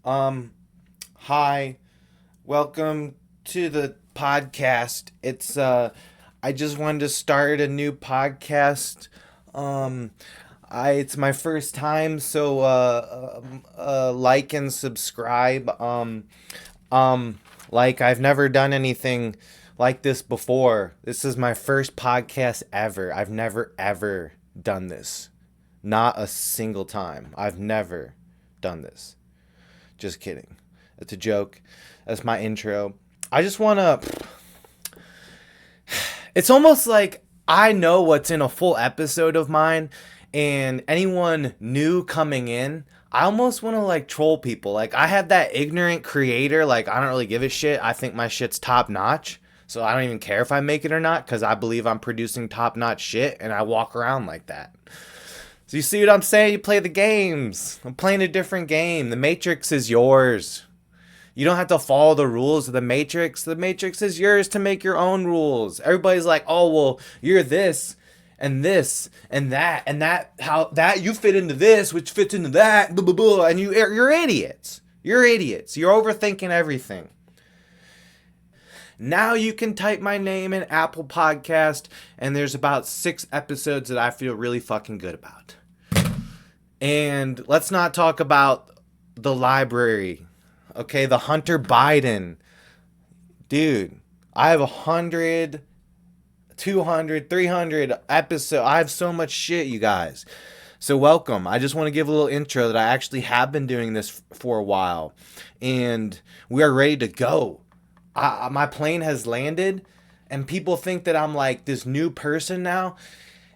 Hi, welcome to the podcast. I just wanted to start a new podcast. Um, it's my first time, so like and subscribe. Like I've never done anything like this before. This is my first podcast ever. I've never ever done this. Not a single time. I've never done this. Just kidding. It's a joke. That's my intro. I just want to. It's almost like I know what's in a full episode of mine, and anyone new coming in, I almost want to like troll people. Like, I have that ignorant creator, like, I don't really give a shit. I think my shit's top notch. So I don't even care if I make it or not because I believe I'm producing top notch shit, and I walk around like that. So you see what I'm saying? You play the games. I'm playing a different game. The Matrix is yours. You don't have to follow the rules of the Matrix. The Matrix is yours to make your own rules. Everybody's like, "Oh, well, you're this and this and that how that you fit into this, which fits into that, blah blah blah." And you're idiots. You're idiots. You're overthinking everything. Now you can type my name in Apple Podcast, and there's about 6 episodes that I feel really fucking good about. And let's not talk about the library. Okay, the Hunter Biden. Dude, I have 100, 200, 300 episodes. I have so much shit, you guys. So welcome. I just want to give a little intro that I actually have been doing this for a while. And we are ready to go. My plane has landed, and people think that I'm like this new person now.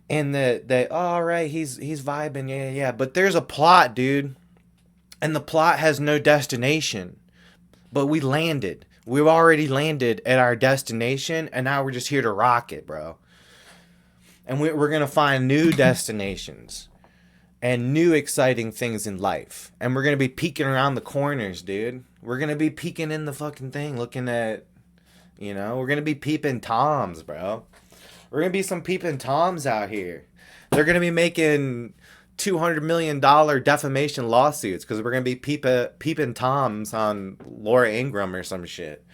And that oh, all right, he's vibing, yeah. But there's a plot, dude. And the plot has no destination. But we landed. We've already landed at our destination, and now we're just here to rock it, bro. And we're going to find new destinations and new exciting things in life. And we're going to be peeking around the corners, dude. We're going to be peeking in the fucking thing, looking at, we're going to be peeping Toms, bro. We're going to be some peeping Toms out here. They're going to be making $200 million defamation lawsuits because we're going to be peeping Toms on Laura Ingraham or some shit.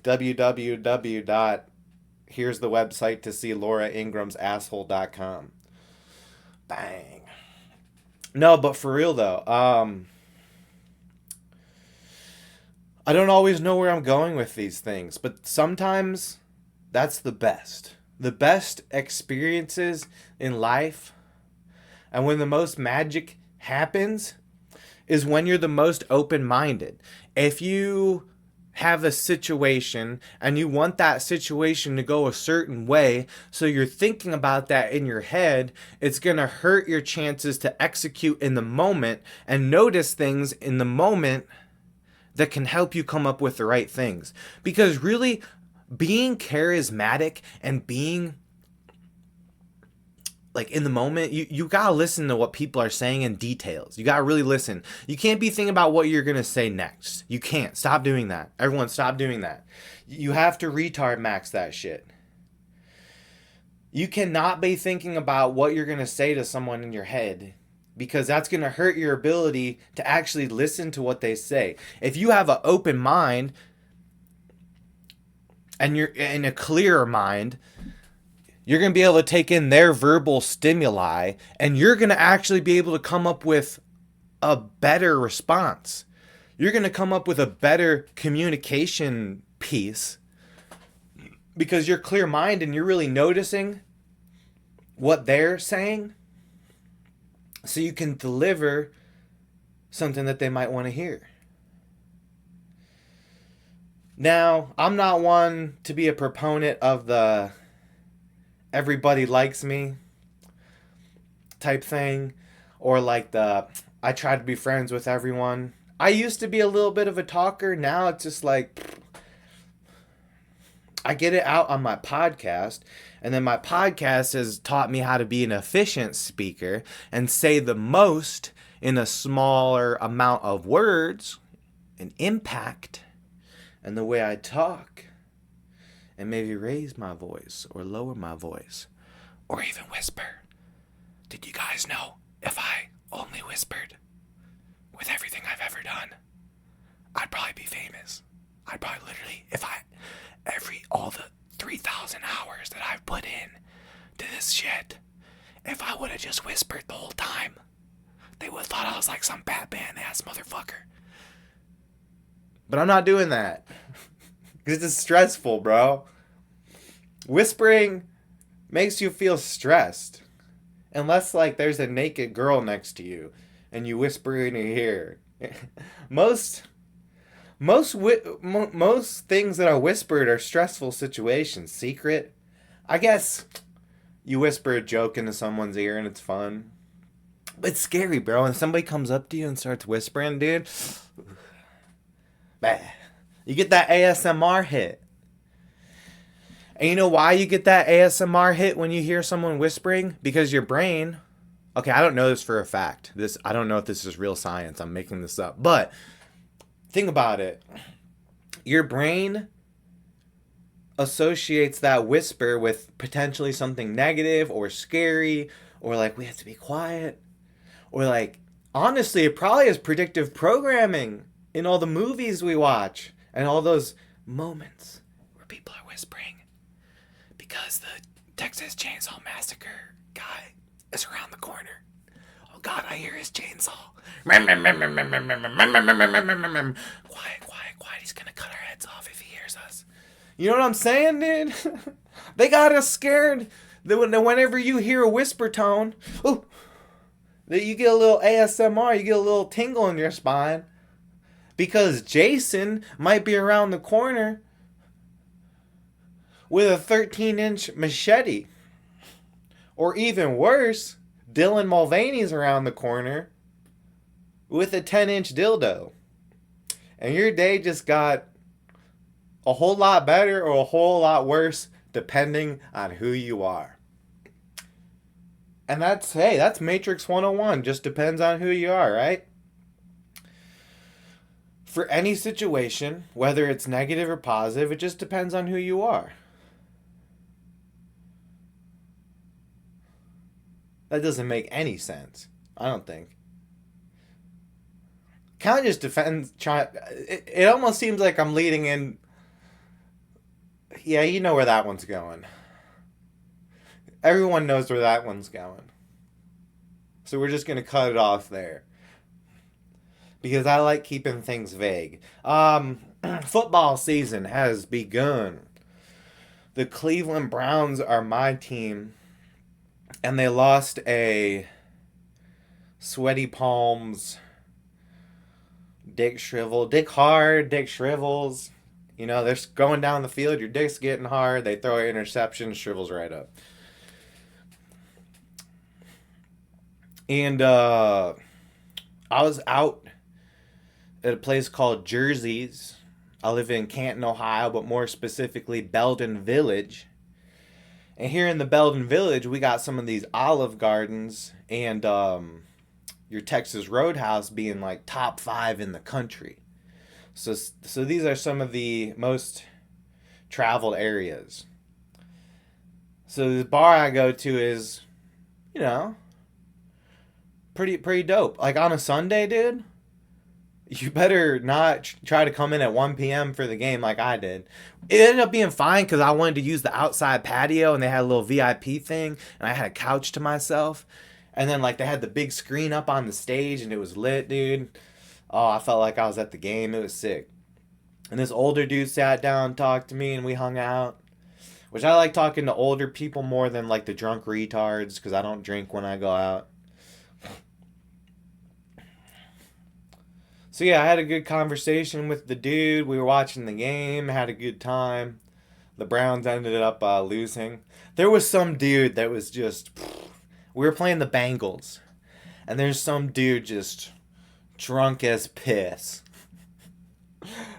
www. Here's the website to see Laura Ingram's asshole.com. Bang. No, but for real though, I don't always know where I'm going with these things, but sometimes that's the best. The best experiences in life and when the most magic happens is when you're the most open-minded. If you have a situation and you want that situation to go a certain way, so you're thinking about that in your head, it's going to hurt your chances to execute in the moment and notice things in the moment that can help you come up with the right things. Because really, being charismatic and being like in the moment, you gotta listen to what people are saying in details. You gotta really listen. You can't be thinking about what you're gonna say next. You can't. Stop doing that. Everyone, stop doing that. You have to retard max that shit. You cannot be thinking about what you're gonna say to someone in your head, because that's gonna hurt your ability to actually listen to what they say. If you have an open mind and you're in a clearer mind, you're going to be able to take in their verbal stimuli, and you're going to actually be able to come up with a better response. You're going to come up with a better communication piece because you're clear minded and you're really noticing what they're saying, so you can deliver something that they might want to hear. Now, I'm not one to be a proponent of the everybody likes me type thing, or like the I try to be friends with everyone. I used to be a little bit of a talker. Now it's just like I get it out on my podcast, and then my podcast has taught me how to be an efficient speaker and say the most in a smaller amount of words and impact, and the way I talk, and maybe raise my voice or lower my voice or even whisper. Did you guys know if I only whispered with everything I've ever I'd probably literally, all the 3,000 hours that I've put in to this shit, if I would have just whispered the whole time, they would have thought I was like some Batman ass motherfucker. But I'm not doing that. Because it's stressful, bro. Whispering makes you feel stressed. Unless, like, there's a naked girl next to you and you whisper in her ear. Most things that are whispered are stressful situations. Secret. I guess you whisper a joke into someone's ear and it's fun. But it's scary, bro. When somebody comes up to you and starts whispering, dude, you get that ASMR hit. And you know why you get that ASMR hit when you hear someone whispering? Because your brain... Okay, I don't know this for a fact. I don't know if this is real science. I'm making this up. But think about it. Your brain associates that whisper with potentially something negative or scary, or like we have to be quiet, or like, honestly, it probably is predictive programming in all the movies we watch and all those moments where people are whispering because the Texas Chainsaw Massacre guy is around the corner. Oh God, I hear his chainsaw. Quiet. He's gonna cut our heads off if he hears us. You know what I'm saying, dude? They got us scared that whenever you hear a whisper tone, that you get a little ASMR, you get a little tingle in your spine. Because Jason might be around the corner with a 13-inch machete. Or even worse, Dylan Mulvaney's around the corner with a 10-inch dildo. And your day just got a whole lot better or a whole lot worse depending on who you are. And that's Matrix 101. Just depends on who you are, right? For any situation, whether it's negative or positive, it just depends on who you are. That doesn't make any sense. I don't think. Kind of just defends... It almost seems like I'm leading in... Yeah, you know where that one's going. Everyone knows where that one's going. So we're just going to cut it off there. Because I like keeping things vague. Football season has begun. The Cleveland Browns are my team. And they lost a sweaty palms, dick hard, dick shrivels. You know, they're going down the field, your dick's getting hard, they throw an interception, shrivels right up. And I was out at a place called Jersey's. I live in Canton, Ohio, but more specifically Belden Village. And here in the Belden Village, we got some of these Olive Gardens and your Texas Roadhouse being like top 5 in the country. So these are some of the most traveled areas. So the bar I go to is, you know, pretty dope. Like on a Sunday, dude, you better not try to come in at 1 p.m. for the game like I did. It ended up being fine because I wanted to use the outside patio and they had a little VIP thing and I had a couch to myself. And then like they had the big screen up on the stage and it was lit, dude. Oh, I felt like I was at the game. It was sick. And this older dude sat down, talked to me, and we hung out. Which I like talking to older people more than like the drunk retards because I don't drink when I go out. So yeah, I had a good conversation with the dude. We were watching the game, had a good time. The Browns ended up losing. There was some dude that was just... We were playing the Bengals. And there's some dude just drunk as piss.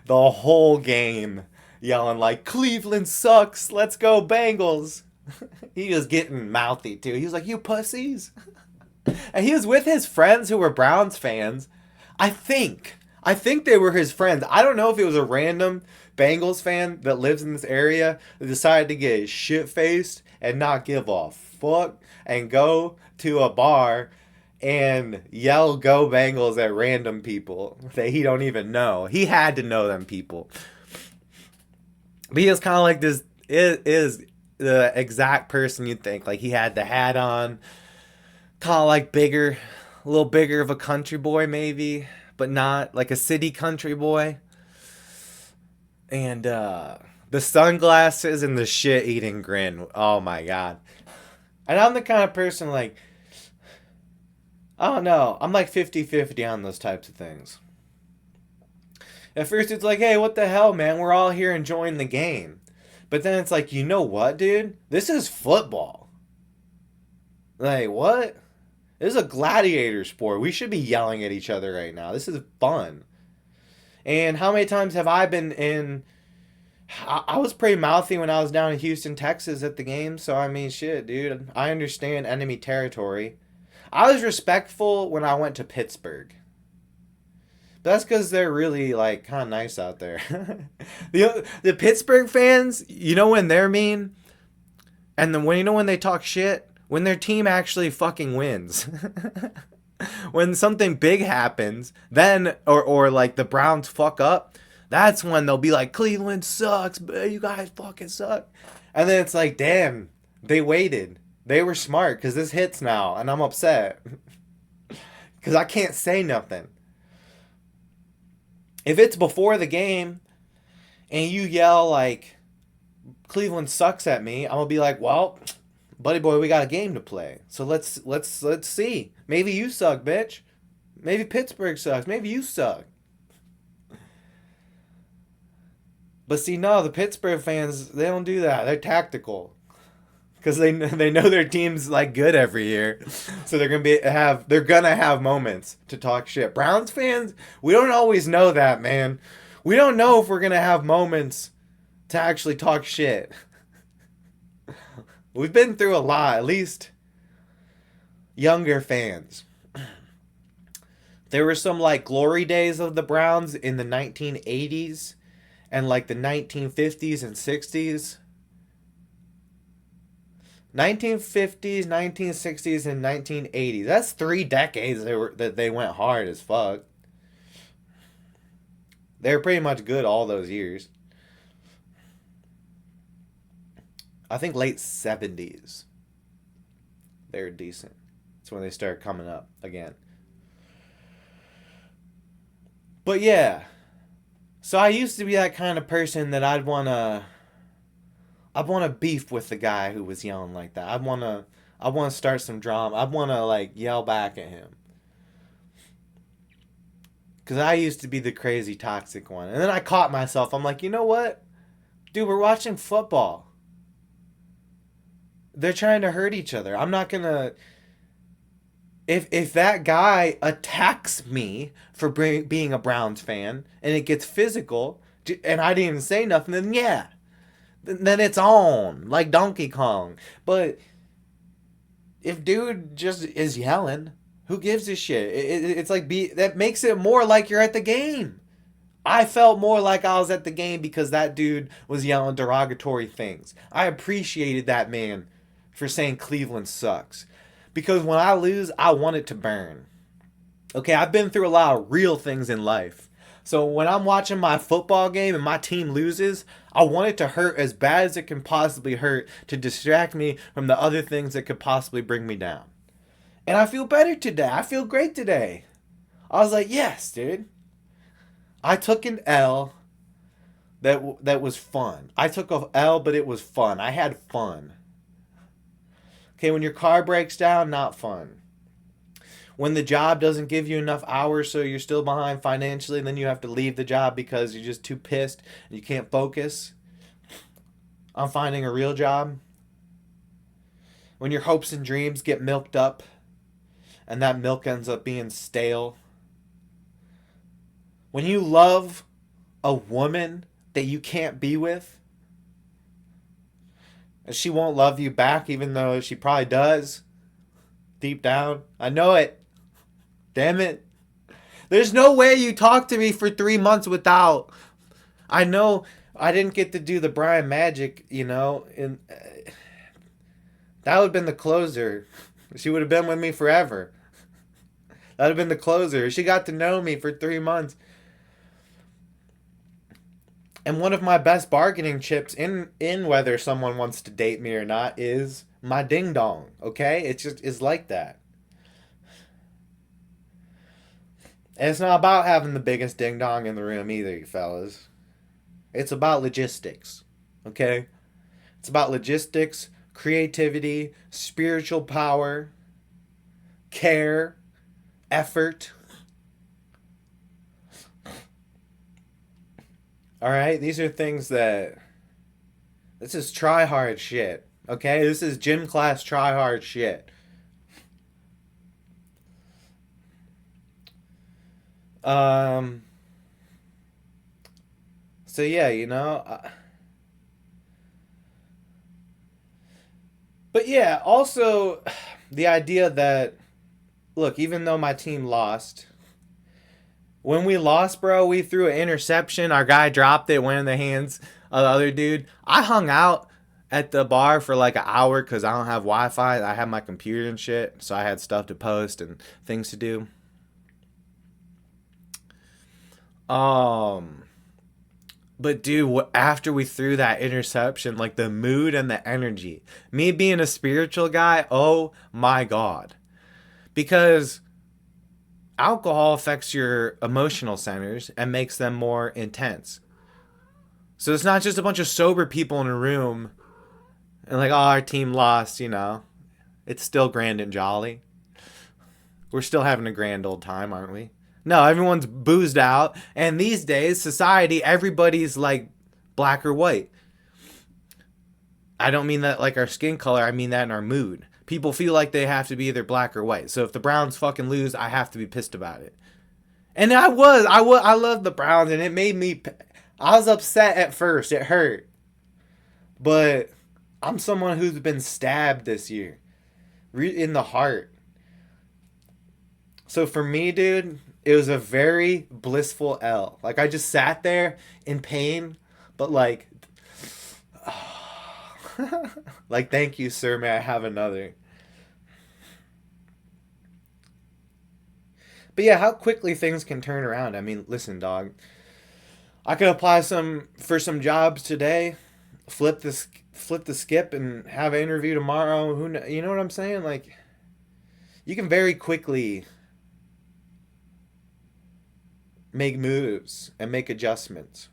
The whole game yelling like, Cleveland sucks, let's go Bengals. He was getting mouthy too. He was like, you pussies. And he was with his friends who were Browns fans. I think they were his friends. I don't know if it was a random Bengals fan that lives in this area that decided to get shit-faced and not give a fuck and go to a bar and yell "Go Bengals" at random people that he don't even know. He had to know them people. But he was kind of like this. It is the exact person you'd think. Like he had the hat on, kind of like bigger, a little bigger of a country boy maybe, but not like a city country boy. And the sunglasses and the shit eating grin. Oh my god. And I'm the kind of person like, I don't know. I'm like 50-50 on those types of things. At first it's like, hey, what the hell, man? We're all here enjoying the game. But then it's like, you know what, dude? This is football. Like, what? This is a gladiator sport. We should be yelling at each other right now. This is fun. And how many times have I been in... I was pretty mouthy when I was down in Houston, Texas at the game. So, I mean, shit, dude. I understand enemy territory. I was respectful when I went to Pittsburgh. That's because they're really, like, kind of nice out there. the Pittsburgh fans, you know when they're mean? And then when you know when they talk shit? When their team actually fucking wins. When something big happens, then, or like the Browns fuck up, that's when they'll be like, Cleveland sucks, but you guys fucking suck. And then it's like, damn, they waited. They were smart because this hits now, and I'm upset. Because I can't say nothing. If it's before the game and you yell like Cleveland sucks at me, I'm gonna be like, well, buddy boy, we got a game to play. So let's see. Maybe you suck, bitch. Maybe Pittsburgh sucks. Maybe you suck. But see, no, the Pittsburgh fans, they don't do that. They're tactical. Because they know their team's like good every year, so they're gonna have moments to talk shit. Browns fans, we don't always know that, man. We don't know if we're gonna have moments to actually talk shit. We've been through a lot, at least younger fans. There were some like glory days of the Browns in the 1980s and like the 1950s and 60s. 1950s, 1960s, and 1980s. That's 3 decades that they went hard as fuck. They were pretty much good all those years. I think late 70s. They were decent. That's when they started coming up again. But yeah. So I used to be that kind of person that I'd want to beef with the guy who was yelling like that. I want to start some drama. I want to like yell back at him. Cuz I used to be the crazy toxic one. And then I caught myself. I'm like, "You know what? Dude, we're watching football. They're trying to hurt each other. I'm not going to if that guy attacks me for being a Browns fan and it gets physical and I didn't even say nothing, then yeah. Then it's on, like Donkey Kong. But if dude just is yelling, who gives a shit? It's like that makes it more like you're at the game. I felt more like I was at the game because that dude was yelling derogatory things. I appreciated that man for saying Cleveland sucks. Because when I lose, I want it to burn. Okay, I've been through a lot of real things in life. So when I'm watching my football game and my team loses, I want it to hurt as bad as it can possibly hurt to distract me from the other things that could possibly bring me down. And I feel better today. I feel great today. I was like, yes, dude. I took an L that was fun. I took an L, but it was fun. I had fun. Okay, when your car breaks down, not fun. When the job doesn't give you enough hours so you're still behind financially and then you have to leave the job because you're just too pissed and you can't focus on finding a real job. When your hopes and dreams get milked up and that milk ends up being stale. When you love a woman that you can't be with and she won't love you back even though she probably does deep down. I know it. Damn it. There's no way you talk to me for 3 months without. I know I didn't get to do the Bryan magic, you know, and that would have been the closer. She would have been with me forever. That would have been the closer. She got to know me for 3 months. And one of my best bargaining chips in whether someone wants to date me or not is my ding dong. Okay, it just is like that. And it's not about having the biggest ding dong in the room either, you fellas. It's about logistics. Okay, it's about logistics, creativity, spiritual power, care, effort. All right, these are things that. This is try hard shit. Okay, this is gym class try hard shit. Um. So yeah, but yeah, also the idea that look, even though my team lost, when we lost, bro, we threw an interception. Our guy dropped it, went in the hands of the other dude. I hung out at the bar for like an hour because I don't have Wi-Fi. I have my computer and shit, so I had stuff to post and things to do. Um, but dude, after we threw that interception, like the mood and the energy, me being a spiritual guy, oh my god, because alcohol affects your emotional centers and makes them more intense. So it's not just a bunch of sober people in a room and like, oh, our team lost, It's still grand and jolly. We're still having a grand old time, aren't we? No, everyone's boozed out. And these days, society, everybody's like black or white. I don't mean that like our skin color, I mean that in our mood. People feel like they have to be either black or white. So if the Browns fucking lose, I have to be pissed about it. And I love the Browns, and it made me. I was upset at first. It hurt. But I'm someone who's been stabbed this year in the heart. So for me, dude, it was a very blissful L. Like, I just sat there in pain, but like, like, thank you, sir. May I have another? But yeah, how quickly things can turn around. I mean, listen, dog. I could apply for some jobs today, flip the skip, and have an interview tomorrow. You know what I'm saying? Like, you can very quickly make moves and make adjustments.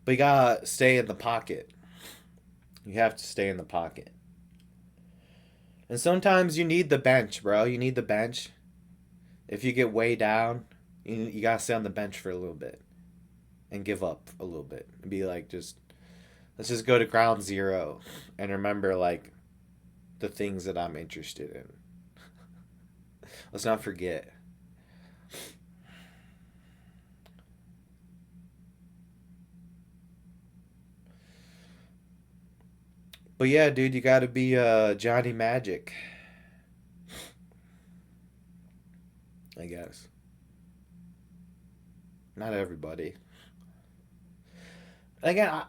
But you gotta stay in the pocket. You have to stay in the pocket. And sometimes you need the bench, bro. You need the bench. If you get way down, you gotta stay on the bench for a little bit and give up a little bit and be like, let's just go to ground zero and remember like the things that I'm interested in. Let's not forget. But yeah, dude, you gotta be Johnny Magic, I guess. Not everybody. Again,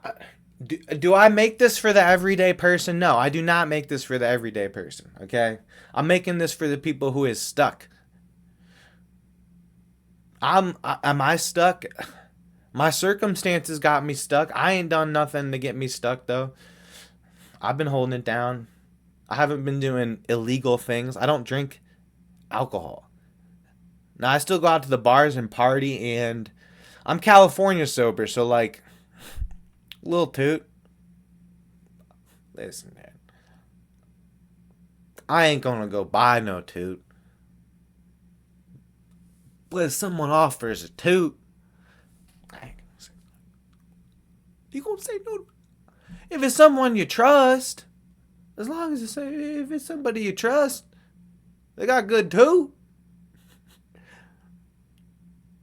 do I make this for the everyday person? No, I do not make this for the everyday person, okay? I'm making this for the people who is stuck. Am I stuck? My circumstances got me stuck. I ain't done nothing to get me stuck, though. I've been holding it down. I haven't been doing illegal things. I don't drink alcohol. Now, I still go out to the bars and party, and I'm California sober, so like, little toot. Listen, man. I ain't gonna go buy no toot. But if someone offers a toot, I ain't gonna say no. You gonna say no? If it's someone you trust, as long as if it's somebody you trust, they got good toot.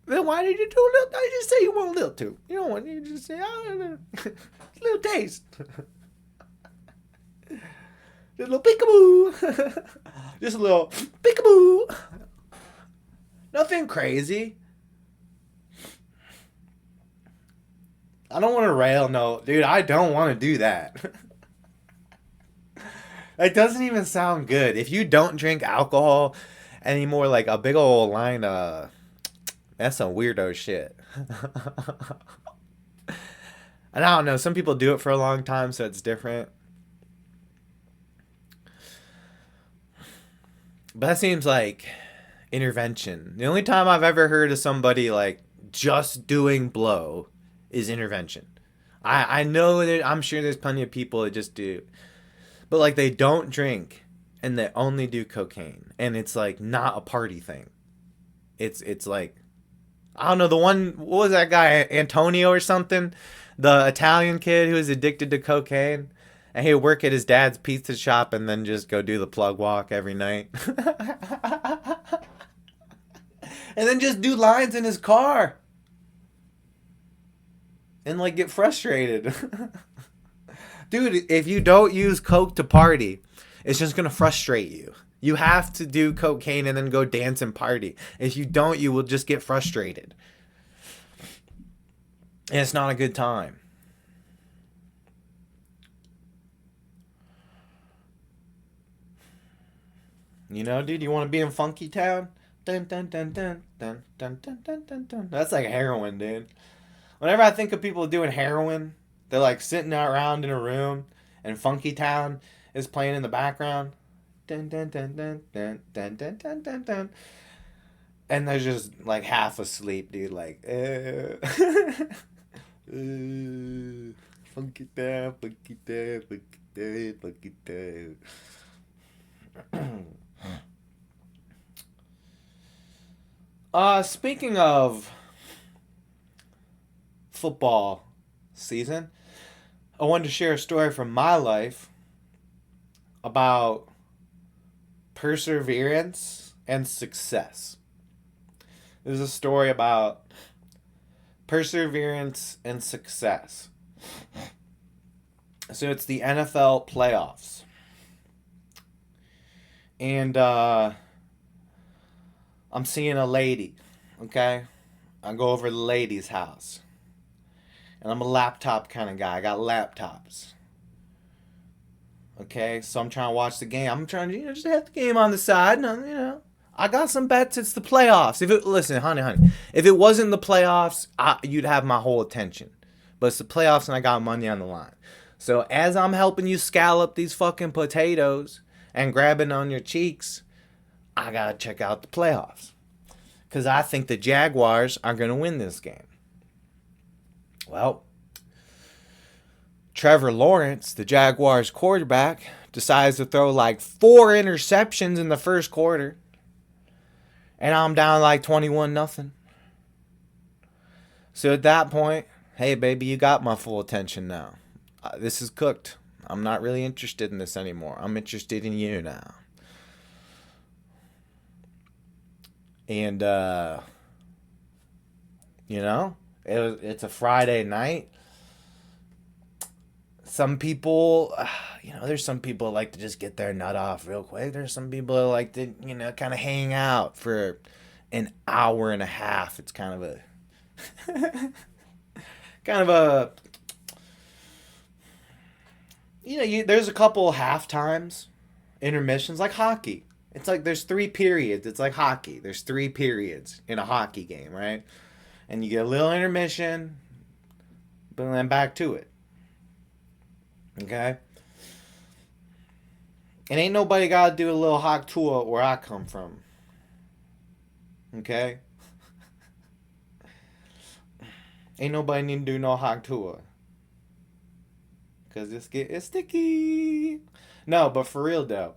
Then why did you do a little? I just say you want a little toot. You don't want. You just say, oh, a little taste. Just a little peekaboo. Just a little peekaboo. Nothing crazy. I don't want to rail, no. Dude, I don't want to do that. It doesn't even sound good. If you don't drink alcohol anymore, like a big old line of, that's some weirdo shit. And I don't know, some people do it for a long time, so it's different. But that seems like intervention. The only time I've ever heard of somebody like just doing blow is intervention. I know that I'm sure there's plenty of people that just do, but like they don't drink and they only do cocaine, and it's like not a party thing. It's like, I don't know, the one, what was that guy, Antonio or something, the Italian kid who was addicted to cocaine, and he would work at his dad's pizza shop and then just go do the plug walk every night. And then just do lines in his car. And like get frustrated. Dude, if you don't use coke to party, it's just going to frustrate you. You have to do cocaine and then go dance and party. If you don't, you will just get frustrated. And it's not a good time. You know, dude, you want to be in Funky Town? Dun, dun, dun, dun, dun, dun, dun, dun, dun, dun. That's like heroin, dude. Whenever I think of people doing heroin, they're like sitting around in a room and Funky Town is playing in the background. Dun, dun, dun, dun, dun, dun, dun, dun, dun, dun. And they're just like half asleep, dude. Like, Funky Town, Funky Town, Funky Town, Funky Town. Speaking of football season, I wanted to share a story from my life about perseverance and success. This is a story about perseverance and success. So it's the NFL playoffs. And I'm seeing a lady, okay? I go over to the lady's house. And I'm a laptop kind of guy. I got laptops. Okay, so I'm trying to watch the game. I'm trying to, just have the game on the side. And, I got some bets. It's the playoffs. Listen, honey, if it wasn't the playoffs, you'd have my whole attention. But it's the playoffs, and I got money on the line. So as I'm helping you scallop these fucking potatoes and grabbing on your cheeks, I gotta check out the playoffs, because I think the Jaguars are gonna win this game. Well, Trevor Lawrence, the Jaguars quarterback, decides to throw like 4 interceptions in the first quarter. And I'm down like 21-0. So at that point, hey baby, you got my full attention now. This is cooked. I'm not really interested in this anymore. I'm interested in you now. And, it's a Friday night. Some people, there's some people that like to just get their nut off real quick. There's some people that like to, kind of hang out for an hour and a half. It's kind of a, there's a couple half times, intermissions, like hockey. It's like there's 3 periods. It's like hockey. There's 3 periods in a hockey game, right? And you get a little intermission, but then back to it. Okay? And ain't nobody got to do a little hot tour where I come from. Okay? Ain't nobody need to do no hot tour. Because it's sticky. No, but for real though.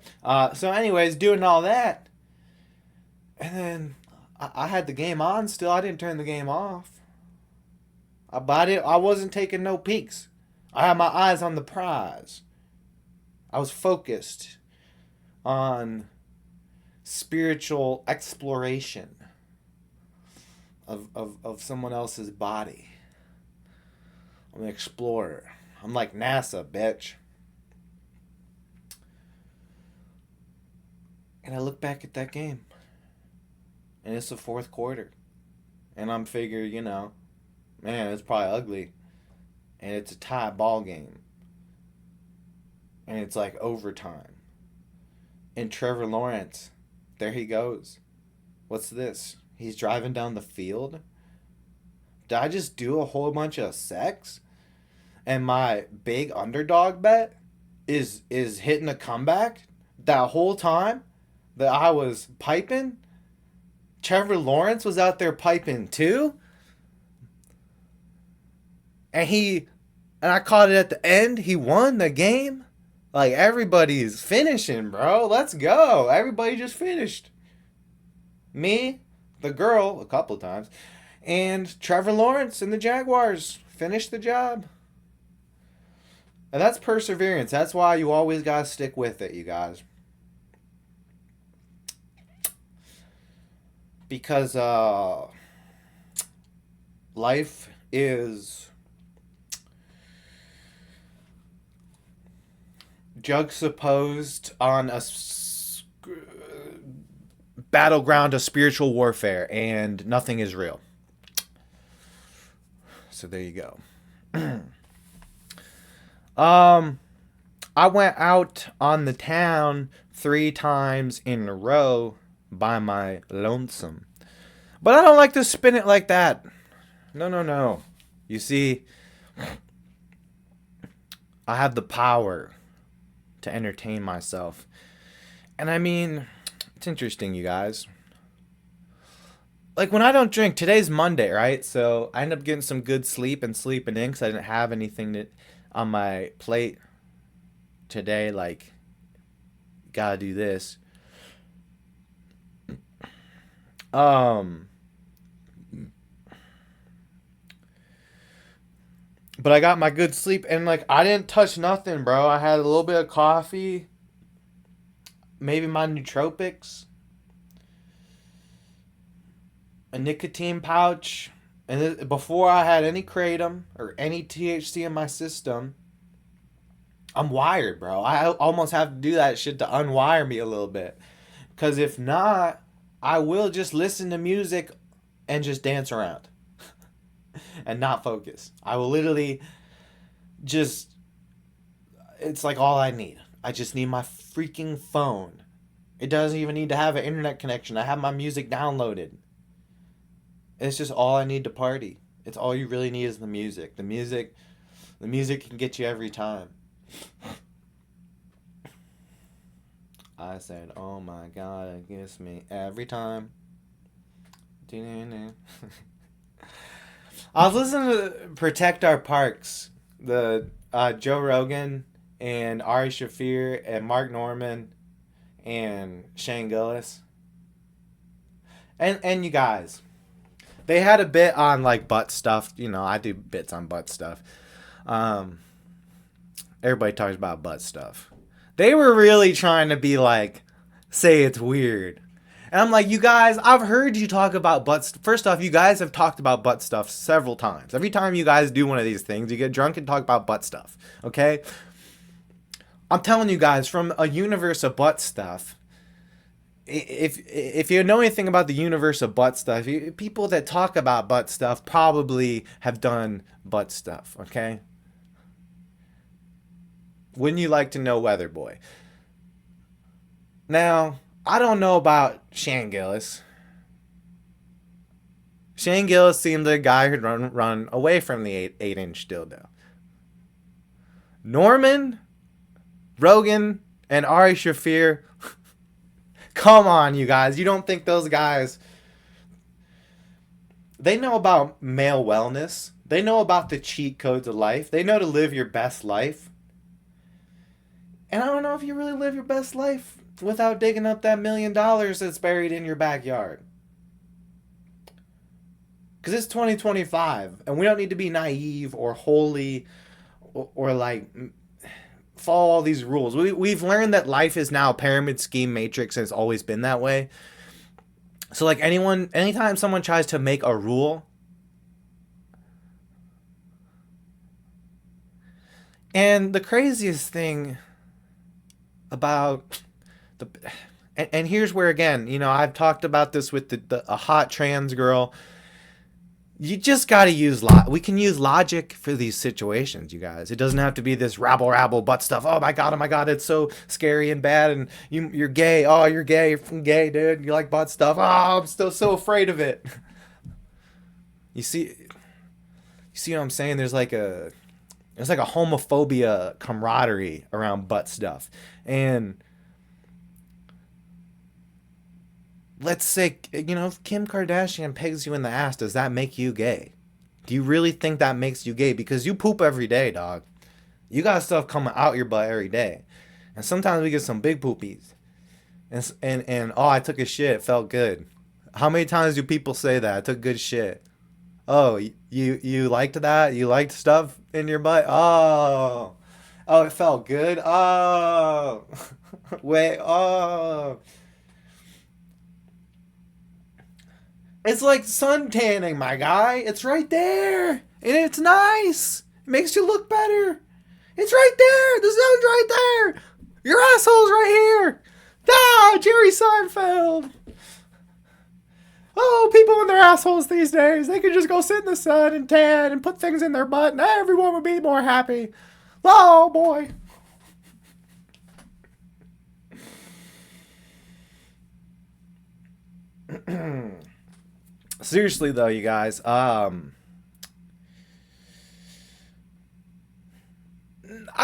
So anyways, doing all that. And then I had the game on still. I didn't turn the game off. I wasn't taking no peeks. I had my eyes on the prize. I was focused on spiritual exploration of someone else's body. I'm an explorer. I'm like NASA, bitch. And I look back at that game. And it's the 4th quarter. And I'm figuring, man, it's probably ugly. And it's a tie ball game. And it's like overtime. And Trevor Lawrence, there he goes. What's this? He's driving down the field. Did I just do a whole bunch of sex? And my big underdog bet is hitting a comeback that whole time that I was piping. Trevor Lawrence was out there piping too. And I caught it at the end. He won the game. Like, everybody's finishing, bro. Let's go. Everybody just finished. Me, the girl, a couple times, and Trevor Lawrence and the Jaguars finished the job. And that's perseverance. That's why you always got to stick with it, you guys. Because life is juxtaposed on a battleground of spiritual warfare, and nothing is real. So there you go. I went out on the town 3 times in a row by my lonesome. But I don't like to spin it like that. No. You see, I have the power to entertain myself. And I mean, it's interesting, you guys. Like, when I don't drink, today's Monday, right? So I end up getting some good sleep and sleeping in because I didn't have anything on my plate today. Like, gotta do this. But I got my good sleep, and like, I didn't touch nothing, bro. I had a little bit of coffee, maybe my nootropics, a nicotine pouch, and before I had any kratom or any THC in my system. I'm wired, bro. I almost have to do that shit to unwire me a little bit, because if not, I will just listen to music and just dance around and not focus. I will literally just, it's like all I need. I just need my freaking phone. It doesn't even need to have an internet connection. I have my music downloaded. It's just all I need to party. It's all you really need is the music. The music can get you every time. I said, oh my God, it gets me every time. I was listening to Protect Our Parks, the Joe Rogan and Ari Shaffir and Mark Norman and Shane Gillis. And you guys, they had a bit on like butt stuff. You know, I do bits on butt stuff. Everybody talks about butt stuff. They were really trying to be like, say it's weird. And I'm like, you guys, I've heard you talk about butt stuff. First off, you guys have talked about butt stuff several times. Every time you guys do one of these things, you get drunk and talk about butt stuff. Okay? I'm telling you guys, from a universe of butt stuff, if you know anything about the universe of butt stuff, people that talk about butt stuff probably have done butt stuff. Okay? Wouldn't you like to know, Weather Boy? Now, I don't know about Shane Gillis. Shane Gillis seemed like a guy who'd run away from the 8-inch dildo. Norman, Rogan, and Ari Shaffir. Come on, you guys. You don't think those guys... They know about male wellness. They know about the cheat codes of life. They know to live your best life. And I don't know if you really live your best life without digging up that $1 million that's buried in your backyard. Because it's 2025, and we don't need to be naive or holy or like follow all these rules. We've learned that life is now a pyramid scheme matrix, and it's always been that way. So like anytime someone tries to make a rule, and the craziest thing about and here's where, again, you know, I've talked about this with a hot trans girl. You just got to use we can use logic for these situations, you guys. It doesn't have to be this rabble butt stuff. Oh my god, it's so scary and bad, and you're gay. Oh, you're gay. You're fucking gay, dude. You like butt stuff. Oh, I'm still so afraid of it. You see what I'm saying? There's like a homophobia camaraderie around butt stuff. And let's say, if Kim Kardashian pegs you in the ass, does that make you gay? Do you really think that makes you gay? Because you poop every day, dog. You got stuff coming out your butt every day. And sometimes we get some big poopies. And oh, I took a shit. It felt good. How many times do people say that? I took good shit. Oh, you liked that? You liked stuff in your butt? Oh, it felt good? Oh. Wait, oh. It's like sun tanning, my guy. It's right there. And it's nice. It makes you look better. It's right there. The sun's right there. Your asshole's right here. Ah, Jerry Seinfeld. Oh, people and their assholes these days. They could just go sit in the sun and tan and put things in their butt and everyone would be more happy. Oh, boy. Seriously though, you guys, I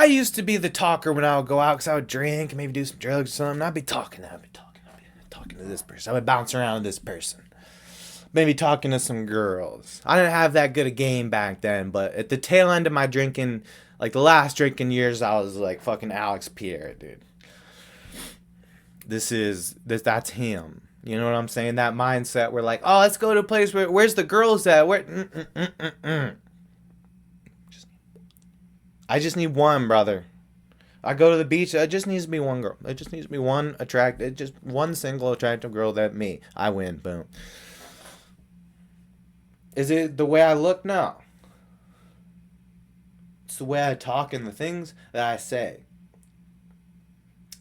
used to be the talker when I would go out because I would drink, maybe do some drugs or something. I'd be talking to this person. I would bounce around this person. Maybe talking to some girls. I didn't have that good a game back then, but at the tail end of my drinking, like the last drinking years, I was like fucking Alex Pierre, dude. That's him. You know what I'm saying? That mindset where like, oh, let's go to a place where's the girls at? I just need one, brother. I go to the beach. It just needs to be one girl. It just needs to be one single attractive girl that me. I win. Boom. Is it the way I look? No. It's the way I talk and the things that I say.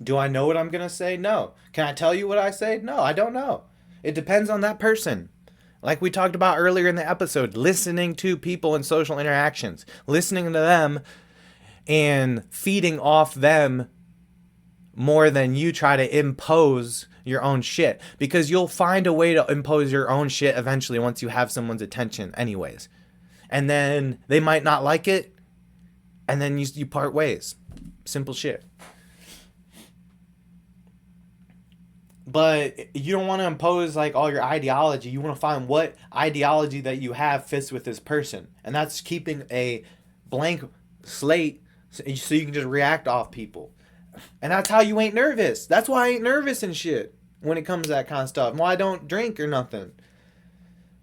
Do I know what I'm going to say? No. Can I tell you what I say? No, I don't know. It depends on that person. Like we talked about earlier in the episode, listening to people in social interactions, listening to them and feeding off them more than you try to impose your own shit. Because you'll find a way to impose your own shit eventually once you have someone's attention anyways. And then they might not like it, and then you part ways. Simple shit. But you don't want to impose like all your ideology. You want to find what ideology that you have fits with this person. And that's keeping a blank slate so you can just react off people. And that's how you ain't nervous. That's why I ain't nervous and shit when it comes to that kind of stuff. Why I don't drink or nothing.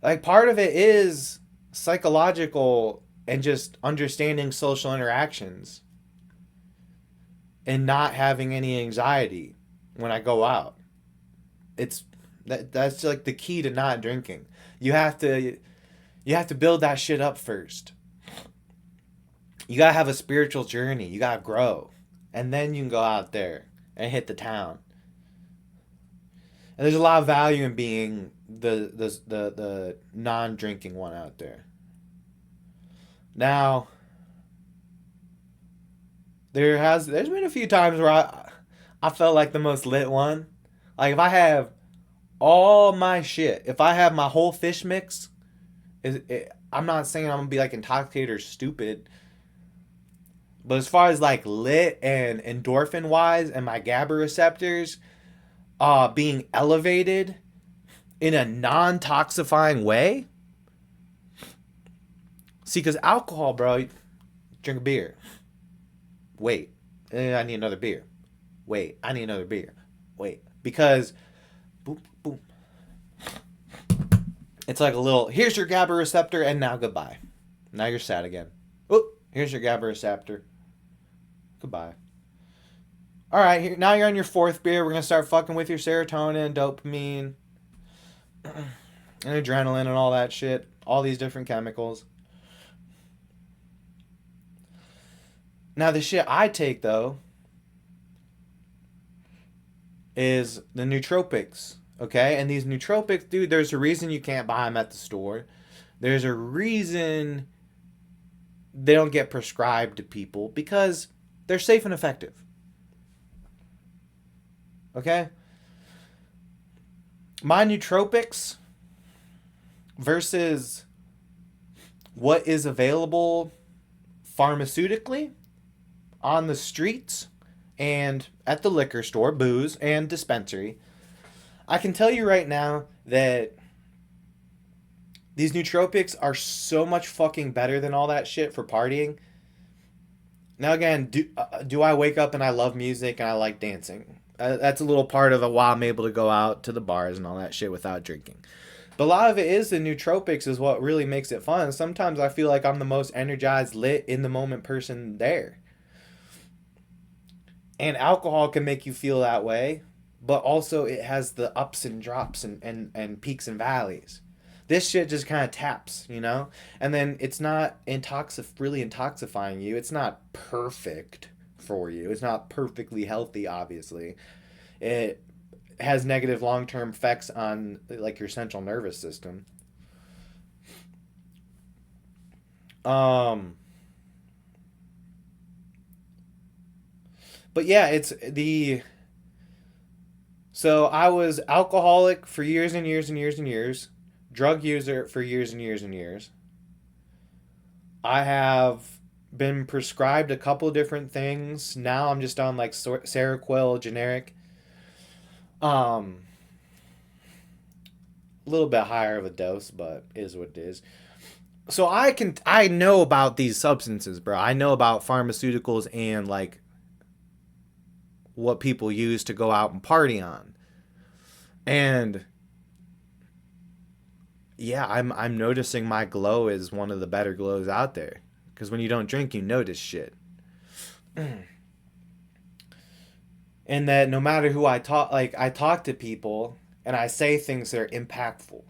Like part of it is psychological and just understanding social interactions. And not having any anxiety when I go out. That's like the key to not drinking. You have to build that shit up first. You gotta have a spiritual journey. You gotta grow, and then you can go out there and hit the town. And there's a lot of value in being the non-drinking one out there. Now, there's been a few times where I felt like the most lit one. Like, if I have all my shit, if I have my whole fish mix, I'm not saying I'm going to be, like, intoxicated or stupid. But as far as, like, lit and endorphin-wise and my GABA receptors being elevated in a non-toxifying way. See, because alcohol, bro, drink a beer. Wait, I need another beer. Wait, I need another beer. Wait. Because, boom, boom. It's like a little, here's your GABA receptor, and now goodbye. Now you're sad again. Oh, here's your GABA receptor. Goodbye. All right, now you're on your fourth beer. We're going to start fucking with your serotonin, dopamine, and adrenaline and all that shit. All these different chemicals. Now, the shit I take, though, is the nootropics, okay? And these nootropics, dude, there's a reason you can't buy them at the store. There's a reason they don't get prescribed to people, because they're safe and effective. Okay? My nootropics versus what is available pharmaceutically on the streets and at the liquor store, booze and dispensary, I can tell you right now that these nootropics are so much fucking better than all that shit for partying. Now again, do I wake up and I love music and I like dancing? That's a little part of why I'm able to go out to the bars and all that shit without drinking. But a lot of it is the nootropics is what really makes it fun. Sometimes I feel like I'm the most energized, lit, in the moment person there. And alcohol can make you feel that way, but also it has the ups and drops and peaks and valleys. This shit just kind of taps, you know? And then it's not really intoxifying you. It's not perfect for you. It's not perfectly healthy, obviously. It has negative long-term effects on like your central nervous system. But yeah, so I was alcoholic for years and years and years and years, drug user for years and years and years. I have been prescribed a couple different things. Now I'm just on like Seroquel generic. A little bit higher of a dose, but is what it is. So I know about these substances, bro. I know about pharmaceuticals and like what people use to go out and party on. And yeah, I'm noticing my glow is one of the better glows out there. Because when you don't drink, you notice shit. And that no matter who I talk to people and I say things that are impactful,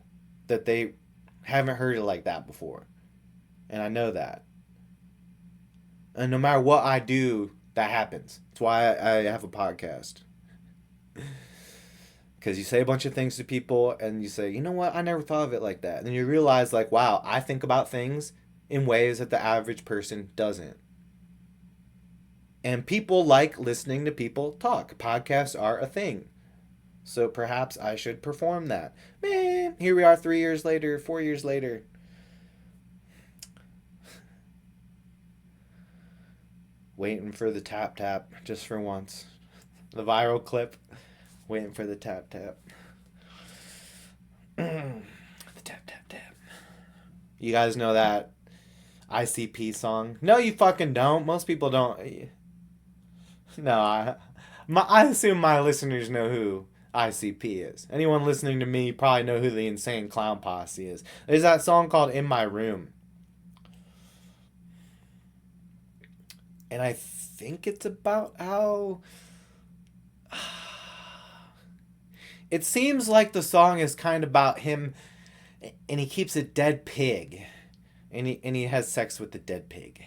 that they haven't heard it like that before. And I know that. And no matter what I do, that happens. That's why I have a podcast. Because you say a bunch of things to people and you say, you know what, I never thought of it like that. And then you realize, like, wow, I think about things in ways that the average person doesn't. And people like listening to people talk. Podcasts are a thing. So perhaps I should perform that. Man, here we are 3 years later, 4 years later. Waiting for the tap tap just for once. The viral clip. Waiting for the tap tap. The tap tap tap. You guys know that ICP song? No, you fucking don't. Most people don't. No, I assume my listeners know who ICP is. Anyone listening to me probably know who the Insane Clown Posse is. There's that song called In My Room. And I think it's about how... It seems like the song is kind of about him, and he keeps a dead pig. And he has sex with the dead pig.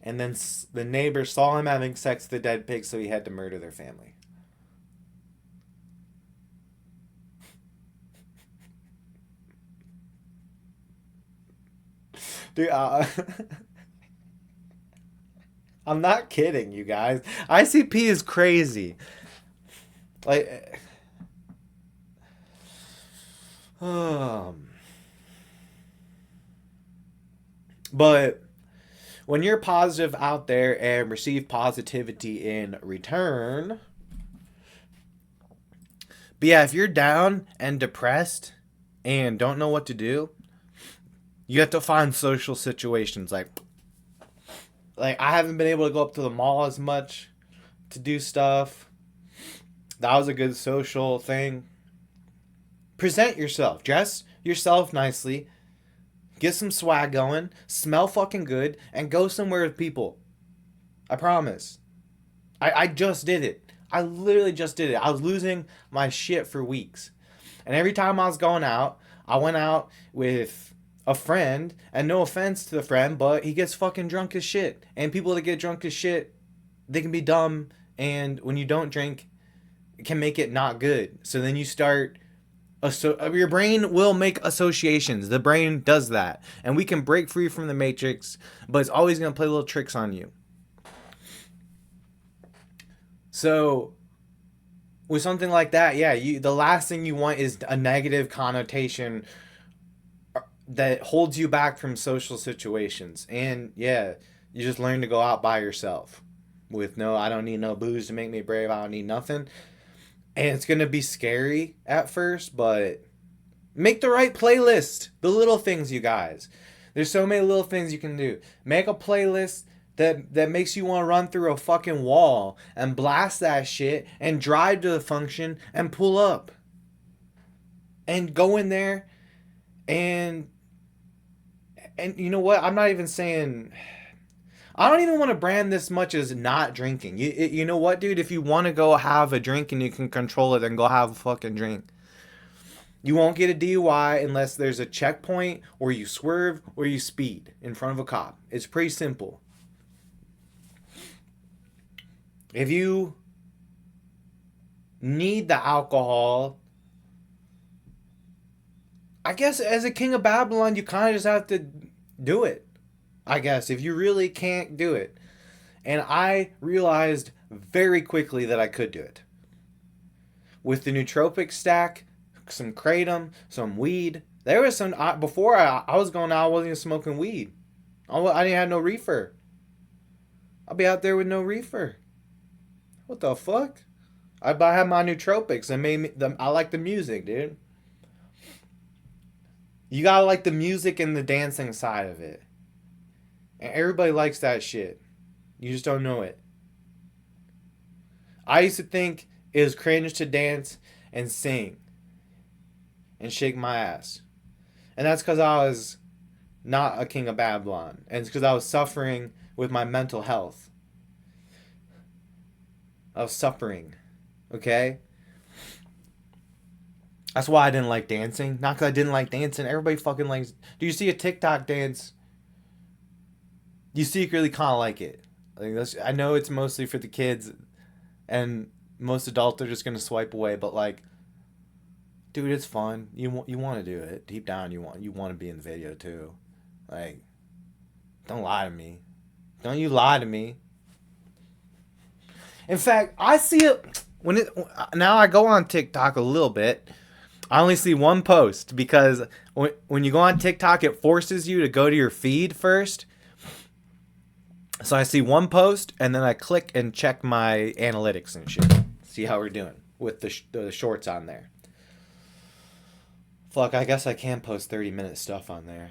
And then the neighbor saw him having sex with the dead pig, so he had to murder their family. Dude, I'm not kidding, you guys. ICP is crazy. Like, but when you're positive out there and receive positivity in return, but yeah, if you're down and depressed and don't know what to do, you have to find social situations. Like I haven't been able to go up to the mall as much to do stuff. That was a good social thing. Present yourself. Dress yourself nicely. Get some swag going. Smell fucking good. And go somewhere with people. I promise. I just did it. I literally just did it. I was losing my shit for weeks. And every time I was going out, I went out with a friend. And no offense to the friend, but he gets fucking drunk as shit. And people that get drunk as shit, they can be dumb. And when you don't drink, it can make it not good. So then you start Your brain will make associations. The brain does that. And we can break free from the matrix, but it's always going to play little tricks on you. So with something like that, yeah, the last thing you want is a negative connotation that holds you back from social situations. And yeah, you just learn to go out by yourself with I don't need no booze to make me brave. I don't need nothing. And it's going to be scary at first, but make the right playlist. The little things, you guys. There's so many little things you can do. Make a playlist that makes you want to run through a fucking wall and blast that shit and drive to the function and pull up. And go in there and you know what? I'm not even saying... I don't even want to brand this much as not drinking. You know what, dude? If you want to go have a drink and you can control it, then go have a fucking drink. You won't get a DUI unless there's a checkpoint or you swerve or you speed in front of a cop. It's pretty simple. If you need the alcohol, I guess as a king of Babylon, you kind of just have to do it. I guess, if you really can't do it. And I realized very quickly that I could do it. With the nootropic stack, some kratom, some weed. There was some, before I was going out, I wasn't even smoking weed. I didn't have no reefer. I'll be out there with no reefer. What the fuck? I had my nootropics and I like the music, dude. You gotta like the music and the dancing side of it. And everybody likes that shit. You just don't know it. I used to think it was cringe to dance and sing and shake my ass. And that's because I was not a king of Babylon. And it's because I was suffering with my mental health. I was suffering. Okay? That's why I didn't like dancing. Not because I didn't like dancing. Everybody fucking likes... Do you see a TikTok dance? You secretly kind of like it. I know it's mostly for the kids, and most adults are just gonna swipe away. But like, dude, it's fun. You want to do it deep down. You want to be in the video too. Like, don't lie to me. Don't you lie to me. In fact, I see it now. I go on TikTok a little bit. I only see one post because when you go on TikTok, it forces you to go to your feed first. So I see one post, and then I click and check my analytics and shit. See how we're doing with the shorts on there. Fuck, I guess I can post 30-minute stuff on there.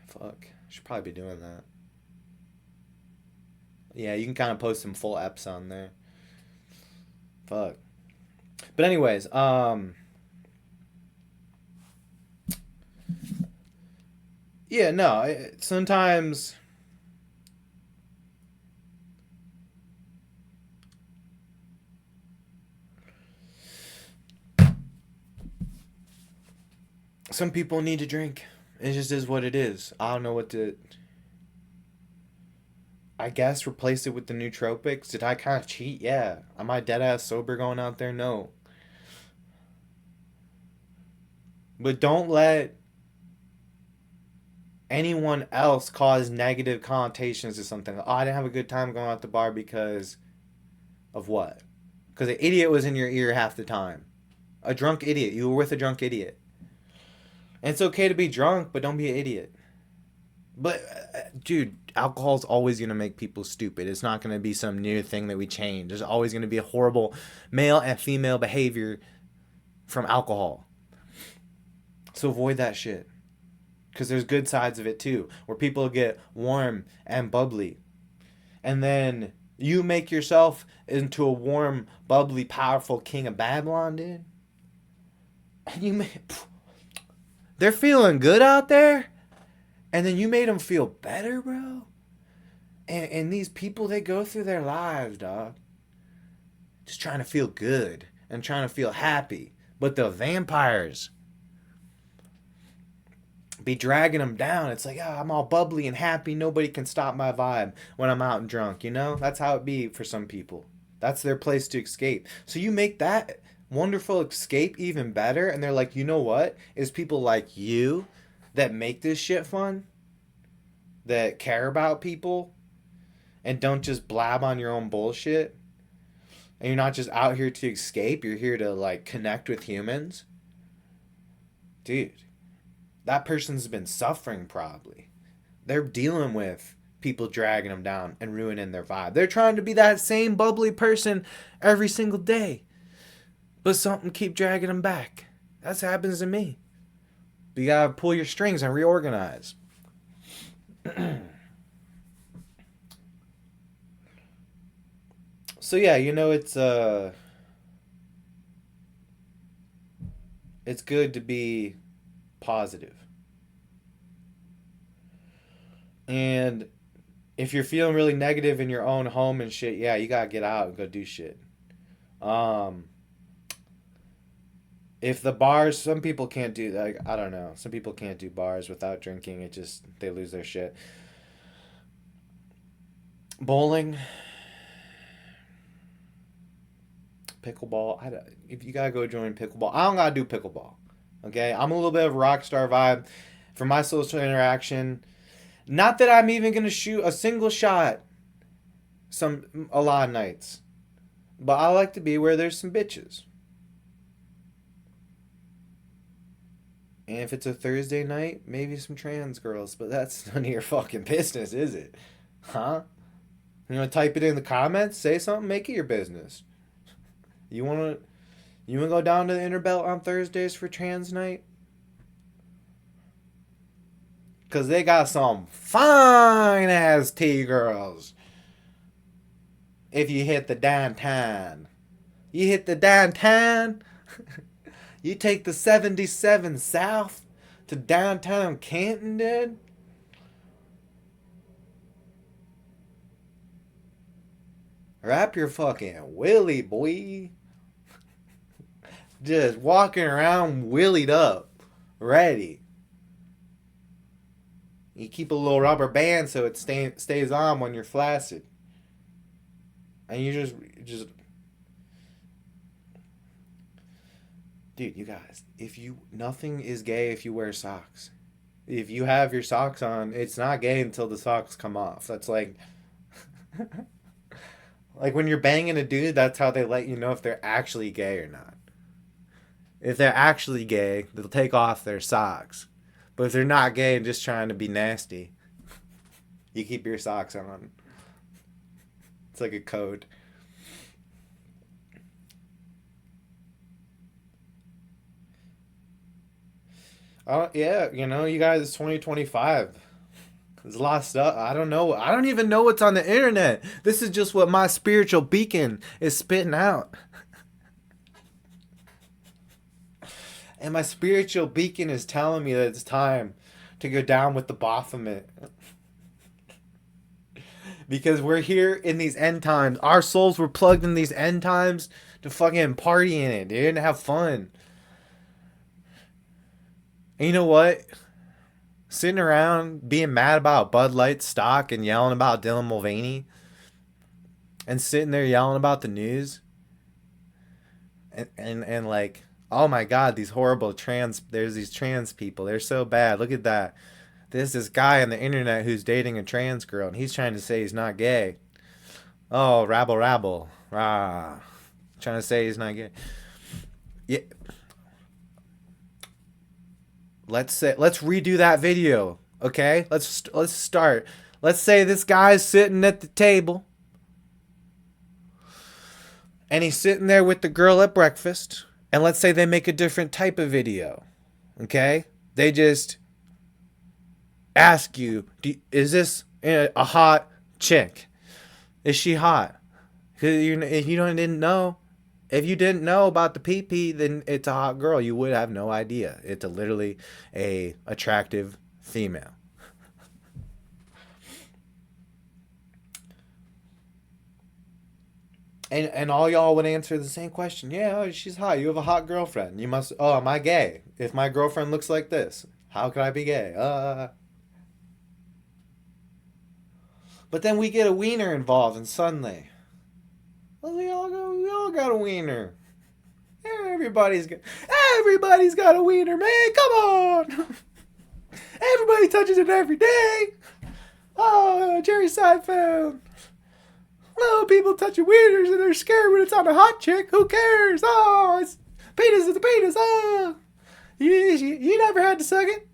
Fuck, I should probably be doing that. Yeah, you can kind of post some full eps on there. Fuck. But anyways, yeah, no, sometimes... Some people need to drink. It just is what it is. I don't know what to... I guess replace it with the nootropics. Did I kind of cheat? Yeah. Am I dead ass sober going out there? No. But don't let anyone else cause negative connotations to something. Oh, I didn't have a good time going out the bar because of what? Because an idiot was in your ear half the time. A drunk idiot. You were with a drunk idiot. And it's okay to be drunk, but don't be an idiot. But, dude, alcohol's always going to make people stupid. It's not going to be some new thing that we change. There's always going to be a horrible male and female behavior from alcohol. So avoid that shit. Because there's good sides of it, too. Where people get warm and bubbly. And then you make yourself into a warm, bubbly, powerful king of Babylon, dude. And you make... They're feeling good out there, and then you made them feel better, bro. And these people, they go through their lives, dog, just trying to feel good and trying to feel happy. But the vampires be dragging them down. It's like, I'm all bubbly and happy. Nobody can stop my vibe when I'm out and drunk, you know? That's how it be for some people. That's their place to escape. So you make that wonderful escape even better. And they're like, you know what? It's people like you that make this shit fun, that care about people, and don't just blab on your own bullshit. And you're not just out here to escape, you're here to like connect with humans. Dude, that person's been suffering probably. They're dealing with people dragging them down and ruining their vibe. They're trying to be that same bubbly person every single day, but something keep dragging them back. That's what happens to me. But you gotta pull your strings and reorganize. So yeah, it's good to be positive. And if you're feeling really negative in your own home and shit, yeah, you gotta get out and go do shit. Um, if the bars, some people can't do like I don't know, some people can't do bars without drinking. It just they lose their shit. Bowling, pickleball. If you gotta go join pickleball, I don't gotta do pickleball. Okay, I'm a little bit of a rock star vibe for my social interaction. Not that I'm even gonna shoot a single shot a lot of nights, but I like to be where there's some bitches. And if it's a Thursday night, maybe some trans girls, but that's none of your fucking business, is it? Huh? You wanna type it in the comments? Say something. Make it your business. You wanna go down to the Interbelt on Thursdays for trans night? Cause they got some fine ass T girls. If you hit the downtown, you take the 77 south to downtown Canton, dude. Wrap your fucking willy, boy. Just walking around willied up, ready. You keep a little rubber band so it stays on when you're flaccid. And you just, dude, you guys, nothing is gay if you wear socks. If you have your socks on, it's not gay until the socks come off. That's like, like when you're banging a dude, that's how they let you know if they're actually gay or not. If they're actually gay, they'll take off their socks. But if they're not gay and just trying to be nasty, you keep your socks on. It's like a code. Yeah, you guys, it's 2025. There's a lot of stuff. I don't know. I don't even know what's on the internet. This is just what my spiritual beacon is spitting out. And my spiritual beacon is telling me that it's time to go down with the Baphomet. Because we're here in these end times. Our souls were plugged in these end times to fucking party in it, dude, and have fun. And you know what? Sitting around being mad about Bud Light stock and yelling about Dylan Mulvaney and sitting there yelling about the news and like, oh my god, there's these trans people, they're so bad, look at that. There's this guy on the internet who's dating a trans girl and he's trying to say he's not gay. Oh, rabble, rah, trying to say he's not gay. Yeah, let's redo that video, okay? Let's start. Let's say this guy's sitting at the table and he's sitting there with the girl at breakfast, and let's say they make a different type of video, okay? They just ask you, is this a hot chick? Is she hot? If you didn't know about the pee-pee, then it's a hot girl. You would have no idea. It's literally a attractive female. And all y'all would answer the same question. Yeah, oh, she's hot. You have a hot girlfriend. You must. Oh, am I gay? If my girlfriend looks like this, how could I be gay? But then we get a wiener involved, and suddenly, well, we all got a wiener. Yeah, Everybody's got a wiener, man. Come on. Everybody touches it every day. Oh, Jerry Seinfeld. Oh, people touching wieners and they're scared when it's on a hot chick. Who cares? Oh, it's penis is the penis. Oh, you never had to suck it.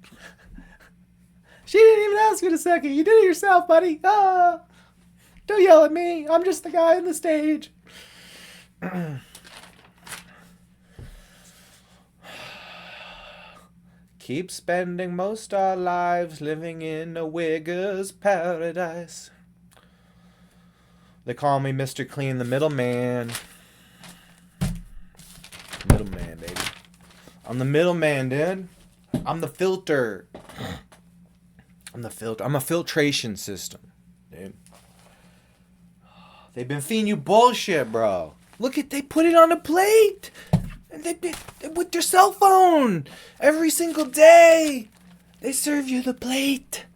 She didn't even ask you to suck it. You did it yourself, buddy. Oh, don't yell at me. I'm just the guy on the stage. Keep spending most our lives living in a wigger's paradise. They call me Mr. Clean, the middleman. Middleman, baby. I'm the middleman, dude. I'm the filter. I'm a filtration system, dude. They've been feeding you bullshit, bro. Look at, they put it on a plate. And they with your cell phone. Every single day. They serve you the plate.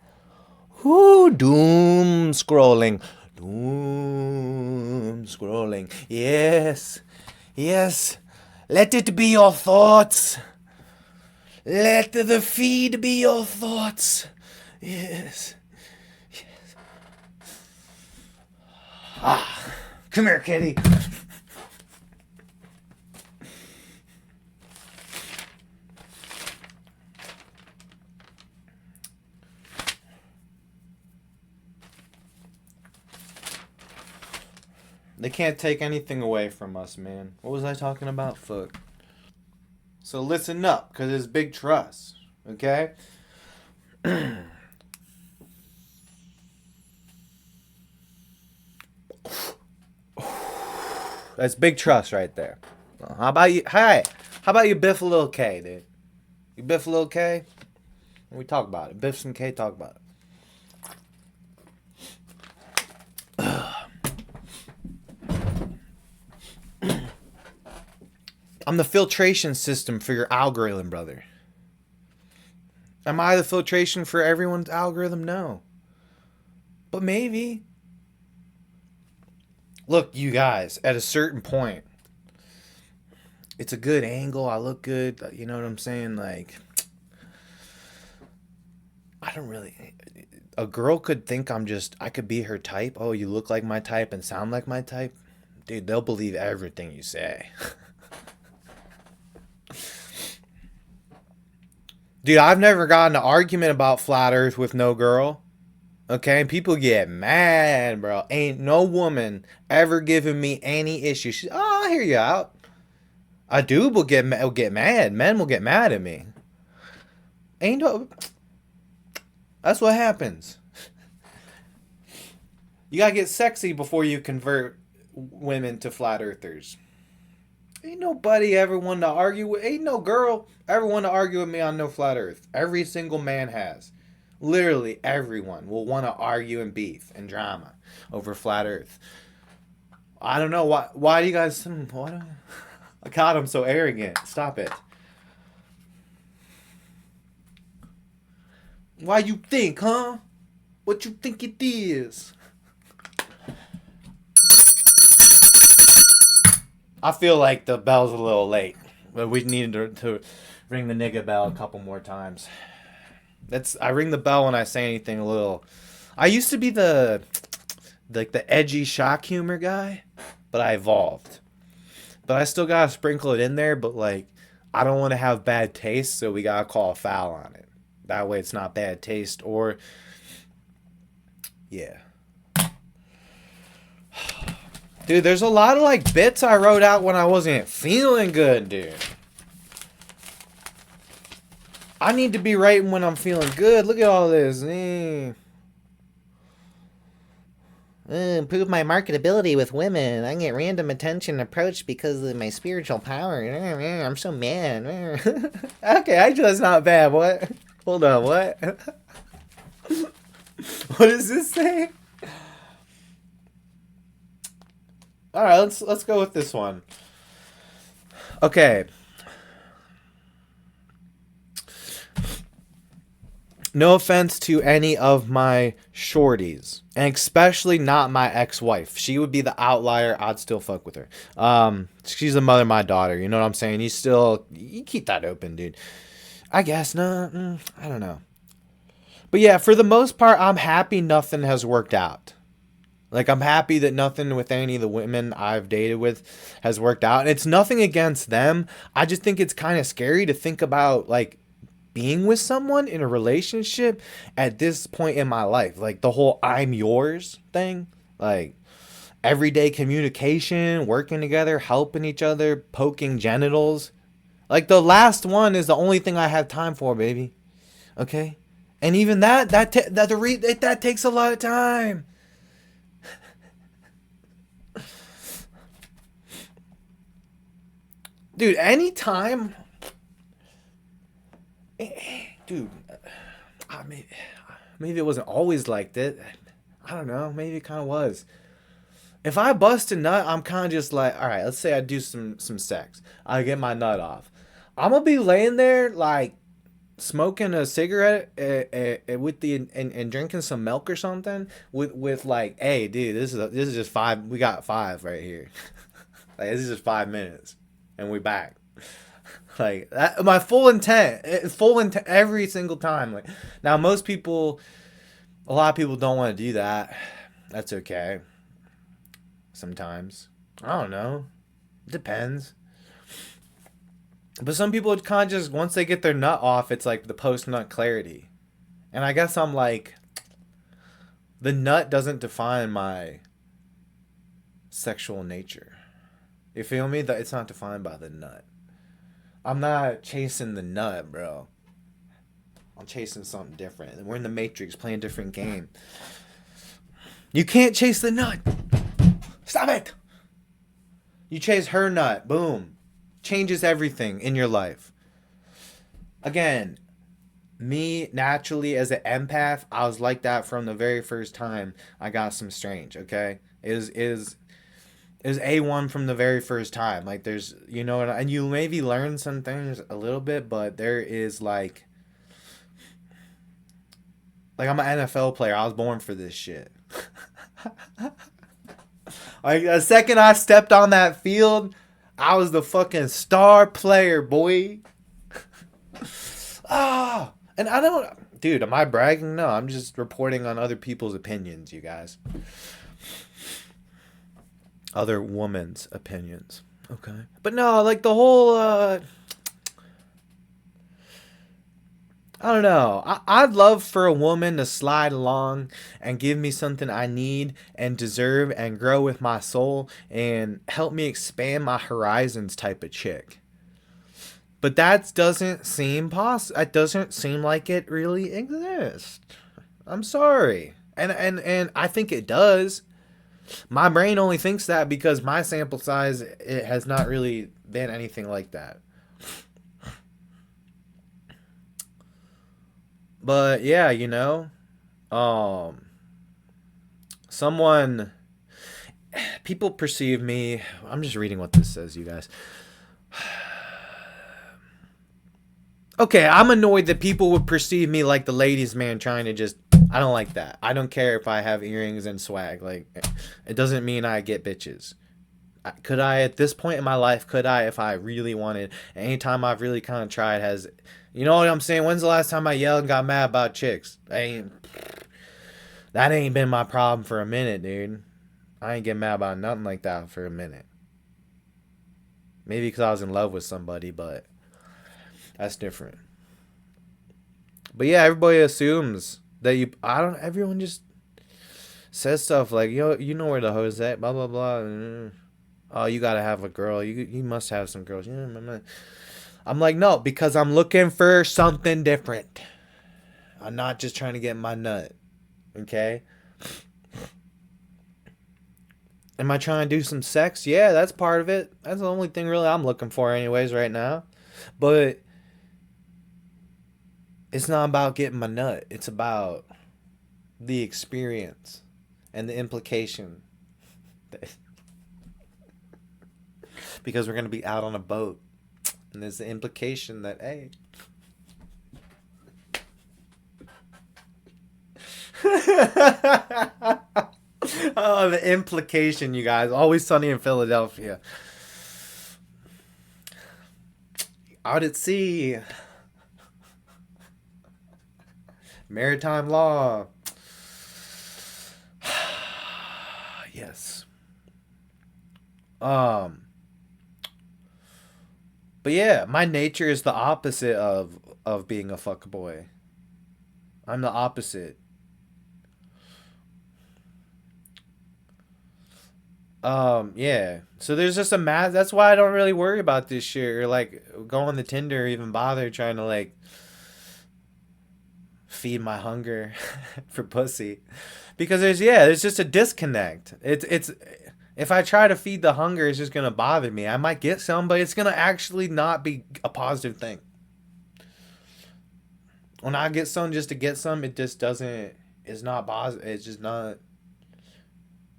Ooh, doom scrolling. Doom scrolling. Yes. Yes. Let it be your thoughts. Let the feed be your thoughts. Yes. Yes. Ah. Come here, kitty. They can't take anything away from us, man. What was I talking about? Fuck. So listen up, because it's big trust. Okay? That's big trust right there. How about you? Hey, how about you biff a little K, dude? You biff a little K? We talk about it. Biff some K, talk about it. I'm the filtration system for your algorithm, brother. Am I the filtration for everyone's algorithm? No. But maybe. Look, you guys, at a certain point, it's a good angle. I look good. You know what I'm saying? Like, I don't really... A girl could think I could be her type. Oh, you look like my type and sound like my type. Dude, they'll believe everything you say. Dude, I've never gotten an argument about flat earth with no girl. Okay? People get mad, bro. Ain't no woman ever given me any issue. She's, oh, I hear you out. A dude will get mad. Men will get mad at me. Ain't no... That's what happens. You gotta get sexy before you convert women to flat earthers. Ain't nobody ever wanted to argue with... Ain't no girl ever want to argue with me on no flat earth. Every single man has. Literally everyone will want to argue and beef and drama over flat earth. I don't know. Why do you guys... God, I'm so arrogant. Stop it. Why you think, huh? What you think it is? I feel like the bell's a little late. But we needed to ring the nigga bell a couple more times. I ring the bell when I say anything a little... I used to be the edgy shock humor guy, but I evolved. But I still gotta sprinkle it in there, but like, I don't want to have bad taste, so we gotta call a foul on it. That way it's not bad taste, or... Yeah. Dude, there's a lot of like bits I wrote out when I wasn't feeling good, dude. I need to be writing when I'm feeling good. Look at all this. Improve my marketability with women. I get random attention approached because of my spiritual power. I'm so mad. Okay, I just not bad. What? Hold on, what? What does this say? All right, let's go with this one. Okay. No offense to any of my shorties, and especially not my ex-wife. She would be the outlier. I'd still fuck with her. She's the mother of my daughter. You know what I'm saying? You keep that open, dude. I guess no. I don't know. But yeah, for the most part, I'm happy nothing has worked out. Like, I'm happy that nothing with any of the women I've dated with has worked out. And it's nothing against them. I just think it's kind of scary to think about, like, being with someone in a relationship at this point in my life. Like, the whole I'm yours thing. Like, everyday communication, working together, helping each other, poking genitals. Like, the last one is the only thing I have time for, baby. Okay? And even that takes a lot of time. Dude, anytime. Dude, maybe it wasn't always like that. I don't know. Maybe it kind of was. If I bust a nut, I'm kind of just like, all right, let's say I do some sex. I get my nut off. I'm going to be laying there, like, smoking a cigarette with and drinking some milk or something with like, hey, dude, this is just 5. We got 5 right here. Like, this is just 5 minutes, and we back. Like, that, my full intent every single time. Like, now a lot of people don't want to do that. That's okay. Sometimes, I don't know. It depends. But some people kind of just, once they get their nut off, it's like the post nut clarity. And I guess I'm like, the nut doesn't define my sexual nature. You feel me? That it's not defined by the nut. I'm not chasing the nut, bro. I'm chasing something different. We're in the Matrix playing a different game. You can't chase the nut. Stop it. You chase her nut. Boom. Changes everything in your life. Again, me naturally as an empath, I was like that from the very first time I got some strange, okay? Is A1 from the very first time. Like, there's, and you maybe learn some things a little bit, but there is like I'm an NFL player. I was born for this shit. Like, the second I stepped on that field, I was the fucking star player, boy. And I don't... Dude, am I bragging? No, I'm just reporting on other people's opinions, you guys. Other women's opinions. Okay. But no, like, the whole... I don't know. I'd love for a woman to slide along and give me something I need and deserve and grow with my soul and help me expand my horizons type of chick. But that doesn't seem possible. It doesn't seem like it really exists. I'm sorry. And I think it does. My brain only thinks that because my sample size, it has not really been anything like that. But yeah, people perceive me, I'm just reading what this says, you guys. Okay, I'm annoyed that people would perceive me like the ladies' man trying to just, I don't like that. I don't care if I have earrings and swag. Like, it doesn't mean I get bitches. Could I, at this point in my life, if I really wanted, anytime I've really kind of tried has, you know what I'm saying? When's the last time I yelled and got mad about chicks? That ain't been my problem for a minute, dude. I ain't getting mad about nothing like that for a minute. Maybe because I was in love with somebody, but that's different. But yeah, everybody assumes that everyone just says stuff like, you know where the hoes at, blah, blah, blah. Oh, you gotta have a girl. You must have some girls. I'm like, no, because I'm looking for something different. I'm not just trying to get my nut. Okay? Am I trying to do some sex? Yeah, that's part of it. That's the only thing really I'm looking for anyways right now. But it's not about getting my nut. It's about the experience and the implication. Because we're going to be out on a boat. And there's the implication that, hey, Oh, the implication, you guys. Always Sunny in Philadelphia. Out at sea. Maritime law. Yes. Um. But yeah, my nature is the opposite of being a fuckboy. I'm the opposite. Yeah. So there's just a mass. That's why I don't really worry about this shit or like go on the Tinder or even bother trying to like feed my hunger for pussy, because there's just a disconnect. It's if I try to feed the hunger, it's just gonna bother me. I might get some, but it's gonna actually not be a positive thing. When I get some just to get some, it just doesn't. It's not positive. It's just not.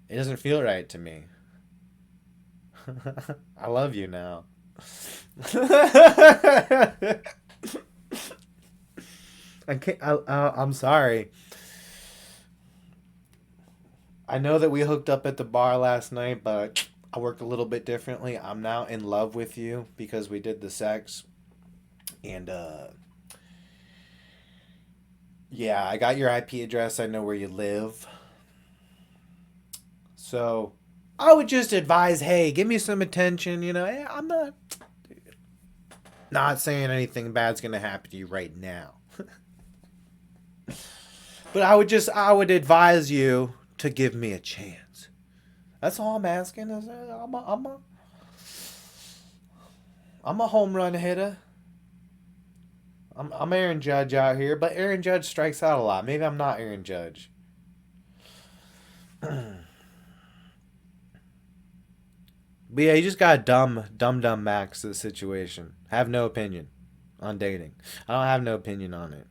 It doesn't feel right to me. I love you now. I can't. I'm sorry. I know that we hooked up at the bar last night, but I worked a little bit differently. I'm now in love with you because we did the sex, and yeah, I got your IP address. I know where you live. So I would just advise, hey, give me some attention. Hey, I'm not saying anything bad's gonna happen to you right now. But I would advise you to give me a chance. That's all I'm asking. I'm a home run hitter. I'm Aaron Judge out here, but Aaron Judge strikes out a lot. Maybe I'm not Aaron Judge. But yeah, you just got dumb max to the situation. Have no opinion on dating. I don't have no opinion on it.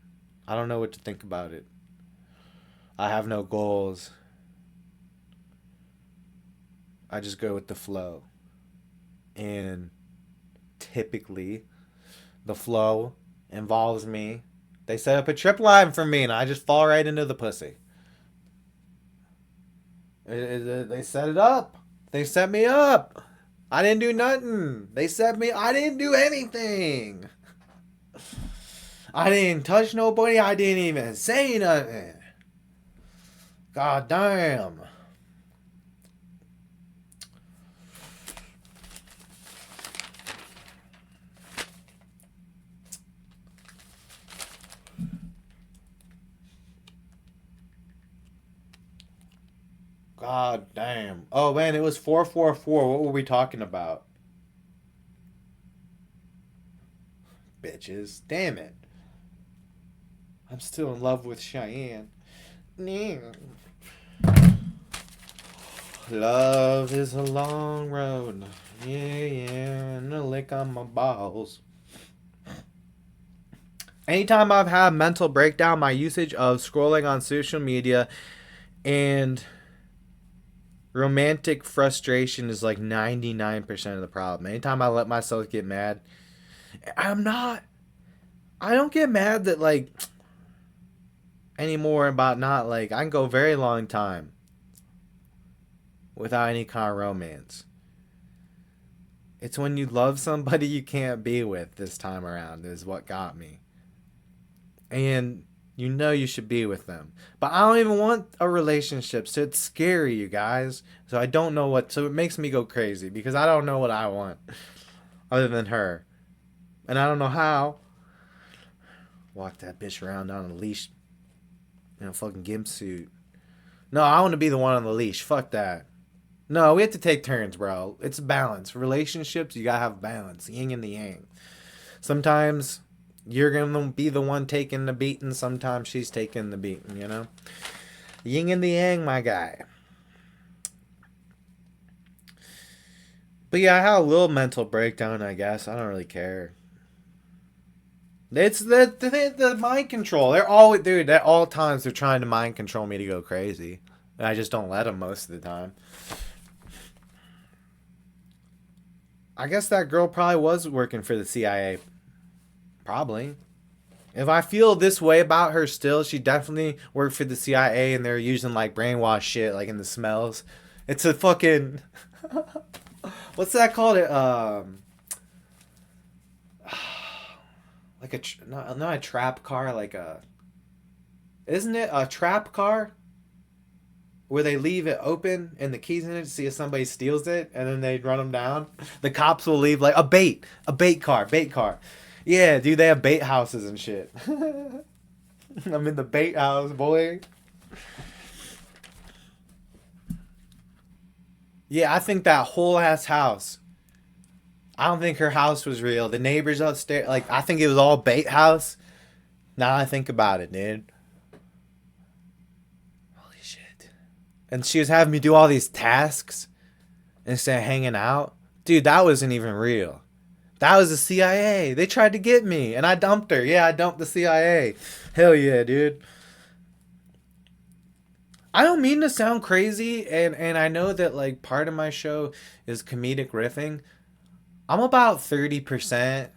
I don't know what to think about it. I have no goals. I just go with the flow. And typically, the flow involves me. They set up a trip line for me, and I just fall right into the pussy. They set it up. They set me up. I didn't do nothing. They set me. I didn't do anything. I didn't touch nobody. I didn't even say nothing. God damn. God damn. Oh man, it was 444. What were we talking about? Bitches. Damn it. I'm still in love with Cheyenne. Love is a long road. Yeah, and a lick on my balls. Anytime I've had mental breakdown, my usage of scrolling on social media and romantic frustration is like 99% of the problem. Anytime I let myself get mad, I don't get mad that like anymore about not like, I can go a very long time without any kind of romance. It's when you love somebody you can't be with this time around is what got me. And you should be with them. But I don't even want a relationship, so it's scary, you guys. So I don't know so it makes me go crazy because I don't know what I want other than her. And I don't know how. Walk that bitch around on a leash in a fucking gimp suit. No, I want to be the one on the leash. Fuck that. No, we have to take turns, bro. It's balance. Relationships, you gotta have balance. Yin and the yang. Sometimes you're gonna be the one taking the beating. Sometimes she's taking the beating, Yin and the yang, my guy. But yeah, I had a little mental breakdown, I guess. I don't really care. It's the mind control. They're all, dude, at all times they're trying to mind control me to go crazy. And I just don't let them most of the time. I guess that girl probably was working for the CIA. Probably. If I feel this way about her still, she definitely worked for the CIA and they're using like brainwash shit like in the smells. It's a fucking what's that called? It like a not a trap car, like a isn't it a trap car where they leave it open and the keys in it to see if somebody steals it and then they run them down? The cops will leave like a bait car. Yeah, dude, they have bait houses and shit. I'm in the bait house, boy. Yeah, I think that whole ass house. I don't think her house was real. The neighbors upstairs, like, I think it was all bait house. Now I think about it, dude. Holy shit. And she was having me do all these tasks instead of hanging out. Dude, that wasn't even real. That was the CIA. They tried to get me, and I dumped her. Yeah, I dumped the CIA. Hell yeah, dude. I don't mean to sound crazy, and I know that, like, part of my show is comedic riffing. I'm about 30%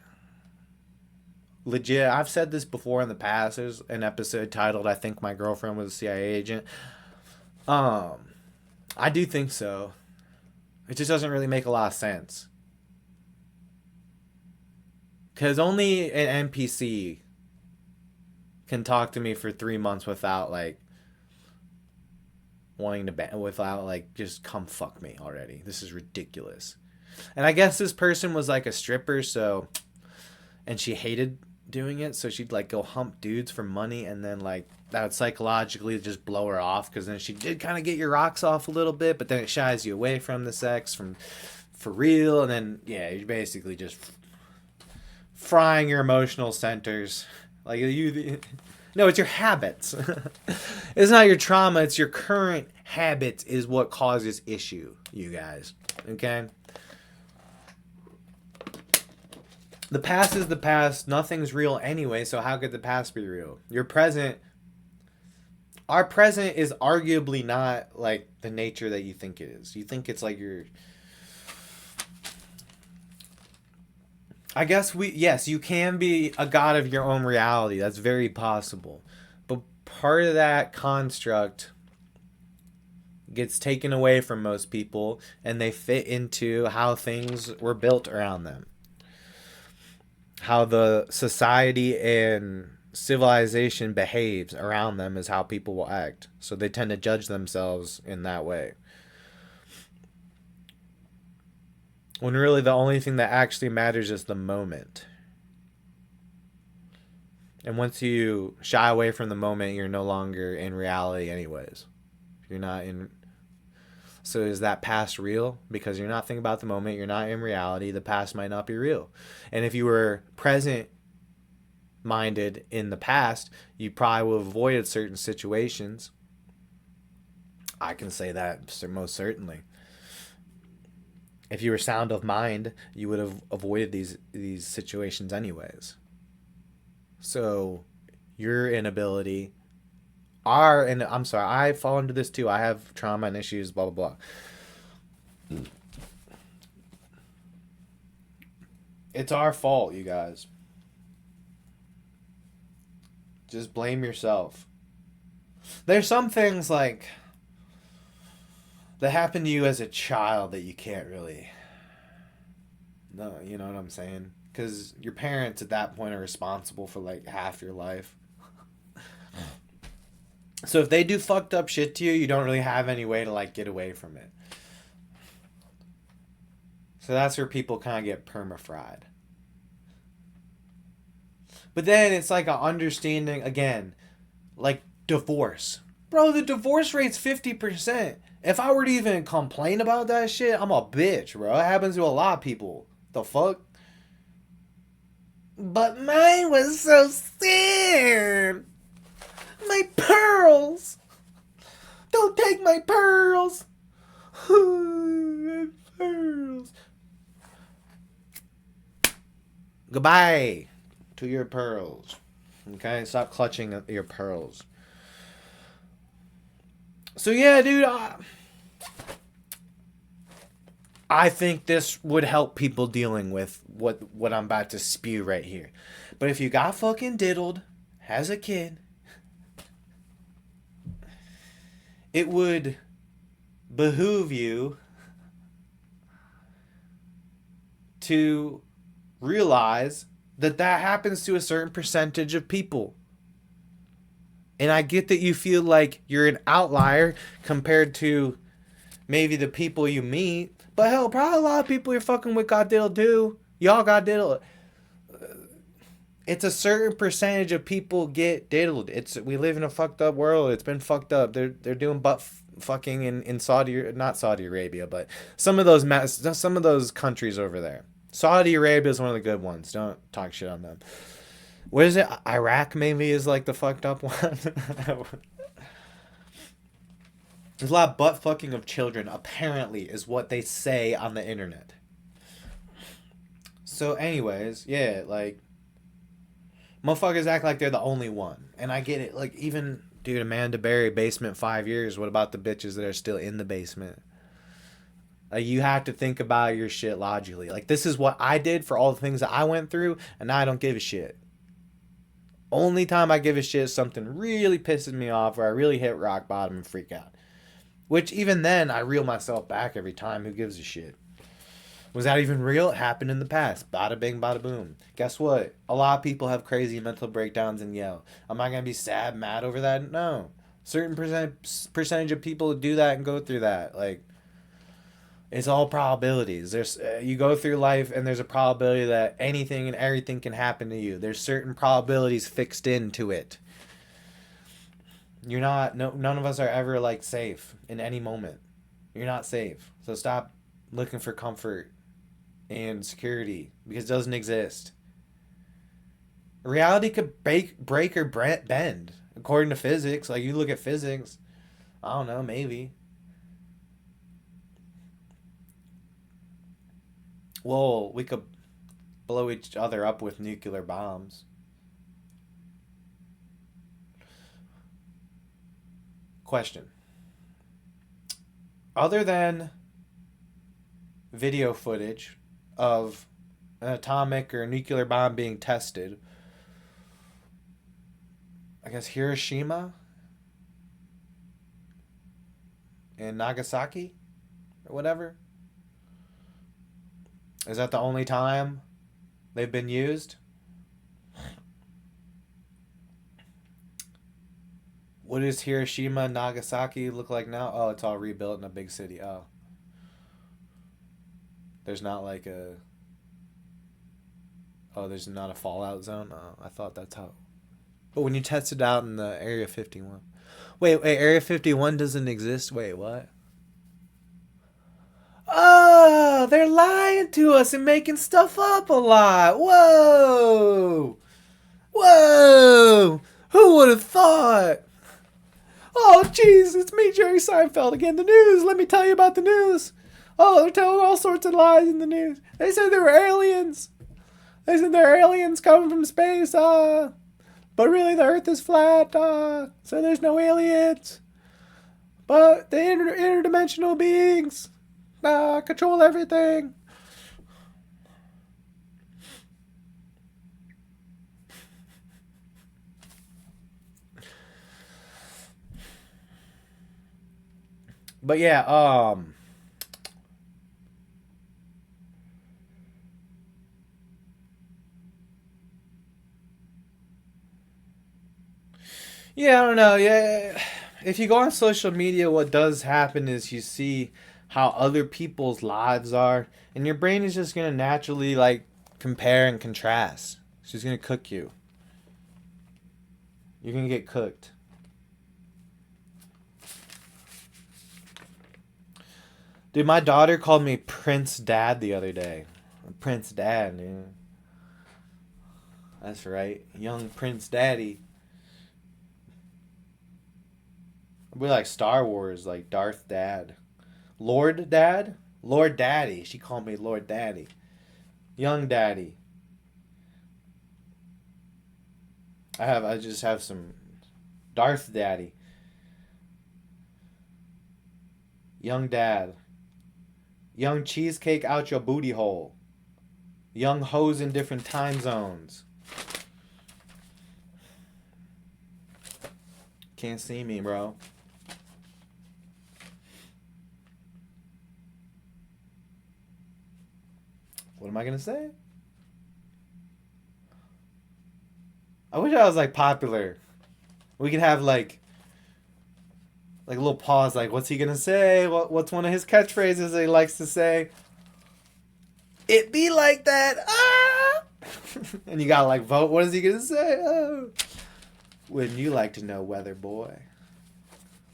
legit. I've said this before in the past. There's an episode titled, I Think My Girlfriend Was a CIA Agent. I do think so. It just doesn't really make a lot of sense. Because only an NPC can talk to me for 3 months without, like, wanting to, without, like, just come fuck me already. This is ridiculous. And I guess this person was, like, a stripper, so, and she hated doing it, so she'd, like, go hump dudes for money, and then, like, that would psychologically just blow her off, because then she did kind of get your rocks off a little bit, but then it shies you away from the sex, for real, and then, yeah, you're basically just frying your emotional centers. Like, no, it's your habits. It's not your trauma, it's your current habits is what causes issue, you guys. Okay? The past is the past. Nothing's real anyway, so how could the past be real? Your present, our present is arguably not like the nature that you think it is. You think it's like your, I guess yes, you can be a god of your own reality. That's very possible. But part of that construct gets taken away from most people, and they fit into how things were built around them. How the society and civilization behaves around them is how people will act. So they tend to judge themselves in that way. When really the only thing that actually matters is the moment. And once you shy away from the moment, you're no longer in reality anyways. You're not in... So is that past real? Because you're not thinking about the moment, you're not in reality, the past might not be real. And if you were present minded in the past, you probably would have avoided certain situations. I can say that most certainly. If you were sound of mind, you would have avoided these situations anyways. So your inability, and I'm sorry, I fall into this too. I have trauma and issues, blah, blah, blah. It's our fault, you guys. Just blame yourself. There's some things like that happened to you as a child that you can't really... No, you know what I'm saying? Because your parents at that point are responsible for like half your life. So if they do fucked up shit to you, you don't really have any way to like get away from it. So that's where people kind of get perma-fried. But then it's like an understanding, again, like divorce. Bro, the divorce rate's 50%. If I were to even complain about that shit, I'm a bitch, bro. It happens to a lot of people. The fuck? But mine was so sad. My pearls. Don't take my pearls. My pearls. Goodbye to your pearls. Okay? Stop clutching at your pearls. So yeah, dude, I think this would help people dealing with what I'm about to spew right here. But if you got fucking diddled as a kid, it would behoove you to realize that that happens to a certain percentage of people. And I get that you feel like you're an outlier compared to maybe the people you meet. But hell, probably a lot of people you're fucking with got diddled too. Y'all got diddled. It's a certain percentage of people get diddled. We live in a fucked up world. It's been fucked up. They're doing fucking in Saudi, not Saudi Arabia, but some of those countries over there. Saudi Arabia is one of the good ones. Don't talk shit on them. What is it? Iraq maybe is like the fucked up one. There's a lot of butt fucking of children, apparently, is what they say on the internet. So, anyways, yeah, like, motherfuckers act like they're the only one. And I get it. Like, even, dude, Amanda Berry, basement 5 years. What about the bitches that are still in the basement? Like, you have to think about your shit logically. Like, this is what I did for all the things that I went through, and now I don't give a shit. Only time I give a shit is something really pisses me off, or I really hit rock bottom and freak out. Which, even then, I reel myself back every time. Who gives a shit? Was that even real? It happened in the past. Bada bing, bada boom. Guess what? A lot of people have crazy mental breakdowns and yell. Am I going to be sad, mad over that? No. Certain percentage of people do that and go through that. Like, it's all probabilities. There's you go through life and there's a probability that anything and everything can happen to you. There's certain probabilities fixed into it. You're not, no, none of us are ever like safe in any moment. You're not safe. So stop looking for comfort and security because it doesn't exist. Reality could break or bend according to physics. Like, you look at physics, I don't know, maybe. Well, we could blow each other up with nuclear bombs. Question. Other than video footage of an atomic or nuclear bomb being tested, I guess Hiroshima and Nagasaki or whatever, is that the only time they've been used? What does Hiroshima and Nagasaki look like now? Oh, it's all rebuilt in a big city. Oh. There's not like a... Oh, there's not a fallout zone? Oh, I thought that's how... But when you test it out in the Area 51... Wait, Area 51 doesn't exist? Wait, what? Oh, they're lying to us and making stuff up a lot. Whoa! Whoa! Who would have thought? Oh, jeez, it's me, Jerry Seinfeld, again. The news. Let me tell you about the news. Oh, they're telling all sorts of lies in the news. They said there were aliens. They said there are aliens coming from space. But really, the Earth is flat. So there's no aliens. But the interdimensional beings control everything. But yeah, yeah, I don't know. Yeah, if you go on social media, what does happen is you see how other people's lives are, and your brain is just gonna naturally like compare and contrast. It's just gonna cook you. You're gonna get cooked. Dude, my daughter called me Prince Dad the other day. Prince Dad, dude. That's right. Young Prince Daddy. We like Star Wars, like Darth Dad. Lord Dad? Lord Daddy. She called me Lord Daddy. Young Daddy. I just have some Darth Daddy. Young Dad. Young cheesecake out your booty hole. Young hoes in different time zones. Can't see me, bro. What am I gonna say? I wish I was like popular. We could have like a little pause, like what's he gonna say? What's one of his catchphrases that he likes to say? It be like that. Ah! And you gotta like vote. What is he gonna say? Oh. Wouldn't you like to know, weather boy?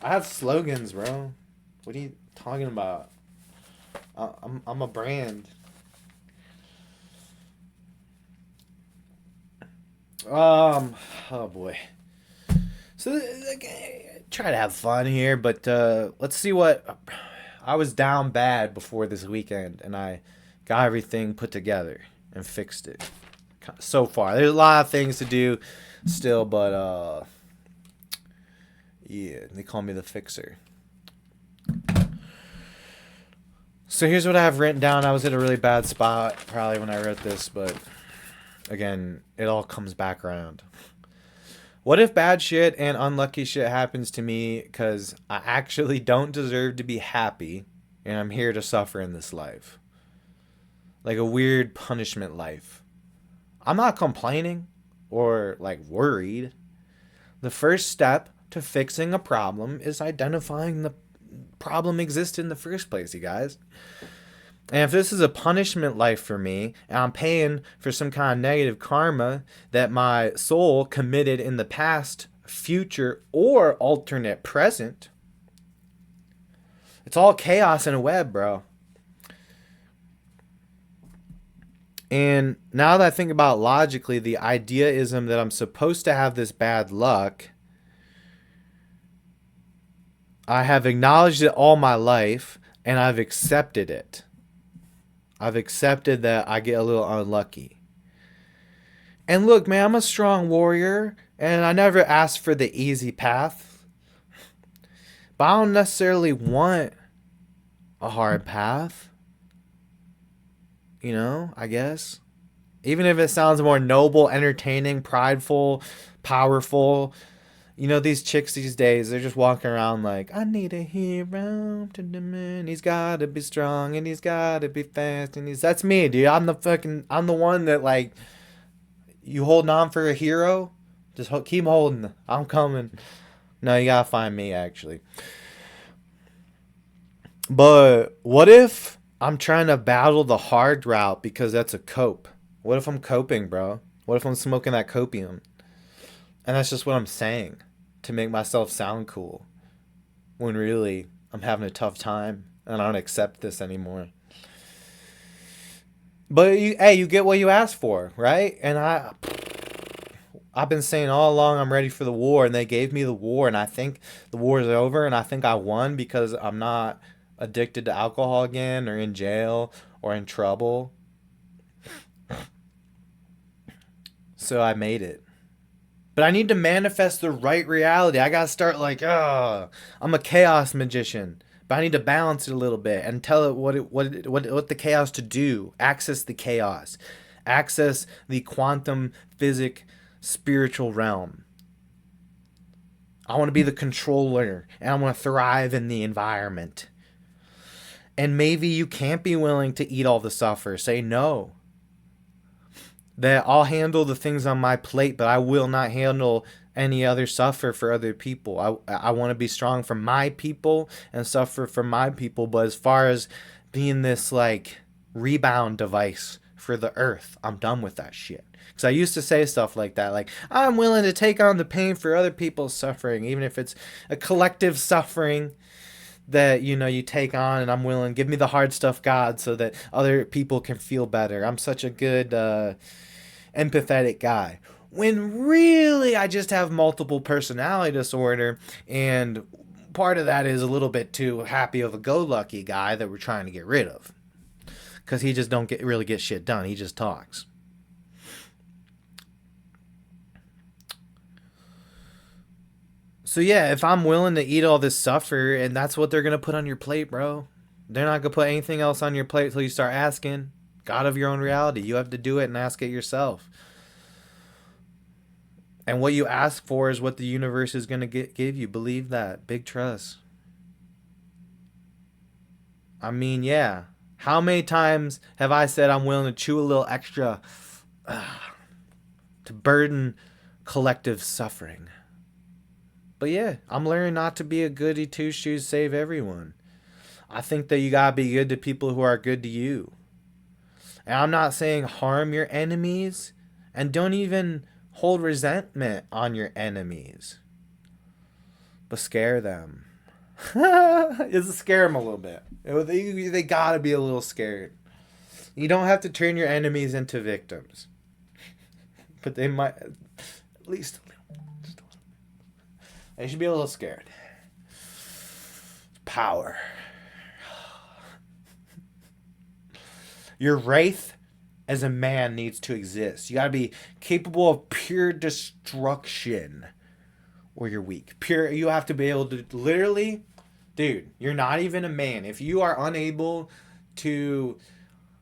I have slogans, bro. What are you talking about? I'm a brand. Oh boy. So try to have fun here, but let's see what. I was down bad before this weekend, and I got everything put together and fixed it. So far, there's a lot of things to do still, but yeah, they call me the fixer. So here's what I have written down. I was at a really bad spot probably when I wrote this, but again, it all comes back around. What if bad shit and unlucky shit happens to me because I actually don't deserve to be happy and I'm here to suffer in this life? Like a weird punishment life. I'm not complaining or like worried. The first step to fixing a problem is identifying the problem exists in the first place, you guys. And if this is a punishment life for me, and I'm paying for some kind of negative karma that my soul committed in the past, future, or alternate present, it's all chaos in a web, bro. And now that I think about it logically, the ideaism that I'm supposed to have this bad luck, I have acknowledged it all my life, and I've accepted it. I've accepted that I get a little unlucky. And look, man, I'm a strong warrior, and I never asked for the easy path. But I don't necessarily want a hard path. You know, I guess. Even if it sounds more noble, entertaining, prideful, powerful. You know, these chicks these days, they're just walking around like, I need a hero to the man. He's got to be strong and he's got to be fast. And that's me, dude. I'm the one that like, you holding on for a hero? Just keep holding. I'm coming. No, you got to find me, actually. But what if I'm trying to battle the hard route because that's a cope? What if I'm coping, bro? What if I'm smoking that copium? And that's just what I'm saying to make myself sound cool. When really, I'm having a tough time and I don't accept this anymore. But you get what you asked for, right? And I've been saying all along I'm ready for the war, and they gave me the war, and I think the war is over, and I think I won because I'm not addicted to alcohol again or in jail or in trouble. So I made it. But I need to manifest the right reality. I gotta start like, I'm a chaos magician. But I need to balance it a little bit and tell it what the chaos to do. Access the chaos. Access the quantum physic spiritual realm. I want to be the controller, and I want to thrive in the environment. And maybe you can't be willing to eat all the suffer. Say no. That I'll handle the things on my plate, but I will not handle any other suffer for other people. I want to be strong for my people and suffer for my people. But as far as being this like rebound device for the earth, I'm done with that shit. Because I used to say stuff like that. Like, I'm willing to take on the pain for other people's suffering, even if it's a collective suffering that, you know, you take on, and I'm willing, give me the hard stuff, God, so that other people can feel better. I'm such a good empathetic guy. When really I just have multiple personality disorder, and part of that is a little bit too happy of a go-lucky guy that we're trying to get rid of. Because he just don't really get shit done. He just talks. So yeah, if I'm willing to eat all this suffer, and that's what they're going to put on your plate, bro, They're not going to put anything else on your plate until you start asking. God of your own reality. You have to do it and ask it yourself. And what you ask for is what the universe is going to give you. Believe that. Big trust. I mean, yeah. How many times have I said I'm willing to chew a little extra to burden collective suffering? But yeah, I'm learning not to be a goody two-shoes save everyone. I think that you gotta be good to people who are good to you. And I'm not saying harm your enemies, and don't even hold resentment on your enemies. But scare them. Just scare them a little bit. They gotta be a little scared. You don't have to turn your enemies into victims. But they might, at least a little. Just a little. They should be a little scared. Power. Your wraith as a man needs to exist. You gotta be capable of pure destruction, or you're weak. You have to be able to literally, dude, you're not even a man. If you are unable to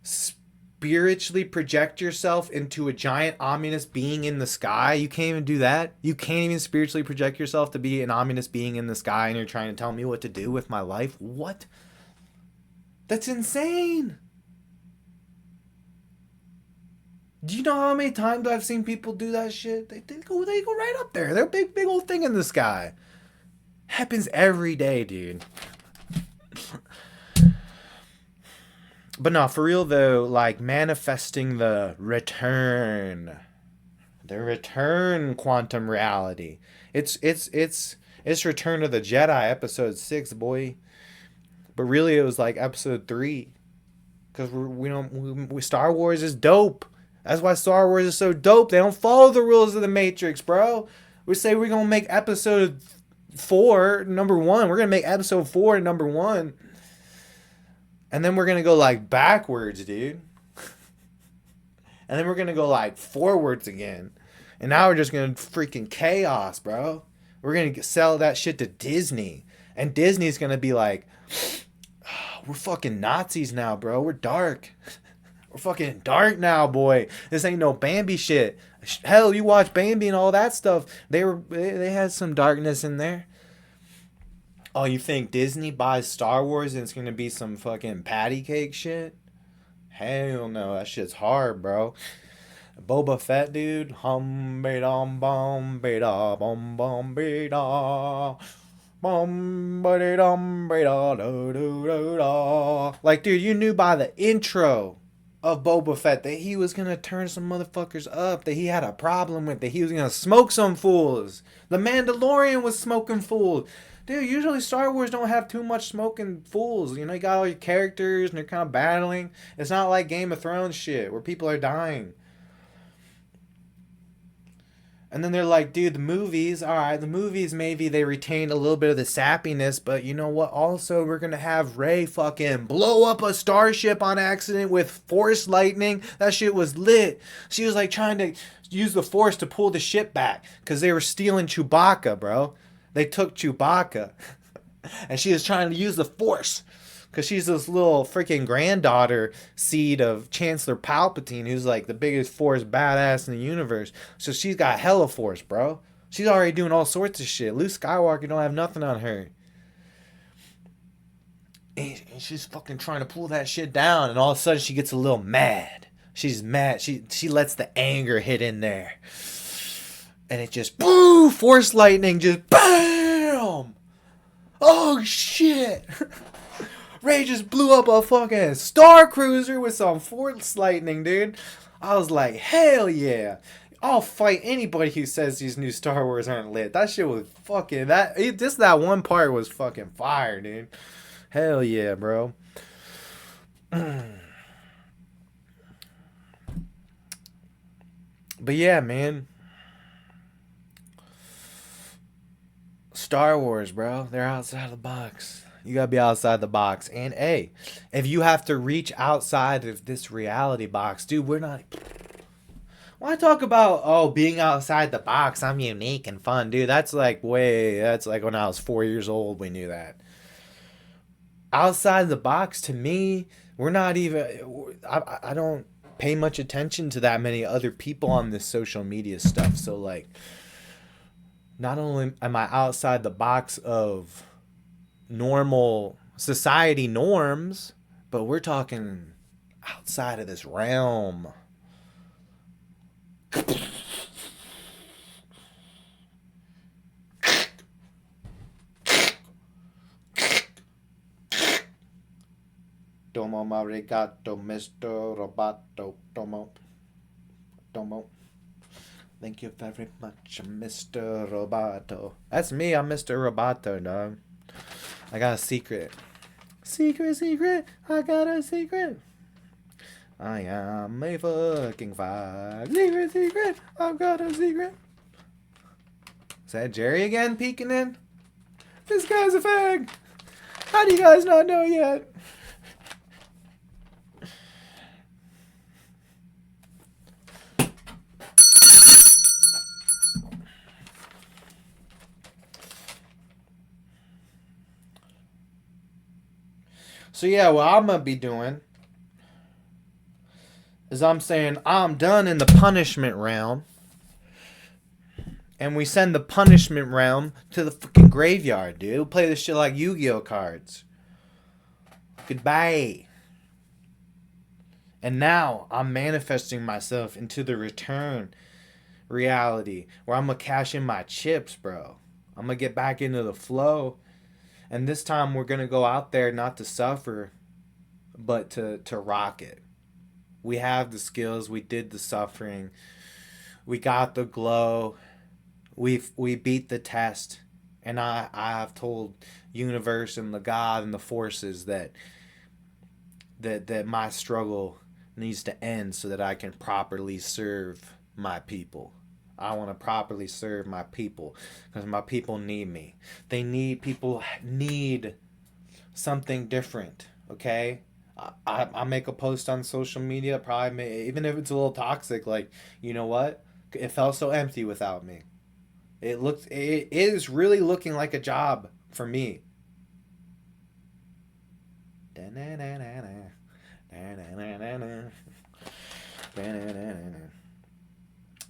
spiritually project yourself into a giant ominous being in the sky, you can't even do that. You can't even spiritually project yourself to be an ominous being in the sky, and you're trying to tell me what to do with my life? What? That's insane. Do you know how many times I've seen people do that shit? They go right up there. They're a big old thing in the sky. Happens every day, dude. But no, for real though, like manifesting the return quantum reality. It's Return of the Jedi episode 6, boy. But really it was like episode 3, because we Star Wars is dope. That's why Star Wars is so dope. They don't follow the rules of the Matrix, bro. We say we're going to make episode 4 number 1. We're going to make episode 4 number 1. And then we're going to go like backwards, dude. And then we're going to go like forwards again. And now we're just going to freaking chaos, bro. We're going to sell that shit to Disney. And Disney's going to be like, oh, we're fucking Nazis now, bro. We're dark. We're fucking dark now, boy. This ain't no Bambi shit. Hell, you watch Bambi and all that stuff. They had some darkness in there. Oh, you think Disney buys Star Wars and it's gonna be some fucking patty cake shit? Hell no, that shit's hard, bro. Boba Fett, dude. Hum be dum bum be da bum bum be da. Bum ba dum be da do do do da. Like, dude, you knew by the intro of Boba Fett that he was gonna turn some motherfuckers up, that he had a problem with, that he was gonna smoke some fools. The Mandalorian was smoking fools. Dude, usually Star Wars don't have too much smoking fools. You know, you got all your characters and they're kind of battling. It's not like Game of Thrones shit where people are dying. And then they're like, dude, the movies, alright, the movies maybe they retained a little bit of the sappiness, but you know what? Also, we're gonna have Rey fucking blow up a starship on accident with force lightning. That shit was lit. She was like trying to use the force to pull the ship back because they were stealing Chewbacca, bro. They took Chewbacca. And she was trying to use the force because she's this little freaking granddaughter seed of Chancellor Palpatine, who's like the biggest force badass in the universe. So she's got hella force, bro. She's already doing all sorts of shit. Luke Skywalker don't have nothing on her. And she's fucking trying to pull that shit down. And all of a sudden she gets a little mad. She's mad. She lets the anger hit in there. And it just, boo! Force lightning just, BAM! Oh, shit! Ray just blew up a fucking Star Cruiser with some force lightning, dude. I was like, hell yeah. I'll fight anybody who says these new Star Wars aren't lit. That shit was fucking, that one part was fucking fire, dude. Hell yeah, bro. But yeah, man. Star Wars, bro. They're outside the box. You gotta be outside the box. And hey, if you have to reach outside of this reality box, dude, we're not. When I talk about being outside the box, I'm unique and fun, dude. That's like when I was 4 years old. We knew that. outside the box, to me, we're not even, I don't pay much attention to that many other people on this social media stuff. So like, not only am I outside the box of normal society norms, but we're talking outside of this realm. Domo marigato, Mr. Roboto. Domo. Thank you very much, Mr. Roboto. That's me, I'm Mr. Roboto, dog. I got a secret. Secret, I got a secret. I am a fucking fag. Secret, I've got a secret. Is that Jerry again peeking in? This guy's a fag. How do you guys not know yet? So yeah, what I'm going to be doing is I'm saying I'm done in the punishment realm. And we send the punishment realm to the fucking graveyard, dude. We'll play this shit like Yu-Gi-Oh cards. Goodbye. And now I'm manifesting myself into the return reality where I'm going to cash in my chips, bro. I'm going to get back into the flow. And this time we're going to go out there not to suffer, but to rock it. We have the skills. We did the suffering. We got the glow. We beat the test. And I have told universe and the God and the forces that my struggle needs to end so that I can properly serve my people. I want to properly serve my people because my people need me. People need something different, okay? I make a post on social media, probably even if it's a little toxic, like, you know what? It felt so empty without me. It is really looking like a job for me.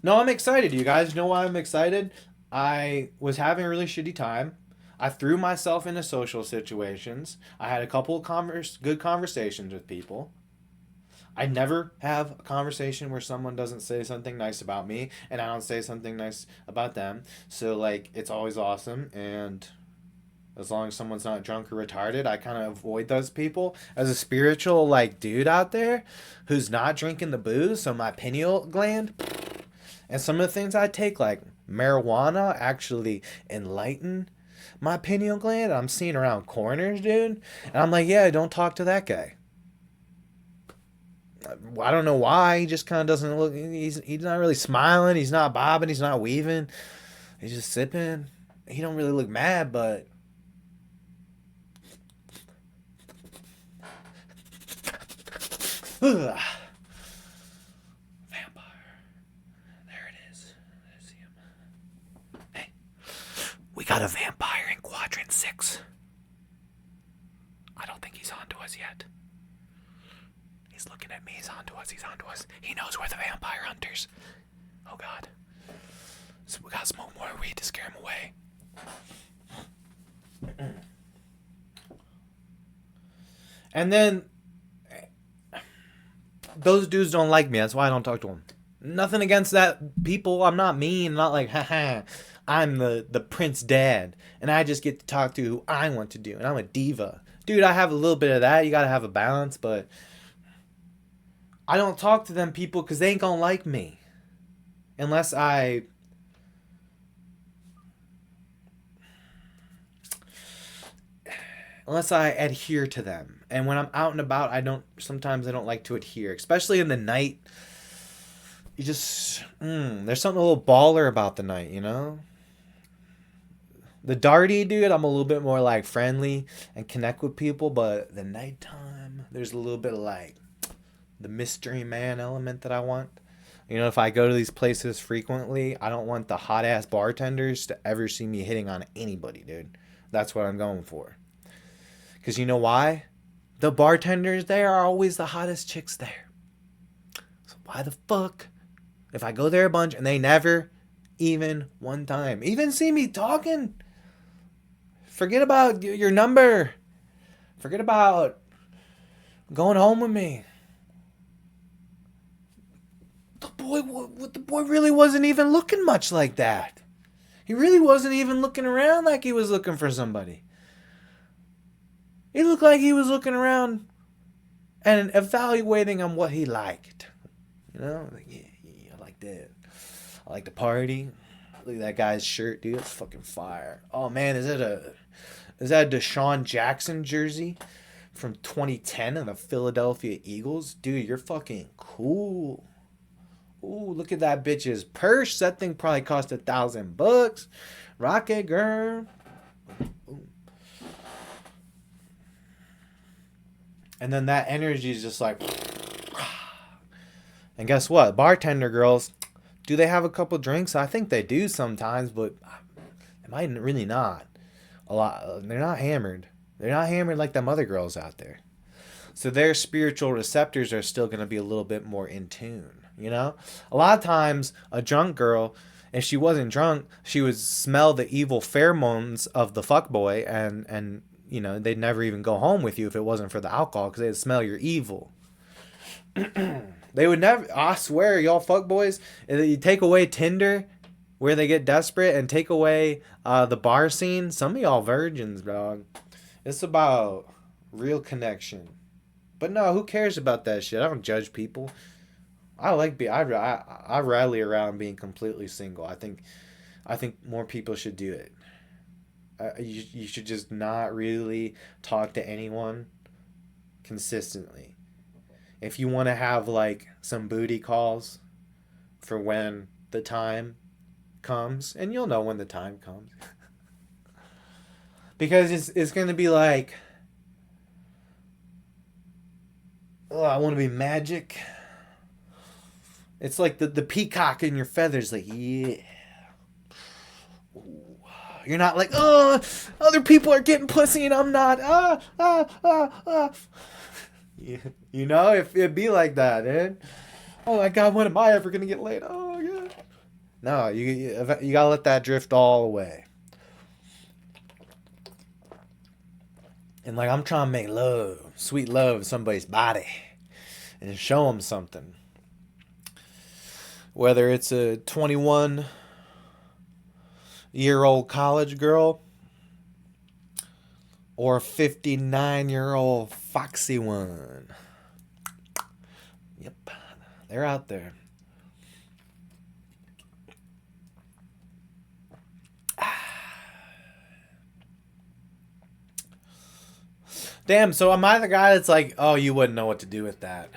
No, I'm excited, you guys. Know why I'm excited? I was having a really shitty time. I threw myself into social situations. I had a couple of good conversations with people. I never have a conversation where someone doesn't say something nice about me and I don't say something nice about them. So, like, it's always awesome. And as long as someone's not drunk or retarded, I kind of avoid those people. As a spiritual, like, dude out there who's not drinking the booze, so my pineal gland and some of the things I take, like marijuana, actually enlighten my pineal gland. I'm seeing around corners, dude. And I'm like, yeah, don't talk to that guy. I don't know why. He just kind of doesn't look. He's not really smiling. He's not bobbing. He's not weaving. He's just sipping. He don't really look mad, but vampire. There it is. I see him. Hey, we got a vampire in quadrant 6. I don't think he's on to us yet. He's looking at me. He's on to us. He knows we're the vampire hunters. Oh, God. So we gotta smoke more weed to scare him away. And then those dudes don't like me. That's why I don't talk to them. Nothing against that people. I'm not mean. I'm not like, haha. I'm the prince dad. And I just get to talk to who I want to do. And I'm a diva. Dude, I have a little bit of that. You gotta have a balance, but I don't talk to them people because they ain't gonna like me. Unless I adhere to them. And when I'm out and about, sometimes I don't like to adhere, especially in the night. You just, there's something a little baller about the night, you know? The darty dude, I'm a little bit more like friendly and connect with people, but the nighttime, there's a little bit of like the mystery man element that I want. You know, if I go to these places frequently, I don't want the hot ass bartenders to ever see me hitting on anybody, dude. That's what I'm going for. Because you know why? The bartenders there are always the hottest chicks there. So why the fuck, if I go there a bunch and they never even one time even see me talking, forget about your number. Forget about going home with me. The boy really wasn't even looking much like that. He really wasn't even looking around like he was looking for somebody. He looked like he was looking around and evaluating on what he liked. You know, like, yeah, I like that. I like the party. Look at that guy's shirt, dude. It's fucking fire. Oh man, is that a Deshaun Jackson jersey from 2010 of the Philadelphia Eagles? Dude, you're fucking cool. Ooh, look at that bitch's purse. That thing probably cost $1,000. Rocket girl. Ooh. And then that energy is just like. And guess what? Bartender girls, do they have a couple drinks? I think they do sometimes, but they might really not. A lot. They're not hammered. They're not hammered like them other girls out there. So their spiritual receptors are still going to be a little bit more in tune. You know, a lot of times a drunk girl, if she wasn't drunk, she would smell the evil pheromones of the fuckboy, and you know, they'd never even go home with you if it wasn't for the alcohol, because they'd smell your evil. They would never. I swear, y'all fuckboys, you take away Tinder, where they get desperate, and take away the bar scene. Some of y'all virgins, dog. It's about real connection. But no, who cares about that shit? I don't judge people. I rally around being completely single. I think more people should do it. You should just not really talk to anyone consistently. If you want to have like some booty calls for when the time comes, and you'll know when the time comes. Because it's going to be like, oh, I want to be magic. It's like the peacock in your feathers, like, yeah. Ooh. You're not like, oh, other people are getting pussy and I'm not. Yeah. You know, it'd be like that, man. Oh my God, when am I ever gonna get laid? Oh yeah. No, you gotta let that drift all away. And like, I'm trying to make love, sweet love in somebody's body, and show them something. Whether it's a 21-year-old college girl or a 59-year-old foxy one. Yep, they're out there. Damn, so am I the guy that's like, oh, you wouldn't know what to do with that?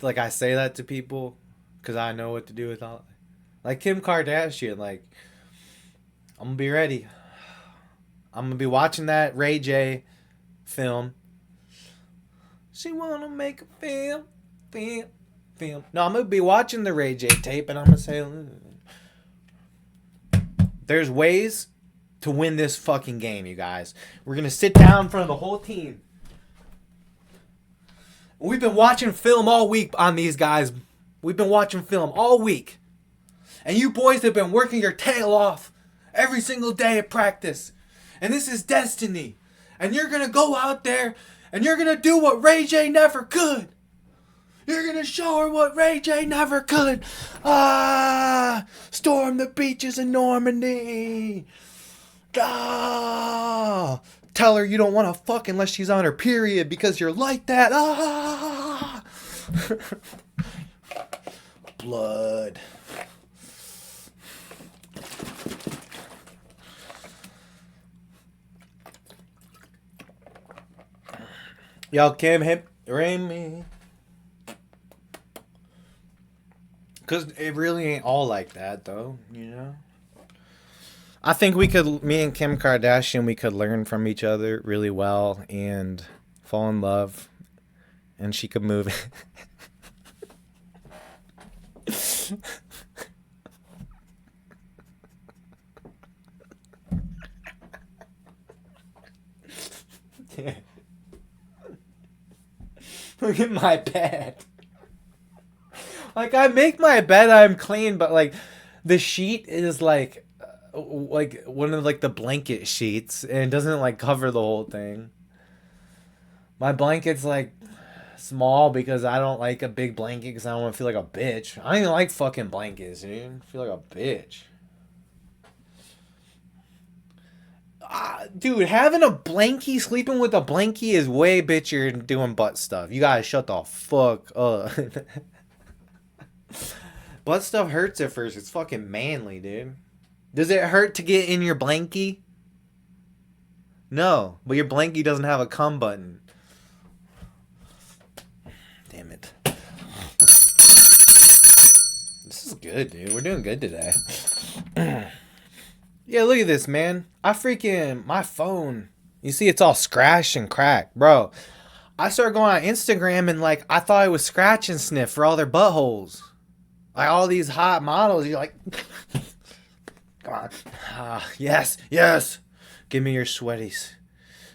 Like, I say that to people because I know what to do with all. Like Kim Kardashian, like, I'm going to be ready. I'm going to be watching that Ray J film. She want to make a film. No, I'm going to be watching the Ray J tape and I'm going to say, there's ways to win this fucking game, you guys. We're going to sit down in front of the whole team. We've been watching film all week on these guys. We've been watching film all week. And you boys have been working your tail off every single day at practice. And this is destiny. And you're going to go out there and you're going to do what Ray J never could. You're going to show her what Ray J never could. Storm the beaches in Normandy. Tell her you don't want to fuck unless she's on her period because you're like that. Blood. Y'all Kim hit ring me. Because it really ain't all like that, though, you know? I think me and Kim Kardashian, we could learn from each other really well and fall in love. And she could move. Look at my bed. Like, I make my bed, I'm clean, but like the sheet is like one of like the blanket sheets, and it doesn't like cover the whole thing. My blanket's like small because I don't like a big blanket because I don't want to feel like a bitch. I don't even like fucking blankets, dude. I feel like a bitch. Dude, having a blankie, sleeping with a blankie is way bitchier than doing butt stuff. You gotta shut the fuck up. Butt stuff hurts at first. It's fucking manly, dude. Does it hurt to get in your blankie? No, but your blankie doesn't have a cum button. Damn it. This is good, dude. We're doing good today. Yeah, look at this, man. My phone. You see, it's all scratched and cracked. Bro, I started going on Instagram and, like, I thought it was scratch and sniff for all their buttholes. Like, all these hot models, you're like, come on. Yes. Give me your sweaty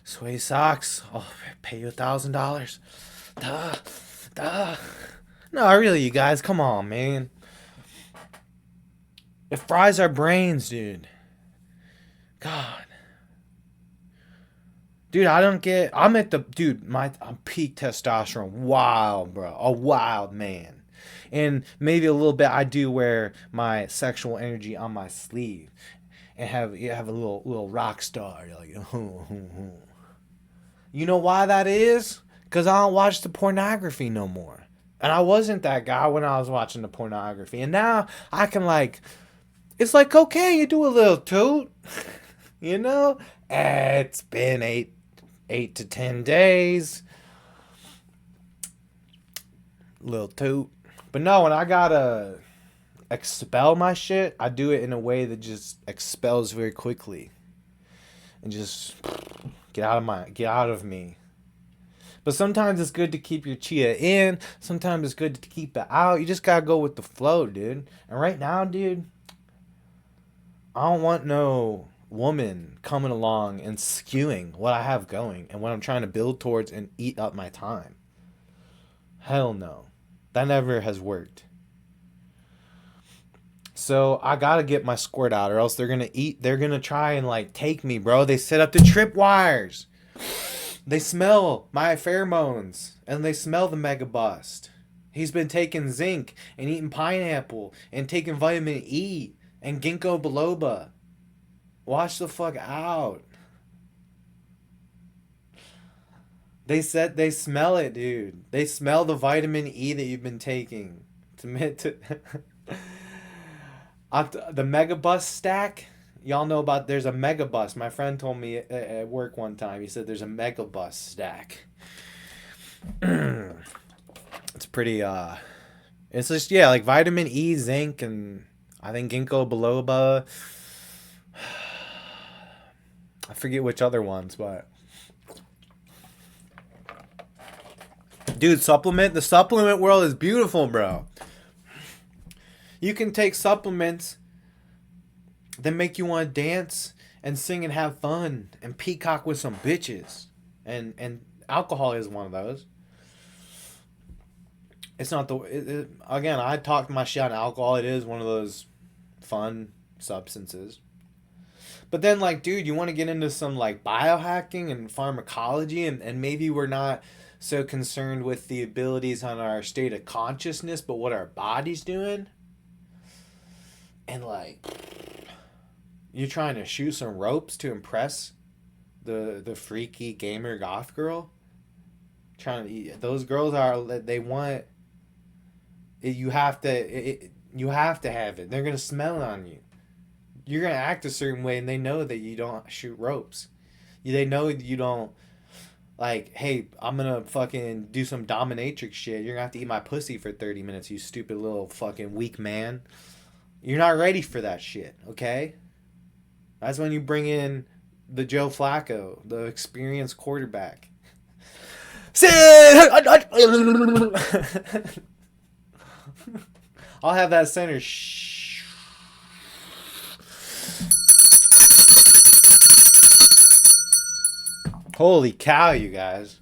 socks. I'll pay you $1,000. Duh. No, really, you guys, come on, man. It fries our brains, dude. God. Dude, I'm peak testosterone. Wild, bro. A wild man. And maybe a little bit I do wear my sexual energy on my sleeve. And have a little rock star. You're like, You know why that is? Because I don't watch the pornography no more. And I wasn't that guy when I was watching the pornography. And now I can it's like, okay, you do a little toot. You know? It's been 8 to 10 days. Little toot. But no, when I gotta expel my shit, I do it in a way that just expels very quickly. And just get out of me. But sometimes it's good to keep your chia in. Sometimes it's good to keep it out. You just gotta go with the flow, dude. And right now, dude, I don't want no woman coming along and skewing what I have going and what I'm trying to build towards and eat up my time. Hell no. That never has worked. So I gotta get my squirt out or else they're gonna try and take me, bro. They set up the tripwires. They smell my pheromones and they smell the mega bust. He's been taking zinc and eating pineapple and taking vitamin E and ginkgo biloba. Watch the fuck out. They said they smell it, dude. They smell the vitamin E that you've been taking. The Megabus stack. Y'all know about, there's a Megabus. My friend told me at work one time. He said there's a Megabus stack. It's pretty, it's just, yeah, like vitamin E, zinc, and I think ginkgo biloba. I forget which other ones, but dude, the supplement world is beautiful, bro. You can take supplements that make you want to dance and sing and have fun and peacock with some bitches. And alcohol is one of those. It's not again, I talked my shit on alcohol. It is one of those fun substances. But then, dude, you want to get into some, biohacking and pharmacology, and maybe we're not so concerned with the abilities on our state of consciousness, but what our body's doing. And, you're trying to shoot some ropes to impress the freaky gamer goth girl. Those girls they want it, you have to have it. They're going to smell it on you. You're going to act a certain way, and they know that you don't shoot ropes. They know that you don't, hey, I'm going to fucking do some dominatrix shit. You're going to have to eat my pussy for 30 minutes, you stupid little fucking weak man. You're not ready for that shit, okay? That's when you bring in the Joe Flacco, the experienced quarterback. I'll have that center. Holy cow, you guys.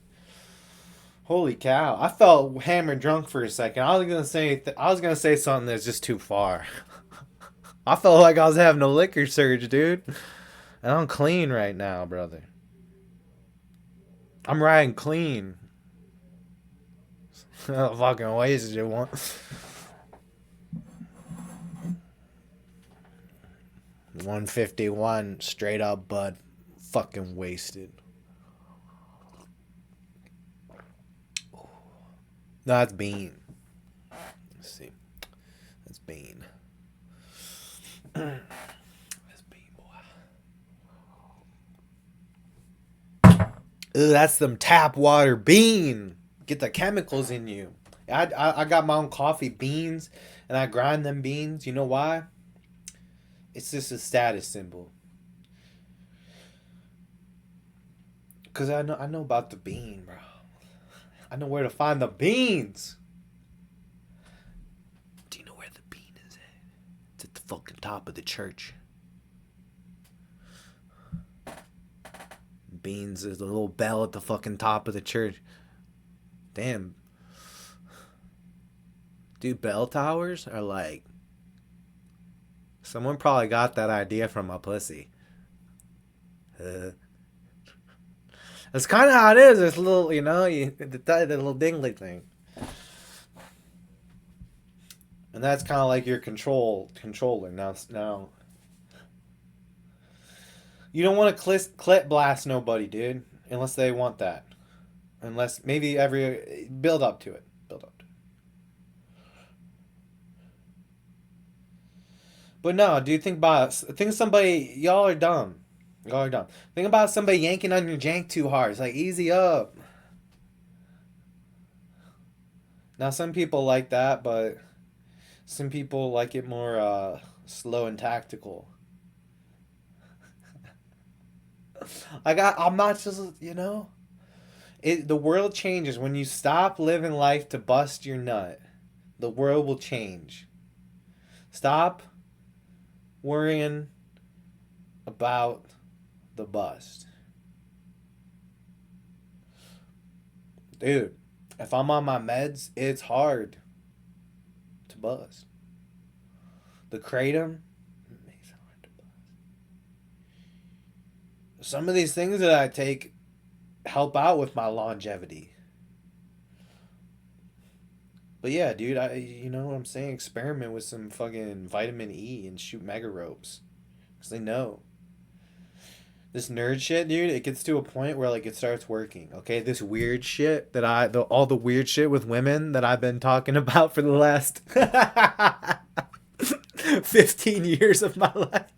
Holy cow! I felt hammered drunk for a second. I was gonna say something that's just too far. I felt like I was having a liquor surge, dude. And I'm clean right now, brother. I'm riding clean. Fucking wasted it one. 151 straight up, bud. Fucking wasted. No, that's bean. Let's see. That's bean. That's bean, boy. Ooh, that's them tap water bean. Get the chemicals in you. I got my own coffee beans, and I grind them beans. You know why? It's just a status symbol. Cause I know about the bean, bro. I know where to find the beans. Do you know where the bean is at? It's at the fucking top of the church. Beans is the little bell at the fucking top of the church. Damn. Dude, bell towers are like... Someone probably got that idea from a pussy. That's kind of how it is. This little, the little dingly thing. And that's kind of like your controller. Now, you don't want to clit blast nobody, dude. Unless they want that. Unless maybe build up to it. But no, dude, think somebody, y'all are dumb. Think about somebody yanking on your jank too hard. It's like, easy up. Now, some people like that, but some people like it more slow and tactical. I'm not just, the world changes. When you stop living life to bust your nut, the world will change. Stop worrying about the bust. Dude, if I'm on my meds, it's hard to bust. The kratom makes it hard to bust. Some of these things that I take help out with my longevity. But yeah, dude, you know what I'm saying? Experiment with some fucking vitamin E and shoot mega ropes. Because they know. This nerd shit, dude, it gets to a point where, like, it starts working, okay? This weird shit all the weird shit with women that I've been talking about for the last 15 years of my life.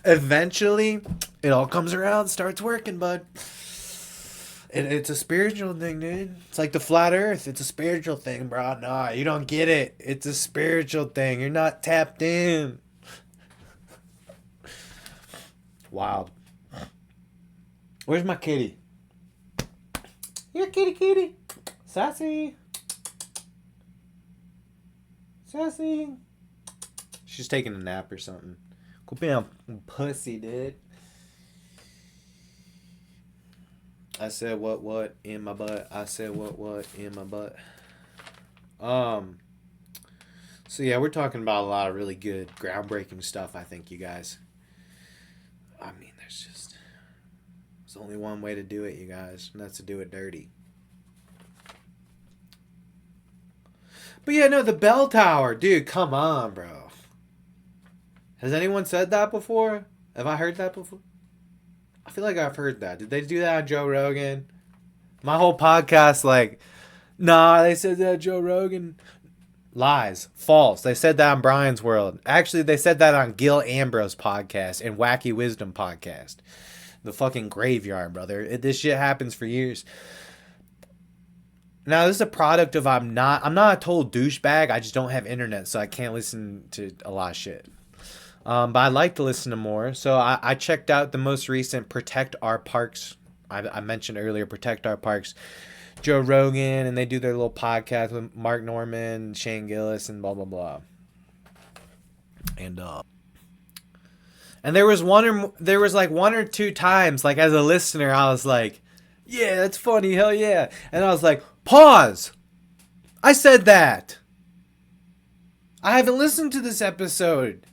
Eventually, it all comes around, starts working, bud. It's a spiritual thing, dude. It's like the flat earth. It's a spiritual thing, bro. Nah, you don't get it. It's a spiritual thing. You're not tapped in. Wild. Where's my kitty? Here, kitty. Sassy. She's taking a nap or something. Go be a pussy, dude. I said what in my butt. I said what in my butt. So yeah, we're talking about a lot of really good, groundbreaking stuff, I think, you guys. I mean, there's only one way to do it, you guys, and that's to do it dirty. But yeah, no, the bell tower, dude, come on, bro. Has anyone said that before? Have I heard that before? I feel like I've heard that. Did they do that on Joe Rogan? My whole podcast, like, nah, they said that Joe Rogan. Lies. False. They said that on BryansWorld. Actually, they said that on Gil Ambrose podcast and Wacky Wisdom podcast. The fucking graveyard, brother. This shit happens for years. Now, this is a product of I'm not a total douchebag. I just don't have internet, so I can't listen to a lot of shit. But I like to listen to more. So I checked out the most recent Protect Our Parks. I mentioned earlier, Protect Our Parks. Joe Rogan, and they do their little podcast with Mark Norman, Shane Gillis, and blah, blah, blah. And there was one or two times, like, as a listener, I was like, Yeah, that's funny. Hell yeah. And I was like, pause. I said that. I haven't listened to this episode.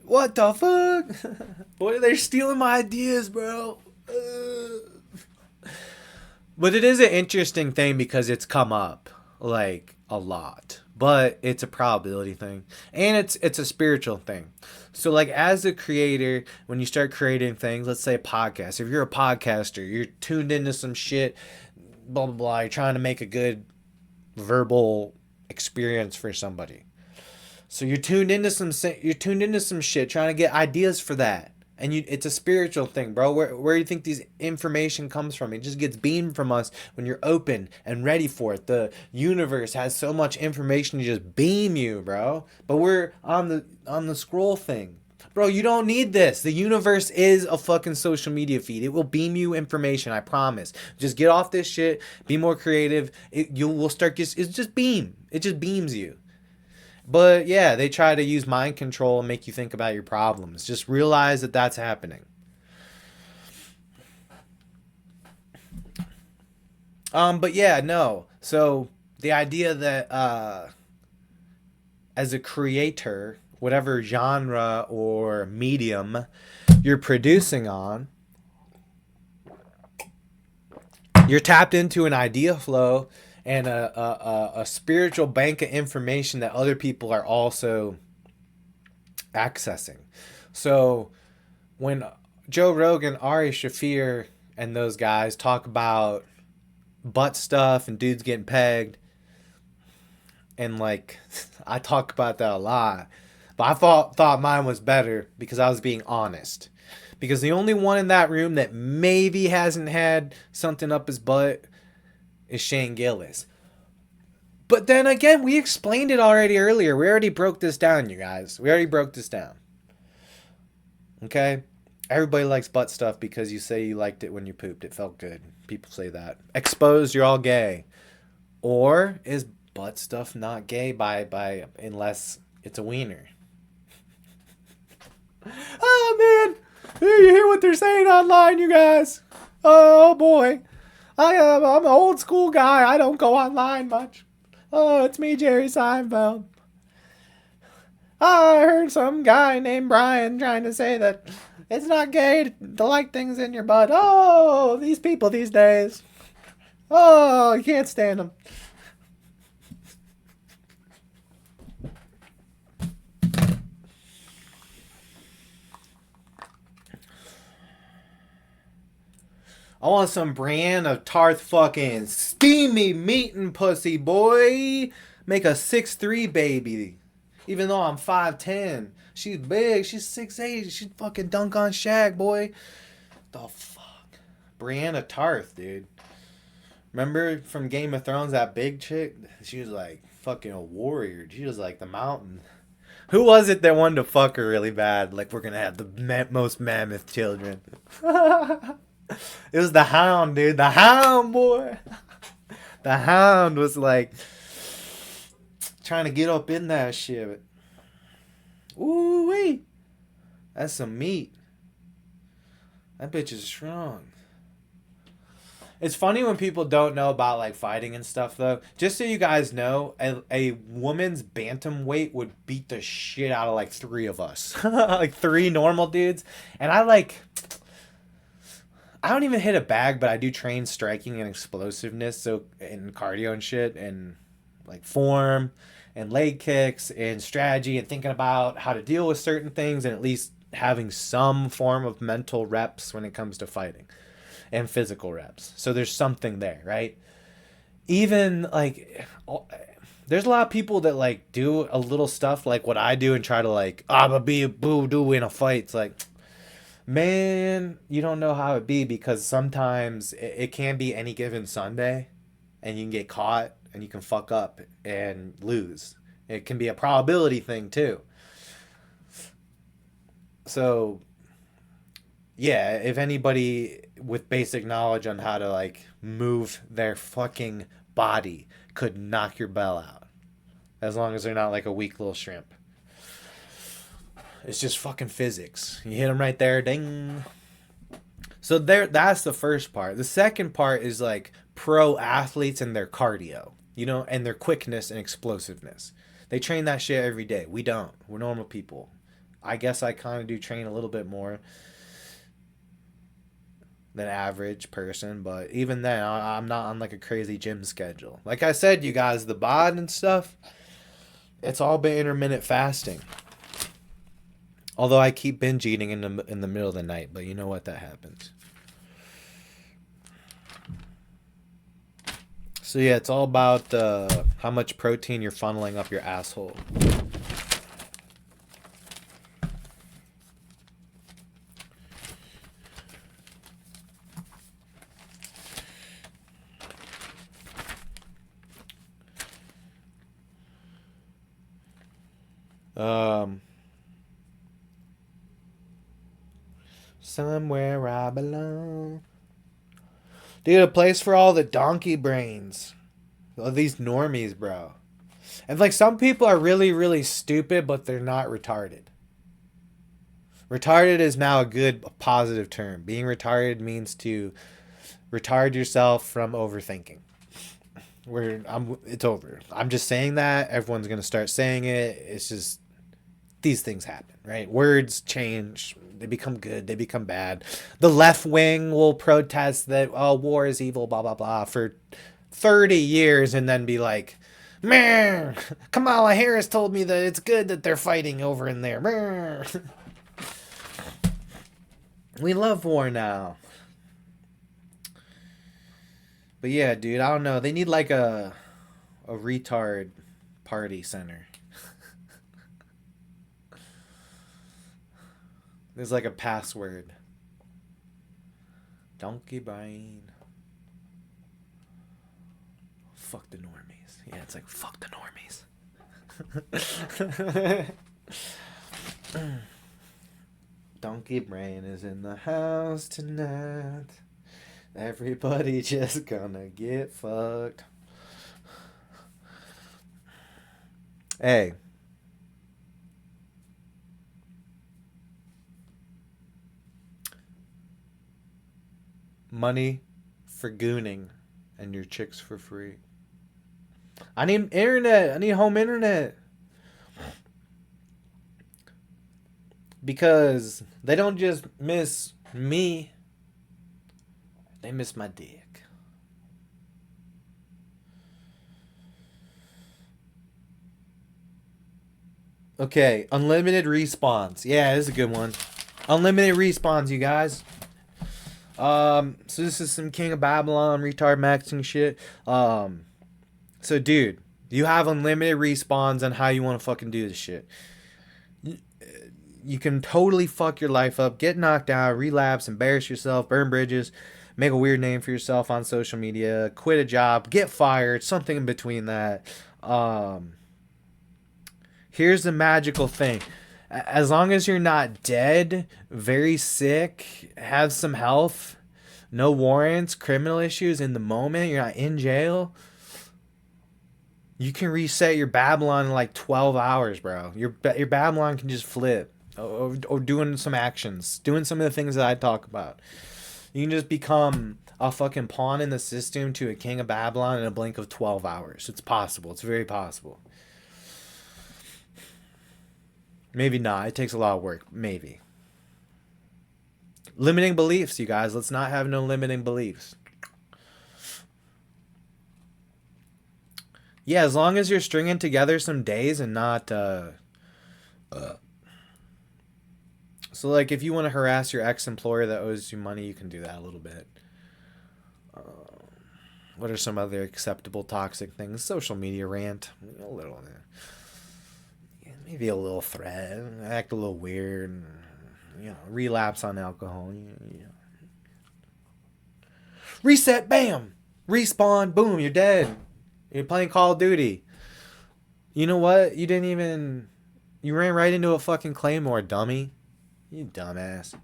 What the fuck? Boy, they're stealing my ideas, bro. But it is an interesting thing because it's come up like a lot. But it's a probability thing. And it's a spiritual thing. So like as a creator, when you start creating things, let's say a podcast. If you're a podcaster, you're tuned into some shit, blah blah blah, you're trying to make a good verbal experience for somebody. So you're tuned into some shit, trying to get ideas for that. And it's a spiritual thing, bro. Where do you think these information comes from? It just gets beamed from us when you're open and ready for it. The universe has so much information to just beam you, bro. But we're on the scroll thing. Bro, you don't need this. The universe is a fucking social media feed. It will beam you information, I promise. Just get off this shit. Be more creative. It's just beam. It just beams you. But yeah, they try to use mind control and make you think about your problems. Just realize that that's happening. But yeah, no. So the idea that as a creator, whatever genre or medium you're producing on, you're tapped into an idea flow and a spiritual bank of information that other people are also accessing. So when Joe Rogan, Ari Shaffir, and those guys talk about butt stuff and dudes getting pegged, and like I talk about that a lot, but I thought mine was better because I was being honest. Because the only one in that room that maybe hasn't had something up his butt is Shane Gillis. But then again, we explained it already earlier. We already broke this down, you guys. We already broke this down. Okay? Everybody likes butt stuff because you say you liked it when you pooped. It felt good. People say that. Exposed, you're all gay. Or is butt stuff not gay by unless it's a wiener? Oh, man. You hear what they're saying online, you guys? Oh, boy. I'm an old school guy. I don't go online much. Oh, it's me, Jerry Seinfeld. Oh, I heard some guy named Bryan trying to say that it's not gay to like things in your butt. Oh, these people these days. Oh, you can't stand them. I want some Bryan of Tarth fucking steamy meatin' pussy, boy. Make a 6'3" baby. Even though I'm 5'10". She's big. She's 6'8". She'd fucking dunk on Shaq, boy. The fuck? Bryan of Tarth, dude. Remember from Game of Thrones, that big chick? She was like fucking a warrior. She was like the mountain. Who was it that wanted to fuck her really bad? Like, we're gonna have the most mammoth children. It was the Hound, dude. The Hound, boy. The Hound was like trying to get up in that shit. Ooh wee. That's some meat. That bitch is strong. It's funny when people don't know about like fighting and stuff though. Just so you guys know, a woman's bantamweight would beat the shit out of like 3 of us. Like 3 normal dudes. And I don't even hit a bag, but I do train striking and explosiveness, so in cardio and shit, and like form and leg kicks and strategy and thinking about how to deal with certain things and at least having some form of mental reps when it comes to fighting and physical reps. So there's something there, right? Even like there's a lot of people that like do a little stuff like what I do and try to like be a boo-doo in a fight. It's like, man, you don't know how it be because sometimes it can be any given Sunday and you can get caught and you can fuck up and lose. It can be a probability thing too. So, yeah, if anybody with basic knowledge on how to like move their fucking body could knock your bell out. As long as they're not like a weak little shrimp. It's just fucking physics. You hit them right there, ding. So that's the first part. The second part is like pro athletes and their cardio, and their quickness and explosiveness. They train that shit every day. We don't. We're normal people. I guess I kind of do train a little bit more than average person, but even then, I'm not on like a crazy gym schedule. Like I said, you guys, the bod and stuff, it's all been intermittent fasting. Although I keep binge eating in the middle of the night, but you know what, that happens. So yeah, it's all about how much protein you're funneling up your asshole. Somewhere I belong. Dude, a place for all the donkey brains. All these normies, bro. And like some people are really, really stupid, but they're not retarded. Retarded is now a good positive term. Being retarded means to retard yourself from overthinking. It's over. I'm just saying that. Everyone's gonna start saying it. It's just these things happen, right? Words change. They become good. They become bad. The left wing will protest that war is evil, blah blah blah, for 30 years, and then be like, man, Kamala Harris told me that it's good that they're fighting over in there. We love war now. But yeah, dude, I don't know. They need like a retard party center. There's like a password. Donkey brain. Fuck the normies. Yeah, it's like fuck the normies. Donkey brain is in the house tonight. Everybody just gonna get fucked. Hey. Money for gooning and your chicks for free. I need internet. I need home internet. Because they don't just miss me. They miss my dick. Okay, unlimited respawns. Yeah, this is a good one. Unlimited respawns, you guys. So this is some King of Babylon retard maxing shit. So dude, you have unlimited respawns on how you want to fucking do this shit. You can totally fuck your life up, get knocked out, relapse, embarrass yourself, burn bridges, make a weird name for yourself on social media, quit a job, get fired, something in between that. Here's the magical thing. As long as you're not dead, very sick, have some health, no warrants, criminal issues in the moment, you're not in jail, you can reset your Babylon in like 12 hours, bro. Your Babylon can just flip. Or doing some actions, doing some of the things that I talk about. You can just become a fucking pawn in the system to a king of Babylon in a blink of 12 hours. It's possible. It's very possible. Maybe not. It takes a lot of work. Maybe. Limiting beliefs, you guys. Let's not have no limiting beliefs. Yeah, as long as you're stringing together some days and not... So, like, if you want to harass your ex-employer that owes you money, you can do that a little bit. What are some other acceptable toxic things? Social media rant. A little. Maybe a little threat. Act a little weird. Relapse on alcohol. Reset, bam! Respawn, boom, you're dead. You're playing Call of Duty. You know what? You ran right into a fucking claymore, dummy. You dumbass.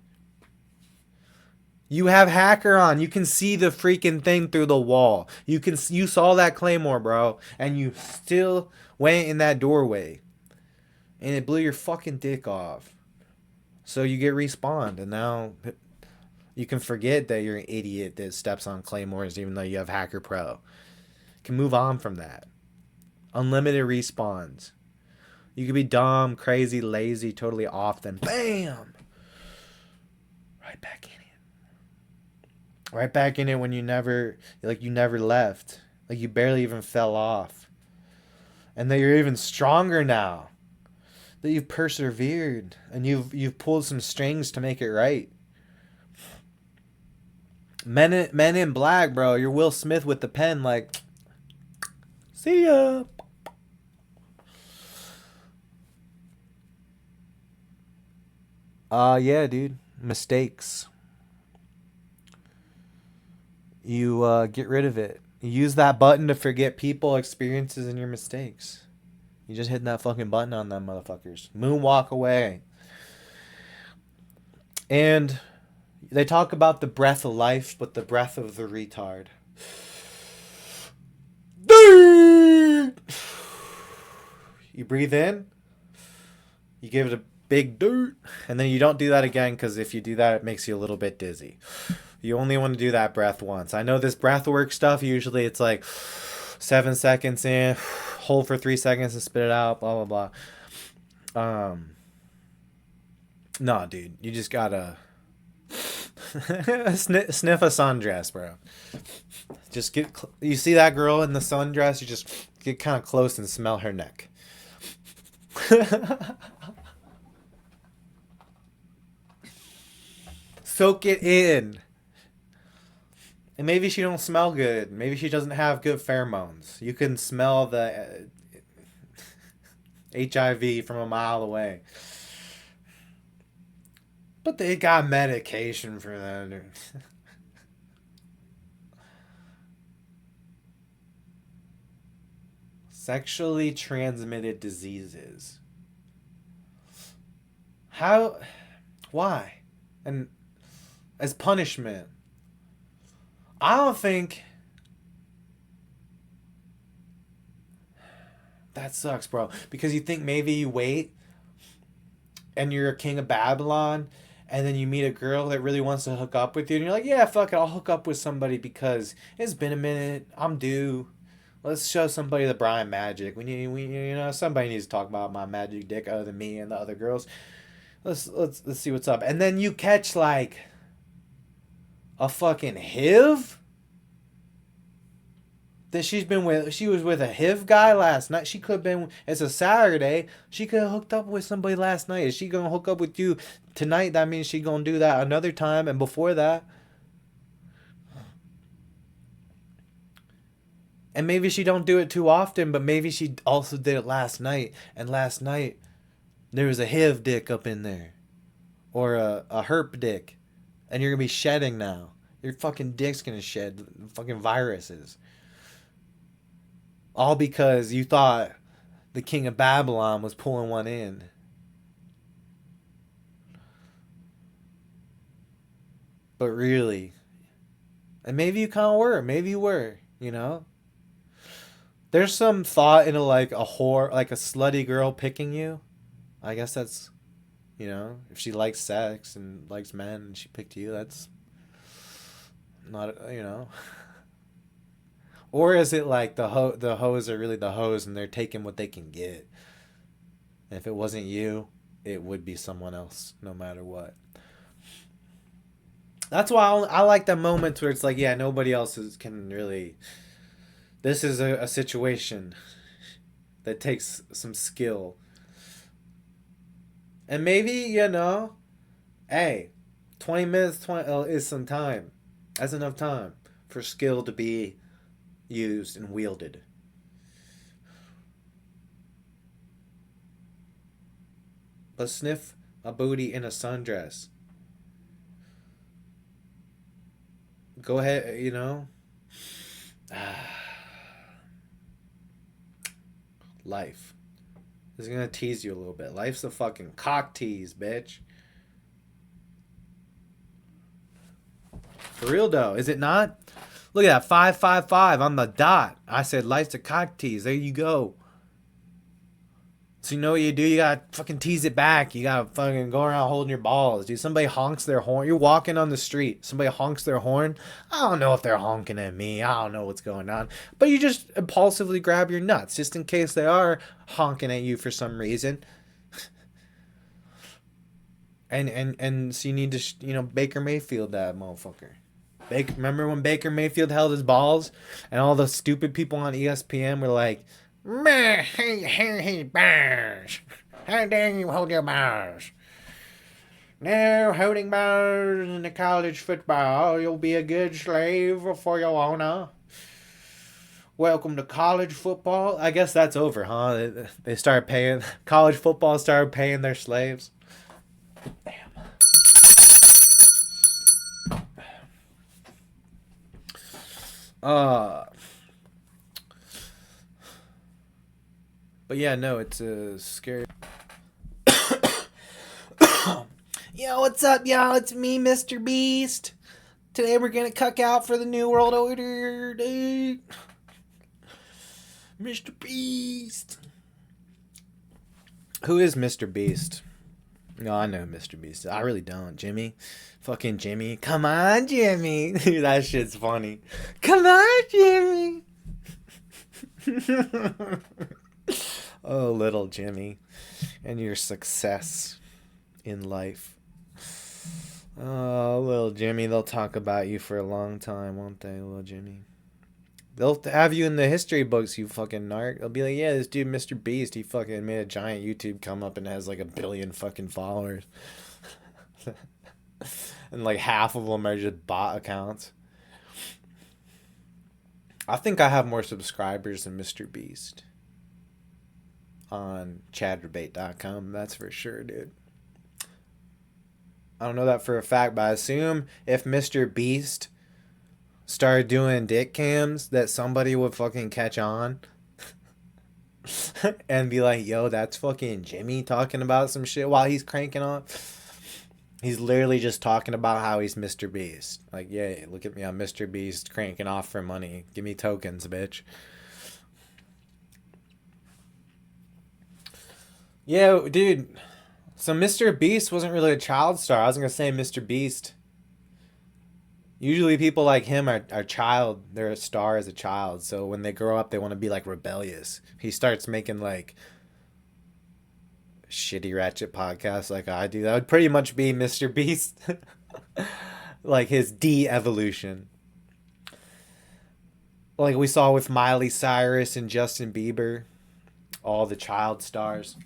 You have hacker on. You can see the freaking thing through the wall. You saw that claymore, bro, and you still went in that doorway. And it blew your fucking dick off. So you get respawned, and now You can forget that you're an idiot that steps on claymores even though you have Hacker Pro. You can move on from that. Unlimited respawns. You could be dumb, crazy, lazy, totally off, then BAM! Right back in it. Right back in it when you never left. Like you barely even fell off. And that you're even stronger now. That you've persevered and you've pulled some strings to make it right. Men in Black, bro. You're Will Smith with the pen, like, see ya. Yeah, dude. Mistakes. You get rid of it. You use that button to forget people, experiences, and your mistakes. You just hit that fucking button on them motherfuckers. Moonwalk away. And they talk about the breath of life, but the breath of the retard. You breathe in. You give it a big dirt. And then you don't do that again because if you do that, it makes you a little bit dizzy. You only want to do that breath once. I know this breath work stuff, usually it's like 7 seconds in, hold for 3 seconds and spit it out, blah, blah, blah. No, dude, you just gotta sniff a sundress, bro. Just get, you see that girl in the sundress, you just get kind of close and smell her neck. Soak it in. And maybe she don't smell good. Maybe she doesn't have good pheromones. You can smell the HIV from a mile away. But they got medication for that. Sexually transmitted diseases. How? Why? And as punishment. I don't think that sucks, bro. Because you think maybe you wait and you're a king of Babylon and then you meet a girl that really wants to hook up with you and you're like, yeah, fuck it, I'll hook up with somebody because it's been a minute. I'm due. Let's show somebody the Bryan magic. Somebody needs to talk about my magic dick other than me and the other girls. Let's see what's up. And then you catch like a fucking HIV that she was with a HIV guy last night. She could have been, it's a Saturday, she could have hooked up with somebody last night. Is she gonna hook up with you tonight? That means she gonna do that another time and before that. And maybe she don't do it too often, but maybe she also did it last night, and last night there was a HIV dick up in there or a herp dick. And you're going to be shedding now. Your fucking dick's going to shed fucking viruses. All because you thought the king of Babylon was pulling one in. But really. And maybe you kind of were. Maybe you were, you know? There's some thought into like a whore, like a slutty girl picking you. I guess that's... You know, if she likes sex and likes men and she picked you, that's not, you know. Or is it like the hoes are really the hoes and they're taking what they can get? And if it wasn't you, it would be someone else, no matter what. That's why I like the moments where it's like, yeah, nobody else can really... This is a situation that takes some skill. And maybe, you know, hey, 20 minutes is some time. That's enough time for skill to be used and wielded. But sniff a booty in a sundress. Go ahead, you know. Life. This is gonna tease you a little bit. Life's a fucking cock tease, bitch. For real though, is it not? Look at that, 555 on the dot. I said life's a cock tease. There you go. So you know what you do? You gotta fucking tease it back. You gotta fucking go around holding your balls, dude. Somebody honks their horn. You're walking on the street. Somebody honks their horn. I don't know if they're honking at me. I don't know what's going on. But you just impulsively grab your nuts just in case they are honking at you for some reason. And so you need to, Baker Mayfield that motherfucker. Remember when Baker Mayfield held his balls and all the stupid people on ESPN were like, hey, bars. How dare you hold your bars? No holding bars in the college football. You'll be a good slave for your owner. Welcome to college football. I guess that's over, huh? They started paying, college football started paying their slaves. Damn. But yeah, no, it's a scary. Yo, what's up, y'all? It's me, Mr. Beast. Today we're gonna cuck out for the New World Order, dude. Mr. Beast. Who is Mr. Beast? No, I know Mr. Beast. I really don't. Jimmy. Fucking Jimmy. Come on, Jimmy. That shit's funny. Come on, Jimmy. Oh, little Jimmy. And your success in life. Oh, little Jimmy. They'll talk about you for a long time, won't they, little Jimmy? They'll have you in the history books, you fucking narc. They'll be like, yeah, this dude, Mr. Beast, he fucking made a giant YouTube come up and has like 1 billion fucking followers. And like half of them are just bot accounts. I think I have more subscribers than Mr. Beast on chatterbait.com. That's for sure, dude. I don't know that for a fact, but I assume if Mr. Beast started doing dick cams that somebody would fucking catch on and be like, yo, that's fucking Jimmy talking about some shit while he's cranking on. He's literally just talking about how he's Mr. Beast. Like, yeah, look at me, I'm Mr. Beast cranking off for money. Give me tokens, bitch. Yeah, dude. So Mr. Beast wasn't really a child star. I was going to say Mr. Beast. Usually people like him are child. They're a star as a child. So when they grow up, they want to be like rebellious. He starts making like shitty Ratchet podcasts like I do. That would pretty much be Mr. Beast. Like his de-evolution. Like we saw with Miley Cyrus and Justin Bieber. All the child stars.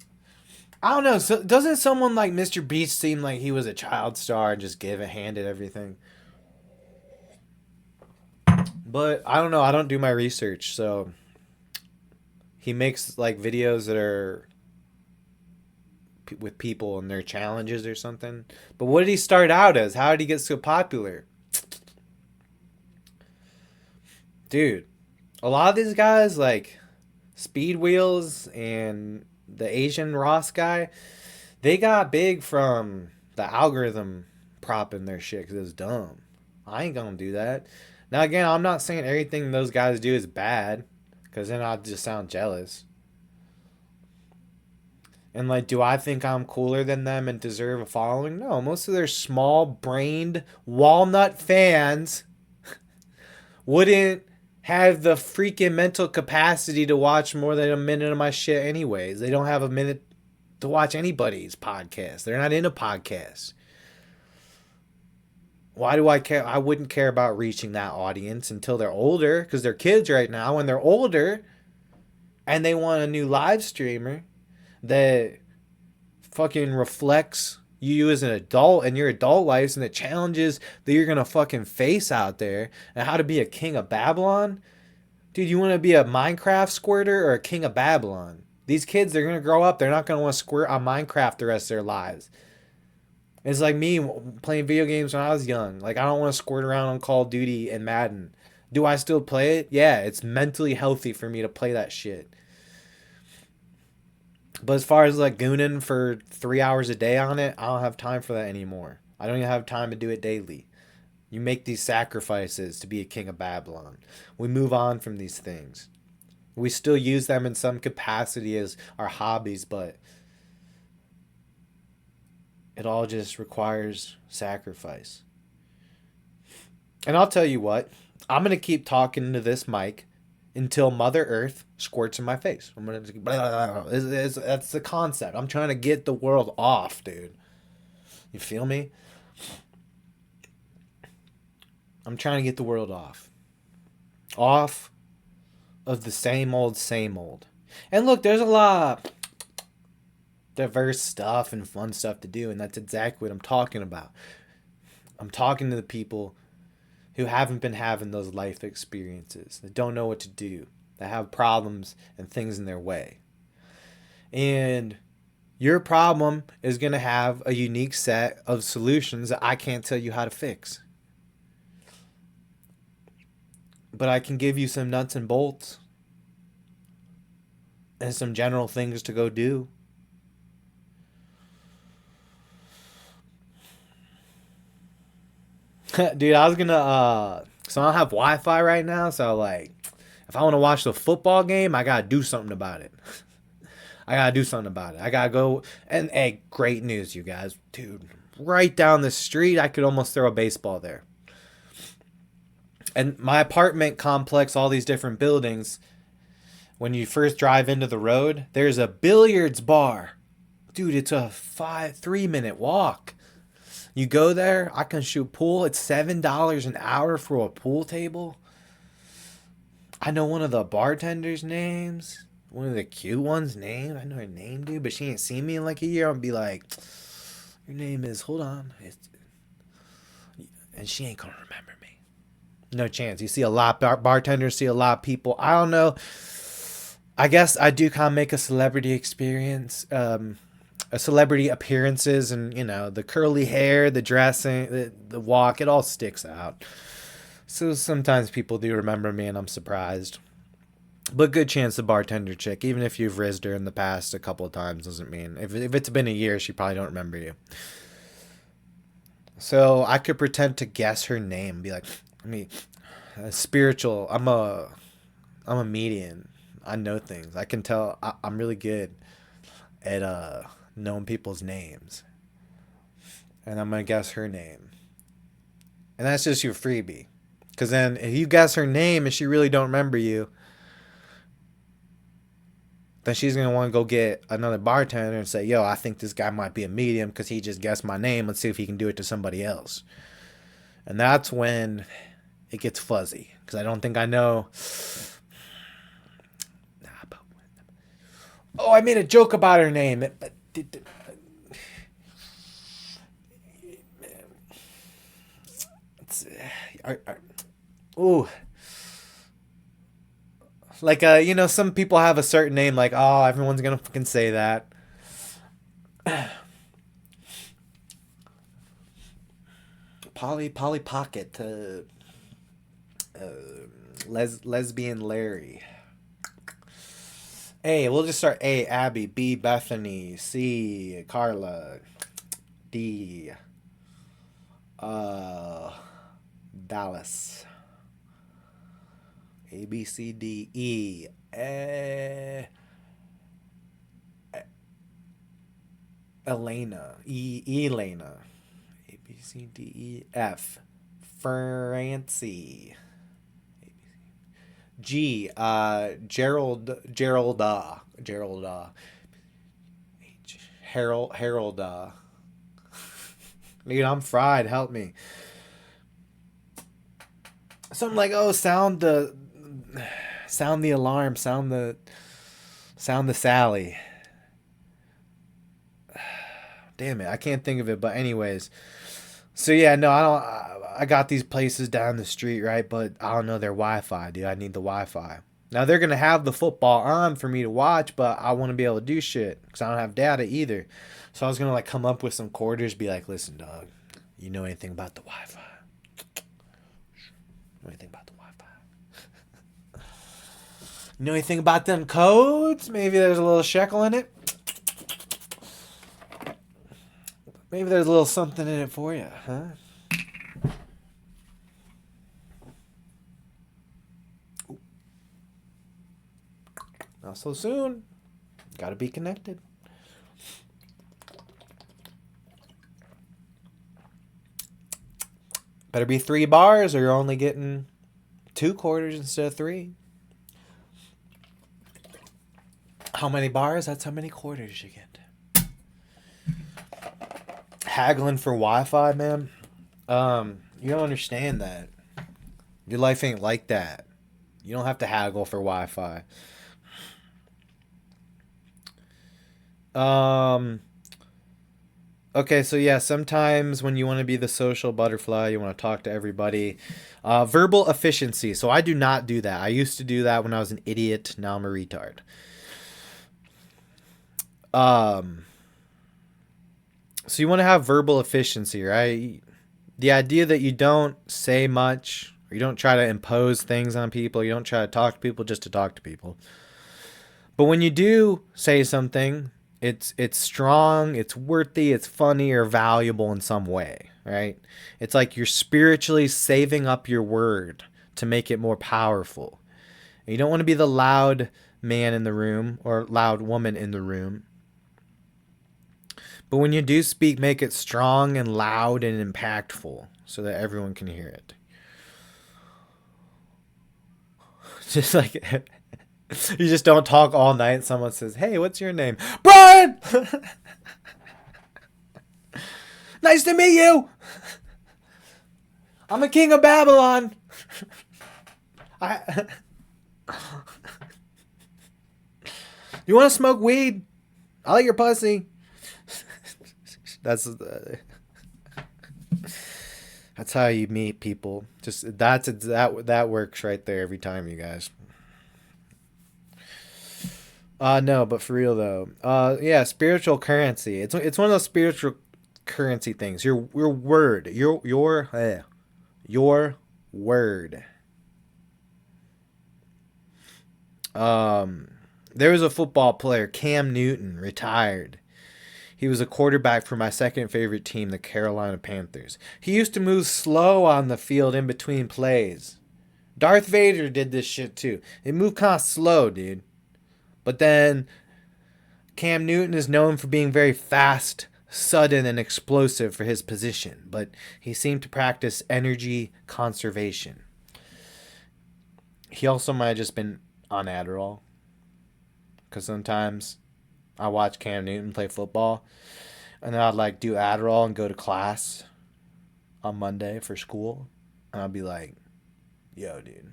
I don't know. So doesn't someone like Mr. Beast seem like he was a child star and just handed everything? But I don't know. I don't do my research, so he makes like videos that are with people and their challenges or something. But what did he start out as? How did he get so popular? Dude, a lot of these guys like Speed Wheels and the Asian Ross guy, they got big from the algorithm propping their shit because it was dumb. I ain't gonna do that. Now, again, I'm not saying everything those guys do is bad, because then I'll just sound jealous. And, like, do I think I'm cooler than them and deserve a following? No, most of their small-brained walnut fans wouldn't have the freaking mental capacity to watch more than a minute of my shit anyways. They don't have a minute to watch anybody's podcast. They're not into podcasts. Why do I care? I wouldn't care about reaching that audience until they're older, because they're kids right now. When they're older and they want a new live streamer that fucking reflects you as an adult and your adult lives and the challenges that you're going to fucking face out there and how to be a king of Babylon. Dude, you want to be a Minecraft squirter or a king of Babylon? These kids, they're going to grow up. They're not going to want to squirt on Minecraft the rest of their lives. It's like me playing video games when I was young. Like, I don't want to squirt around on Call of Duty and Madden. Do I still play it? Yeah, it's mentally healthy for me to play that shit. But as far as like gooning for 3 hours a day on it, I don't have time for that anymore. I don't even have time to do it daily. You make these sacrifices to be a king of Babylon. We move on from these things. We still use them in some capacity as our hobbies, but it all just requires sacrifice. And I'll tell you what, I'm going to keep talking into this mic until Mother Earth squirts in my face. I'm going to. That's the concept. I'm trying to get the world off, dude. You feel me? I'm trying to get the world off. Off of the same old, same old. And look, there's a lot of diverse stuff and fun stuff to do, and that's exactly what I'm talking about. I'm talking to the people who haven't been having those life experiences, that don't know what to do, that have problems and things in their way. And your problem is going to have a unique set of solutions that I can't tell you how to fix. But I can give you some nuts and bolts and some general things to go do. Dude, I was gonna so I don't have Wi-Fi right now, so like if I want to watch the football game, I gotta do something about it. I gotta go. And hey, great news, you guys. Dude, right down the street, I could almost throw a baseball there. And my apartment complex, all these different buildings, when you first drive into the road, there's a billiards bar. Dude, it's a 3-minute walk. You go there, I can shoot pool. It's $7 an hour for a pool table. I know one of the bartenders' names. One of the cute ones' names. I know her name, dude, but she ain't seen me in like a year. I'll be like, your name is, hold on. And she ain't gonna remember me. No chance. You see a lot of bartenders, see a lot of people. I don't know. I guess I do kind of make a celebrity experience. A celebrity appearances, and you know, the curly hair, the dressing, the walk, it all sticks out. So sometimes people do remember me and I'm surprised. But good chance the bartender chick, even if you've rizzed her in the past a couple of times, doesn't mean if it's been a year, she probably don't remember you. So I could pretend to guess her name, be like, spiritual. I'm a median. I know things. I can tell. I'm really good at knowing people's names, and I'm gonna guess her name, and that's just your freebie. Because then if you guess her name and she really don't remember you, then she's gonna want to go get another bartender and say, yo, I think this guy might be a medium because he just guessed my name. Let's see if he can do it to somebody else. And that's when it gets fuzzy, because I don't think I know. Oh, I made a joke about her name. Ooh. Like, you know, some people have a certain name, like, oh, everyone's gonna fucking say that. Polly Pocket, lesbian Larry. A, we'll just start A, Abby. B, Bethany. C, Carla. D, Dallas. A, B, C, D, E. Elena. Elena. A, B, C, D, E, F. Francie. G, Gerald, Harold, dude, I'm fried, help me. Something like, oh, sound the alarm, sound the Sally. Damn it, I can't think of it, but anyways. So yeah, no, I got these places down the street, right? But I don't know their Wi-Fi, dude. I need the Wi-Fi. Now they're gonna have the football on for me to watch, but I want to be able to do shit because I don't have data either. So I was gonna like come up with some quarters, be like, listen, dog, you know anything about the Wi-Fi? Know anything about the Wi-Fi? You know anything about them codes? Maybe there's a little shekel in it. Maybe there's a little something in it for you, huh? Not so soon. Gotta be connected. Better be 3 bars or you're only getting 2 quarters instead of 3. How many bars? That's how many quarters you get. Haggling for Wi-Fi, man. You don't understand that. Your life ain't like that. You don't have to haggle for Wi-Fi. Okay, so yeah, sometimes when you want to be the social butterfly, you want to talk to everybody. Verbal efficiency. So I do not do that. I used to do that when I was an idiot. Now I'm a retard. So you want to have verbal efficiency, right? The idea that you don't say much, or you don't try to impose things on people, you don't try to talk to people just to talk to people. But when you do say something, it's strong, it's worthy, it's funny, or valuable in some way, right? It's like you're spiritually saving up your word to make it more powerful. And you don't want to be the loud man in the room or loud woman in the room. But when you do speak, make it strong and loud and impactful so that everyone can hear it. Just like you just don't talk all night. Someone says, "Hey, what's your name?" Bryan! Nice to meet you! I'm a king of Babylon. You want to smoke weed? I like your pussy. That's how you meet people. Just that works right there every time, you guys. No, but for real though. Yeah, spiritual currency. It's one of those spiritual currency things. Your word. Your word. There was a football player, Cam Newton, retired. He was a quarterback for my second favorite team, the Carolina Panthers. He used to move slow on the field in between plays. Darth Vader did this shit too. It moved kind of slow, dude. But then Cam Newton is known for being very fast, sudden, and explosive for his position. But he seemed to practice energy conservation. He also might have just been on Adderall. Because sometimes I watch Cam Newton play football, and then I'd like do Adderall and go to class on Monday for school, and I'd be like, "Yo, dude,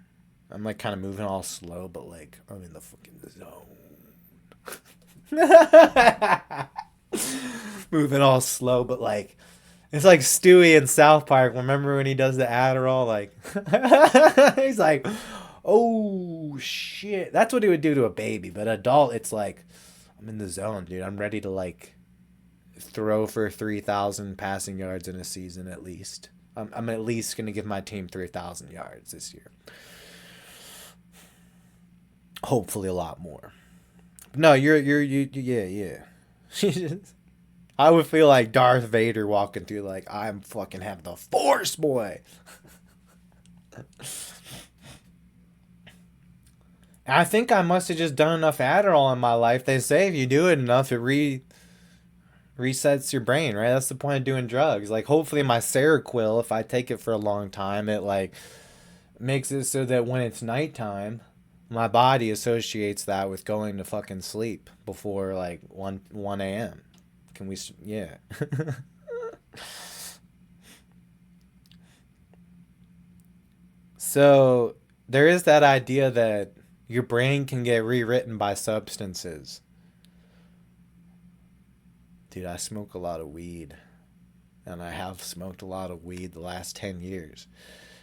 I'm like kind of moving all slow, but like I'm in the fucking zone." Moving all slow, but like it's like Stewie in South Park. Remember when he does the Adderall? Like he's like, "Oh shit!" That's what he would do to a baby, but adult, it's like, I'm in the zone, dude. I'm ready to like throw for 3,000 passing yards in a season at least. I'm at least gonna give my team 3,000 yards this year. Hopefully a lot more. No, yeah. I would feel like Darth Vader walking through like I'm fucking have the Force, boy. I think I must have just done enough Adderall in my life. They say if you do it enough, it resets your brain, right? That's the point of doing drugs. Like, hopefully my Seroquel, if I take it for a long time, it, like, makes it so that when it's nighttime, my body associates that with going to fucking sleep before, like, 1 a.m. Can we... Yeah. So, there is that idea that your brain can get rewritten by substances. Dude, I smoke a lot of weed. And I have smoked a lot of weed the last 10 years.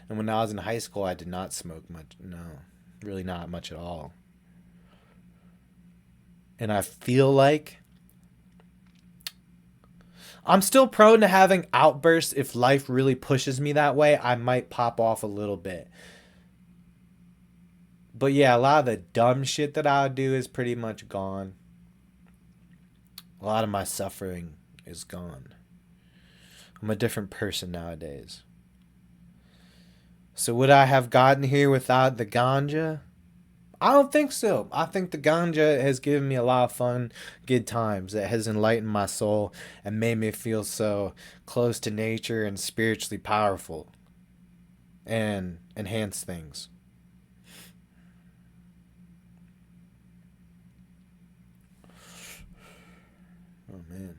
And when I was in high school, I did not smoke much. No, really not much at all. And I feel like I'm still prone to having outbursts. If life really pushes me that way, I might pop off a little bit. But yeah, a lot of the dumb shit that I would do is pretty much gone. A lot of my suffering is gone. I'm a different person nowadays. So would I have gotten here without the ganja? I don't think so. I think the ganja has given me a lot of fun, good times. It has enlightened my soul and made me feel so close to nature and spiritually powerful and enhance things. Oh man.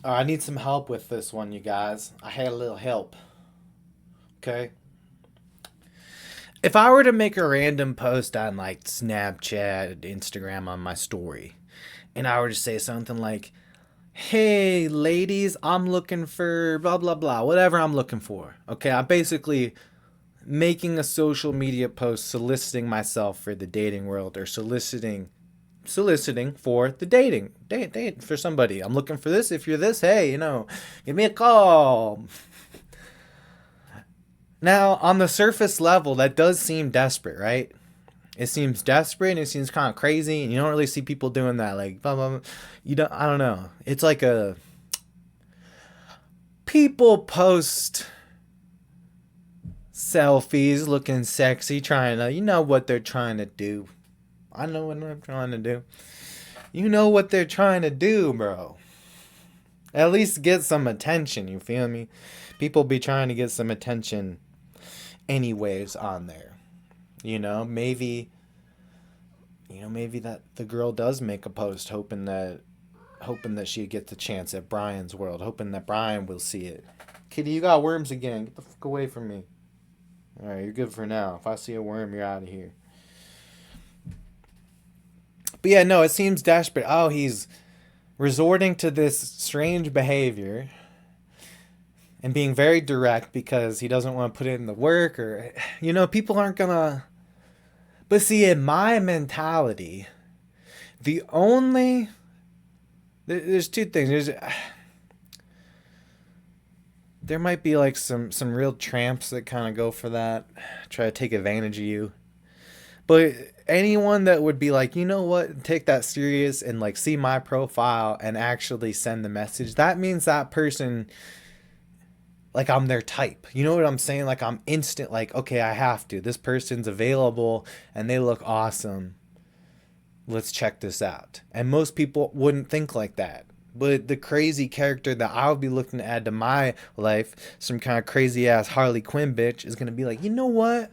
I need some help with this one, you guys. I had a little help. Okay. If I were to make a random post on like Snapchat, Instagram on my story, and I were to say something like, hey, ladies, I'm looking for blah, blah, blah, whatever I'm looking for. Okay, I'm basically making a social media post soliciting myself for the dating world or soliciting for the date for somebody. I'm looking for this. If you're this, hey, give me a call. Now, on the surface level, that does seem desperate, right? It seems desperate and it seems kind of crazy, and you don't really see people doing that. Like, blah, blah, blah. I don't know. It's like people post selfies looking sexy, trying to, you know what they're trying to do. I know what I'm trying to do. You know what they're trying to do, bro. At least get some attention, you feel me? People be trying to get some attention anyways on there. Maybe that the girl does make a post hoping that she gets a chance at BryansWorld, hoping that Bryan will see it. Kitty, you got worms again. Get the fuck away from me. Alright, you're good for now. If I see a worm, you're out of here. But yeah, no, it seems desperate. Oh, he's resorting to this strange behavior and being very direct because he doesn't want to put in the work, or people aren't gonna. But see, in my mentality, there's two things. There might be like some real tramps that kind of go for that, try to take advantage of you. But anyone that would be like, you know what, take that serious and like see my profile and actually send the message, that means that person, like, I'm their type. You know what I'm saying? Like, I'm instant, like, okay, I have to. This person's available and they look awesome. Let's check this out. And most people wouldn't think like that. But the crazy character that I would be looking to add to my life, some kind of crazy ass Harley Quinn bitch, is going to be like, you know what?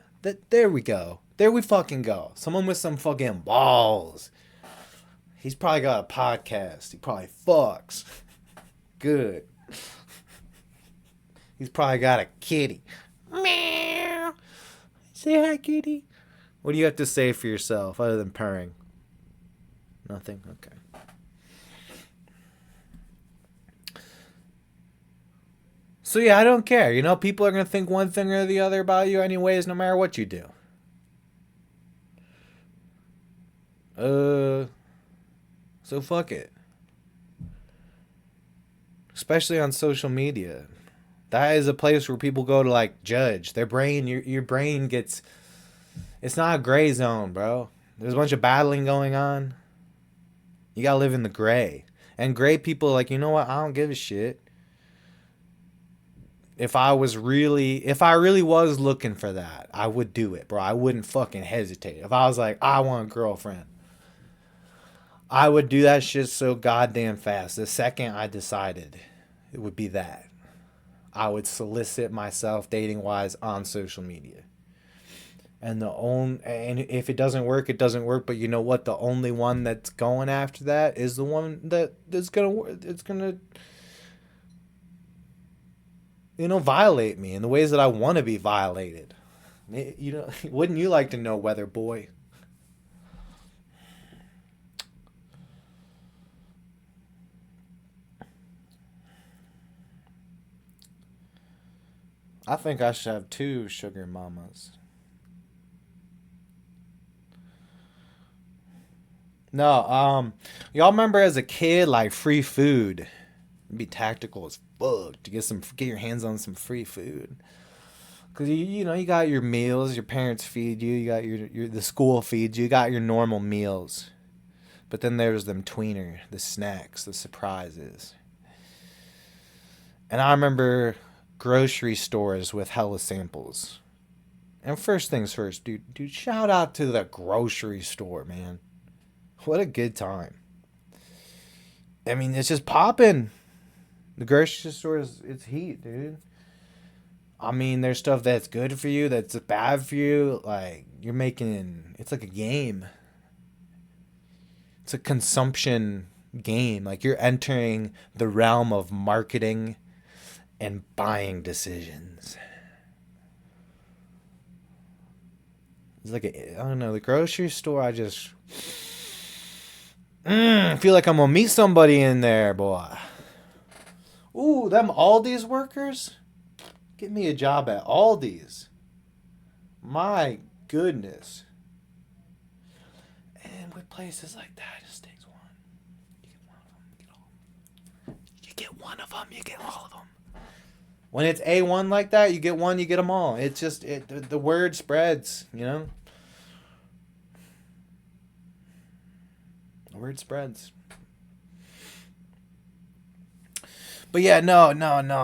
There we go. There we fucking go. Someone with some fucking balls. He's probably got a podcast. He probably fucks. Good. He's probably got a kitty. Meow. Say hi, kitty. What do you have to say for yourself other than purring? Nothing? Okay. So yeah, I don't care. People are going to think one thing or the other about you anyways, no matter what you do. So fuck it. Especially on social media. That is a place where people go to like judge. Their brain, your brain gets, it's not a gray zone, bro. There's a bunch of battling going on. You gotta live in the gray. And gray people are like, you know what, I don't give a shit. If I really was looking for that, I would do it, bro. I wouldn't fucking hesitate. If I was like, I want a girlfriend, I would do that shit so goddamn fast. The second I decided, it would be that. I would solicit myself dating wise on social media. And if it doesn't work, it doesn't work. But you know what? The only one that's going after that is the one that is gonna work. It's gonna, violate me in the ways that I want to be violated. Wouldn't you like to know, weather boy? I think I should have 2 sugar mamas. No, y'all remember as a kid, like free food? It'd be tactical as fuck to get your hands on some free food. Cause you got your meals, your parents feed you, you got the school feeds you, you got your normal meals. But then there's them the snacks, the surprises. And I remember grocery stores with hella samples. And first things first, dude, shout out to the grocery store, man. What a good time. I mean, it's just popping. The grocery store it's heat, dude. I mean, there's stuff that's good for you, that's bad for you. Like, you're making, it's like a game. It's a consumption game. Like, you're entering the realm of marketing and buying decisions. It's like, I don't know, the grocery store, I just feel like I'm going to meet somebody in there, boy. Ooh, them Aldi's workers? Get me a job at Aldi's. My goodness. And with places like that, it just takes one. You get one of them, you get all of them. You get one of them, you get all of them. When it's A1 like that, you get one, you get them all. It's just, the word spreads, you know? The word spreads. But yeah, no,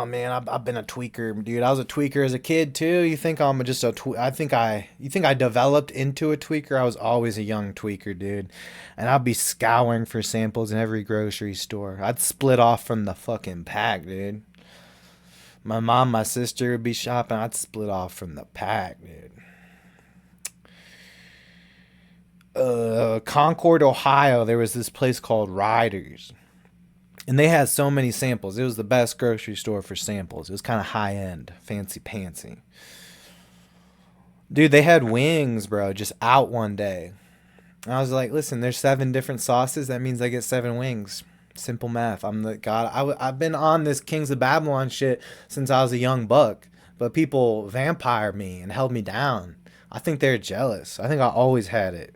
man. I've been a tweaker, dude. I was a tweaker as a kid too. You think I'm just a you think I developed into a tweaker? I was always a young tweaker, dude. And I'd be scouring for samples in every grocery store. I'd split off from the fucking pack, dude. My mom, my sister would be shopping. I'd split off from the pack, dude. Concord, Ohio, there was this place called Riders. And they had so many samples. It was the best grocery store for samples. It was kind of high end, fancy pantsy. Dude, they had wings, bro, just out one day. And I was like, listen, there's 7 different sauces. That means I get 7 wings. Simple math. I'm the god. I've been on this Kings of Babylon shit since I was a young buck. But people vampired me and held me down. I think they're jealous. I think I always had it.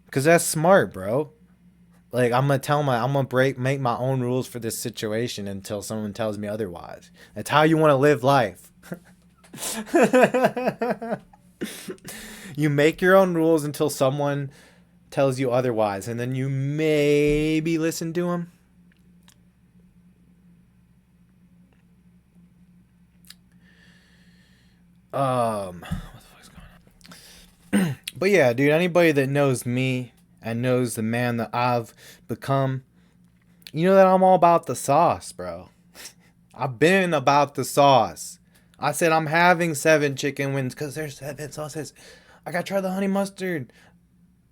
Because that's smart, bro. Like, I'm gonna make my own rules for this situation until someone tells me otherwise. That's how you want to live life. You make your own rules until someone tells you otherwise, and then you maybe listen to them. What the fuck's going on? But yeah, dude, anybody that knows me and knows the man that I've become, you know that I'm all about the sauce, bro. I've been about the sauce. I said I'm having 7 chicken wings because there's 7 sauces. I gotta try the honey mustard.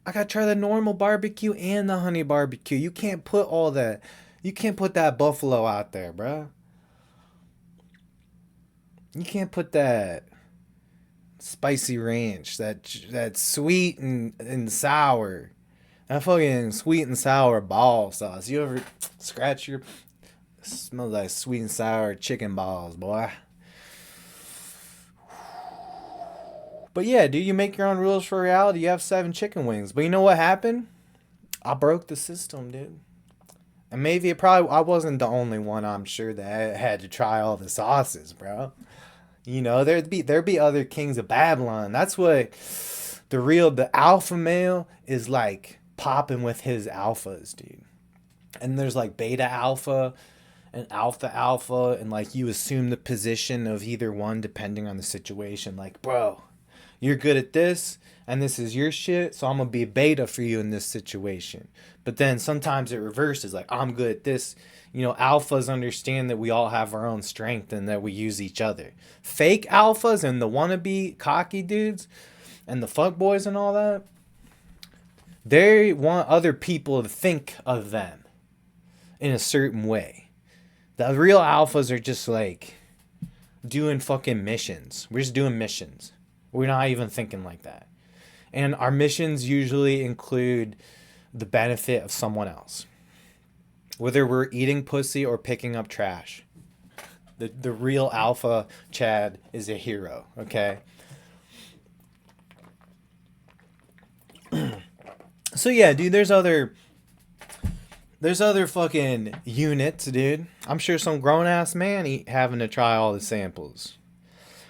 I gotta try the normal barbecue and the honey barbecue. You can't put all that. You can't put that buffalo out there, bro. You can't put that spicy ranch, that sweet and sour. That fucking sweet and sour ball sauce. You ever scratch your... Smells like sweet and sour chicken balls, boy. But yeah, dude, you make your own rules for reality. You have 7 chicken wings. But you know what happened? I broke the system, dude. And maybe I wasn't the only one, I'm sure, that had to try all the sauces, bro. You know, there'd be other Kings of Babylon. That's what the alpha male is like. Popping with his alphas, dude. And there's like beta alpha and alpha, and like you assume the position of either one depending on the situation. Like, bro, you're good at this and this is your shit, so I'm gonna be beta for you in this situation. But then sometimes it reverses, like, I'm good at this. You know, alphas understand that we all have our own strength and that we use each other. Fake alphas and the wannabe cocky dudes and the fuckboys and all that, they want other people to think of them in a certain way. The real alphas are just like doing fucking missions. We're just doing missions. We're not even thinking like that. And our missions usually include the benefit of someone else. Whether we're eating pussy or picking up trash. The real alpha Chad is a hero, okay? So yeah, dude, there's other fucking units, dude. I'm sure some grown ass man having to try all the samples.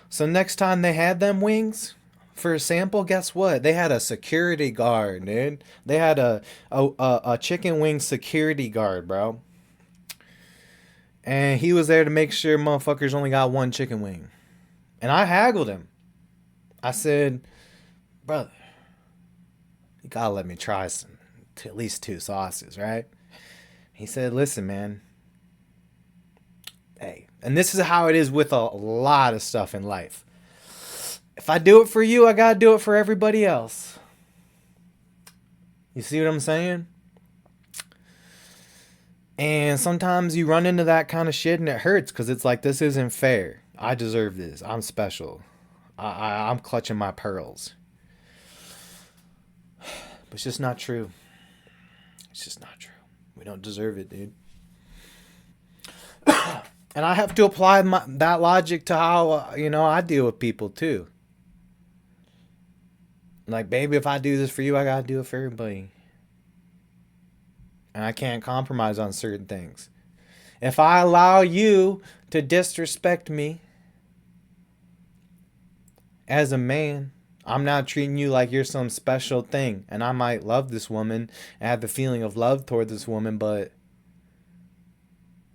So next time they had them wings for a sample, guess what? They had a security guard, dude. They had a chicken wing security guard, bro. And he was there to make sure motherfuckers only got 1 chicken wing. And I haggled him. I said, brother, you gotta let me try at least 2 sauces, right? He said, listen, man. Hey, and this is how it is with a lot of stuff in life. If I do it for you, I gotta do it for everybody else. You see what I'm saying? And sometimes you run into that kind of shit and it hurts because it's like, this isn't fair. I deserve this. I'm special. I'm clutching my pearls. But it's just not true. It's just not true. We don't deserve it, dude. And I have to apply that logic to how, I deal with people too. Like, baby, if I do this for you, I gotta do it for everybody. And I can't compromise on certain things. If I allow you to disrespect me as a man, I'm not treating you like you're some special thing. And I might love this woman and have the feeling of love toward this woman, but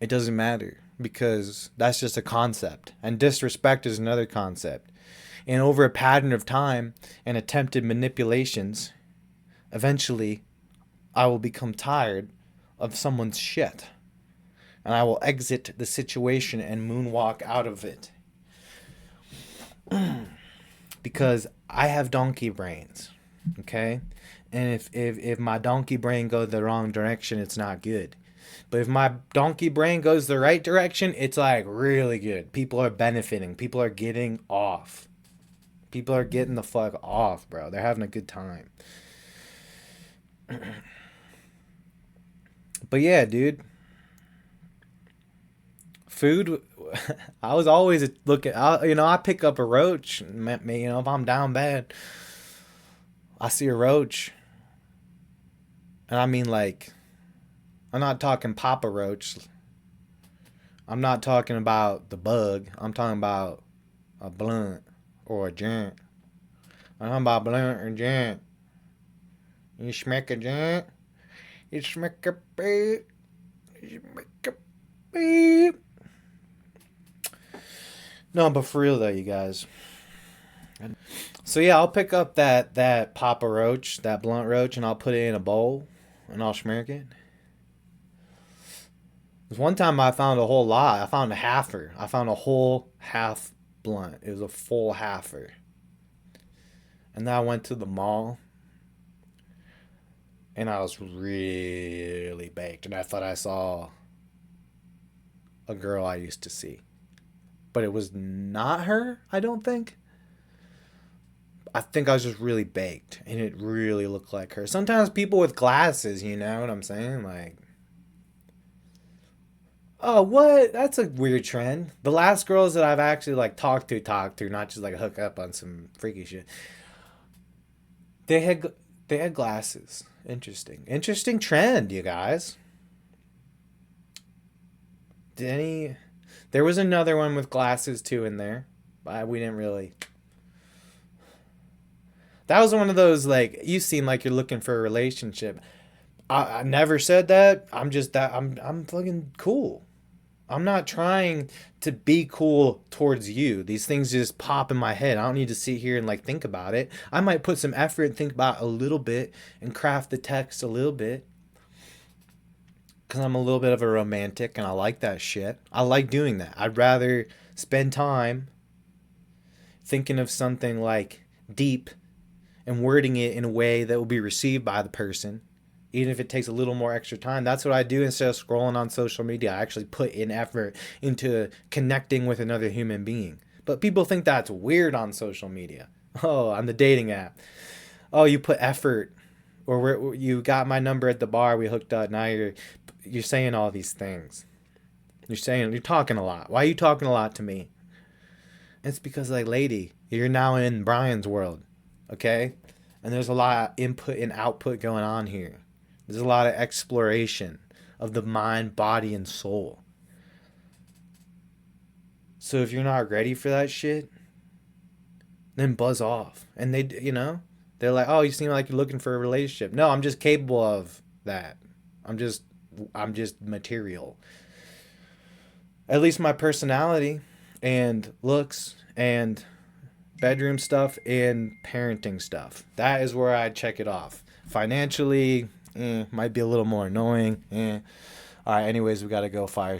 it doesn't matter because that's just a concept. And disrespect is another concept. And over a pattern of time and attempted manipulations, eventually I will become tired of someone's shit. And I will exit the situation and moonwalk out of it. Because I have donkey brains. Okay? And if my donkey brain goes the wrong direction, it's not good. But if my donkey brain goes the right direction, it's like really good. People are benefiting. People are getting off. People are getting the fuck off, bro. They're having a good time. But yeah, dude. Food, I was always looking, I pick up a roach. If I'm down bad, I see a roach. And I mean, like, I'm not talking Papa Roach. I'm not talking about the bug. I'm talking about a blunt or a joint. I'm talking about blunt or joint. You smack a joint. You smack a beep. You smack a beep. No, but for real though, you guys. So yeah, I'll pick up that Papa Roach, that blunt roach, and I'll put it in a bowl, and I'll smirk it. There's one time I found a whole lot. I found a halfer. I found a whole half blunt. It was a full halfer. And then I went to the mall, and I was really baked, and I thought I saw a girl I used to see. But it was not her, I don't think. I think I was just really baked, and it really looked like her. Sometimes people with glasses, you know what I'm saying? Like, oh, what? That's a weird trend. The last girls that I've actually, like, talked to, not just, like, hook up on some freaky shit. They had glasses. Interesting trend, you guys. There was another one with glasses too in there. We didn't really. That was one of those, like, you seem like you're looking for a relationship. I never said that. I'm fucking cool. I'm not trying to be cool towards you. These things just pop in my head. I don't need to sit here and, like, think about it. I might put some effort and think about it a little bit and craft the text a little bit. Because I'm a little bit of a romantic and I like that shit. I like doing that. I'd rather spend time thinking of something, like, deep and wording it in a way that will be received by the person, even if it takes a little more extra time. That's what I do instead of scrolling on social media. I actually put in effort into connecting with another human being. But people think that's weird on social media. Oh, on the dating app. Oh, you put effort. Or you got my number at the bar, we hooked up. Now you're saying all these things. You're talking a lot. Why are you talking a lot to me? It's because, like, lady, you're now in Bryan's world, okay? And there's a lot of input and output going on here. There's a lot of exploration of the mind, body, and soul. So if you're not ready for that shit, then buzz off. And they're like, oh, you seem like you're looking for a relationship. No, I'm just capable of that. I'm just material. At least my personality and looks and bedroom stuff and parenting stuff. That is where I check it off. Financially, might be a little more annoying. All right, anyways, we got to go fire.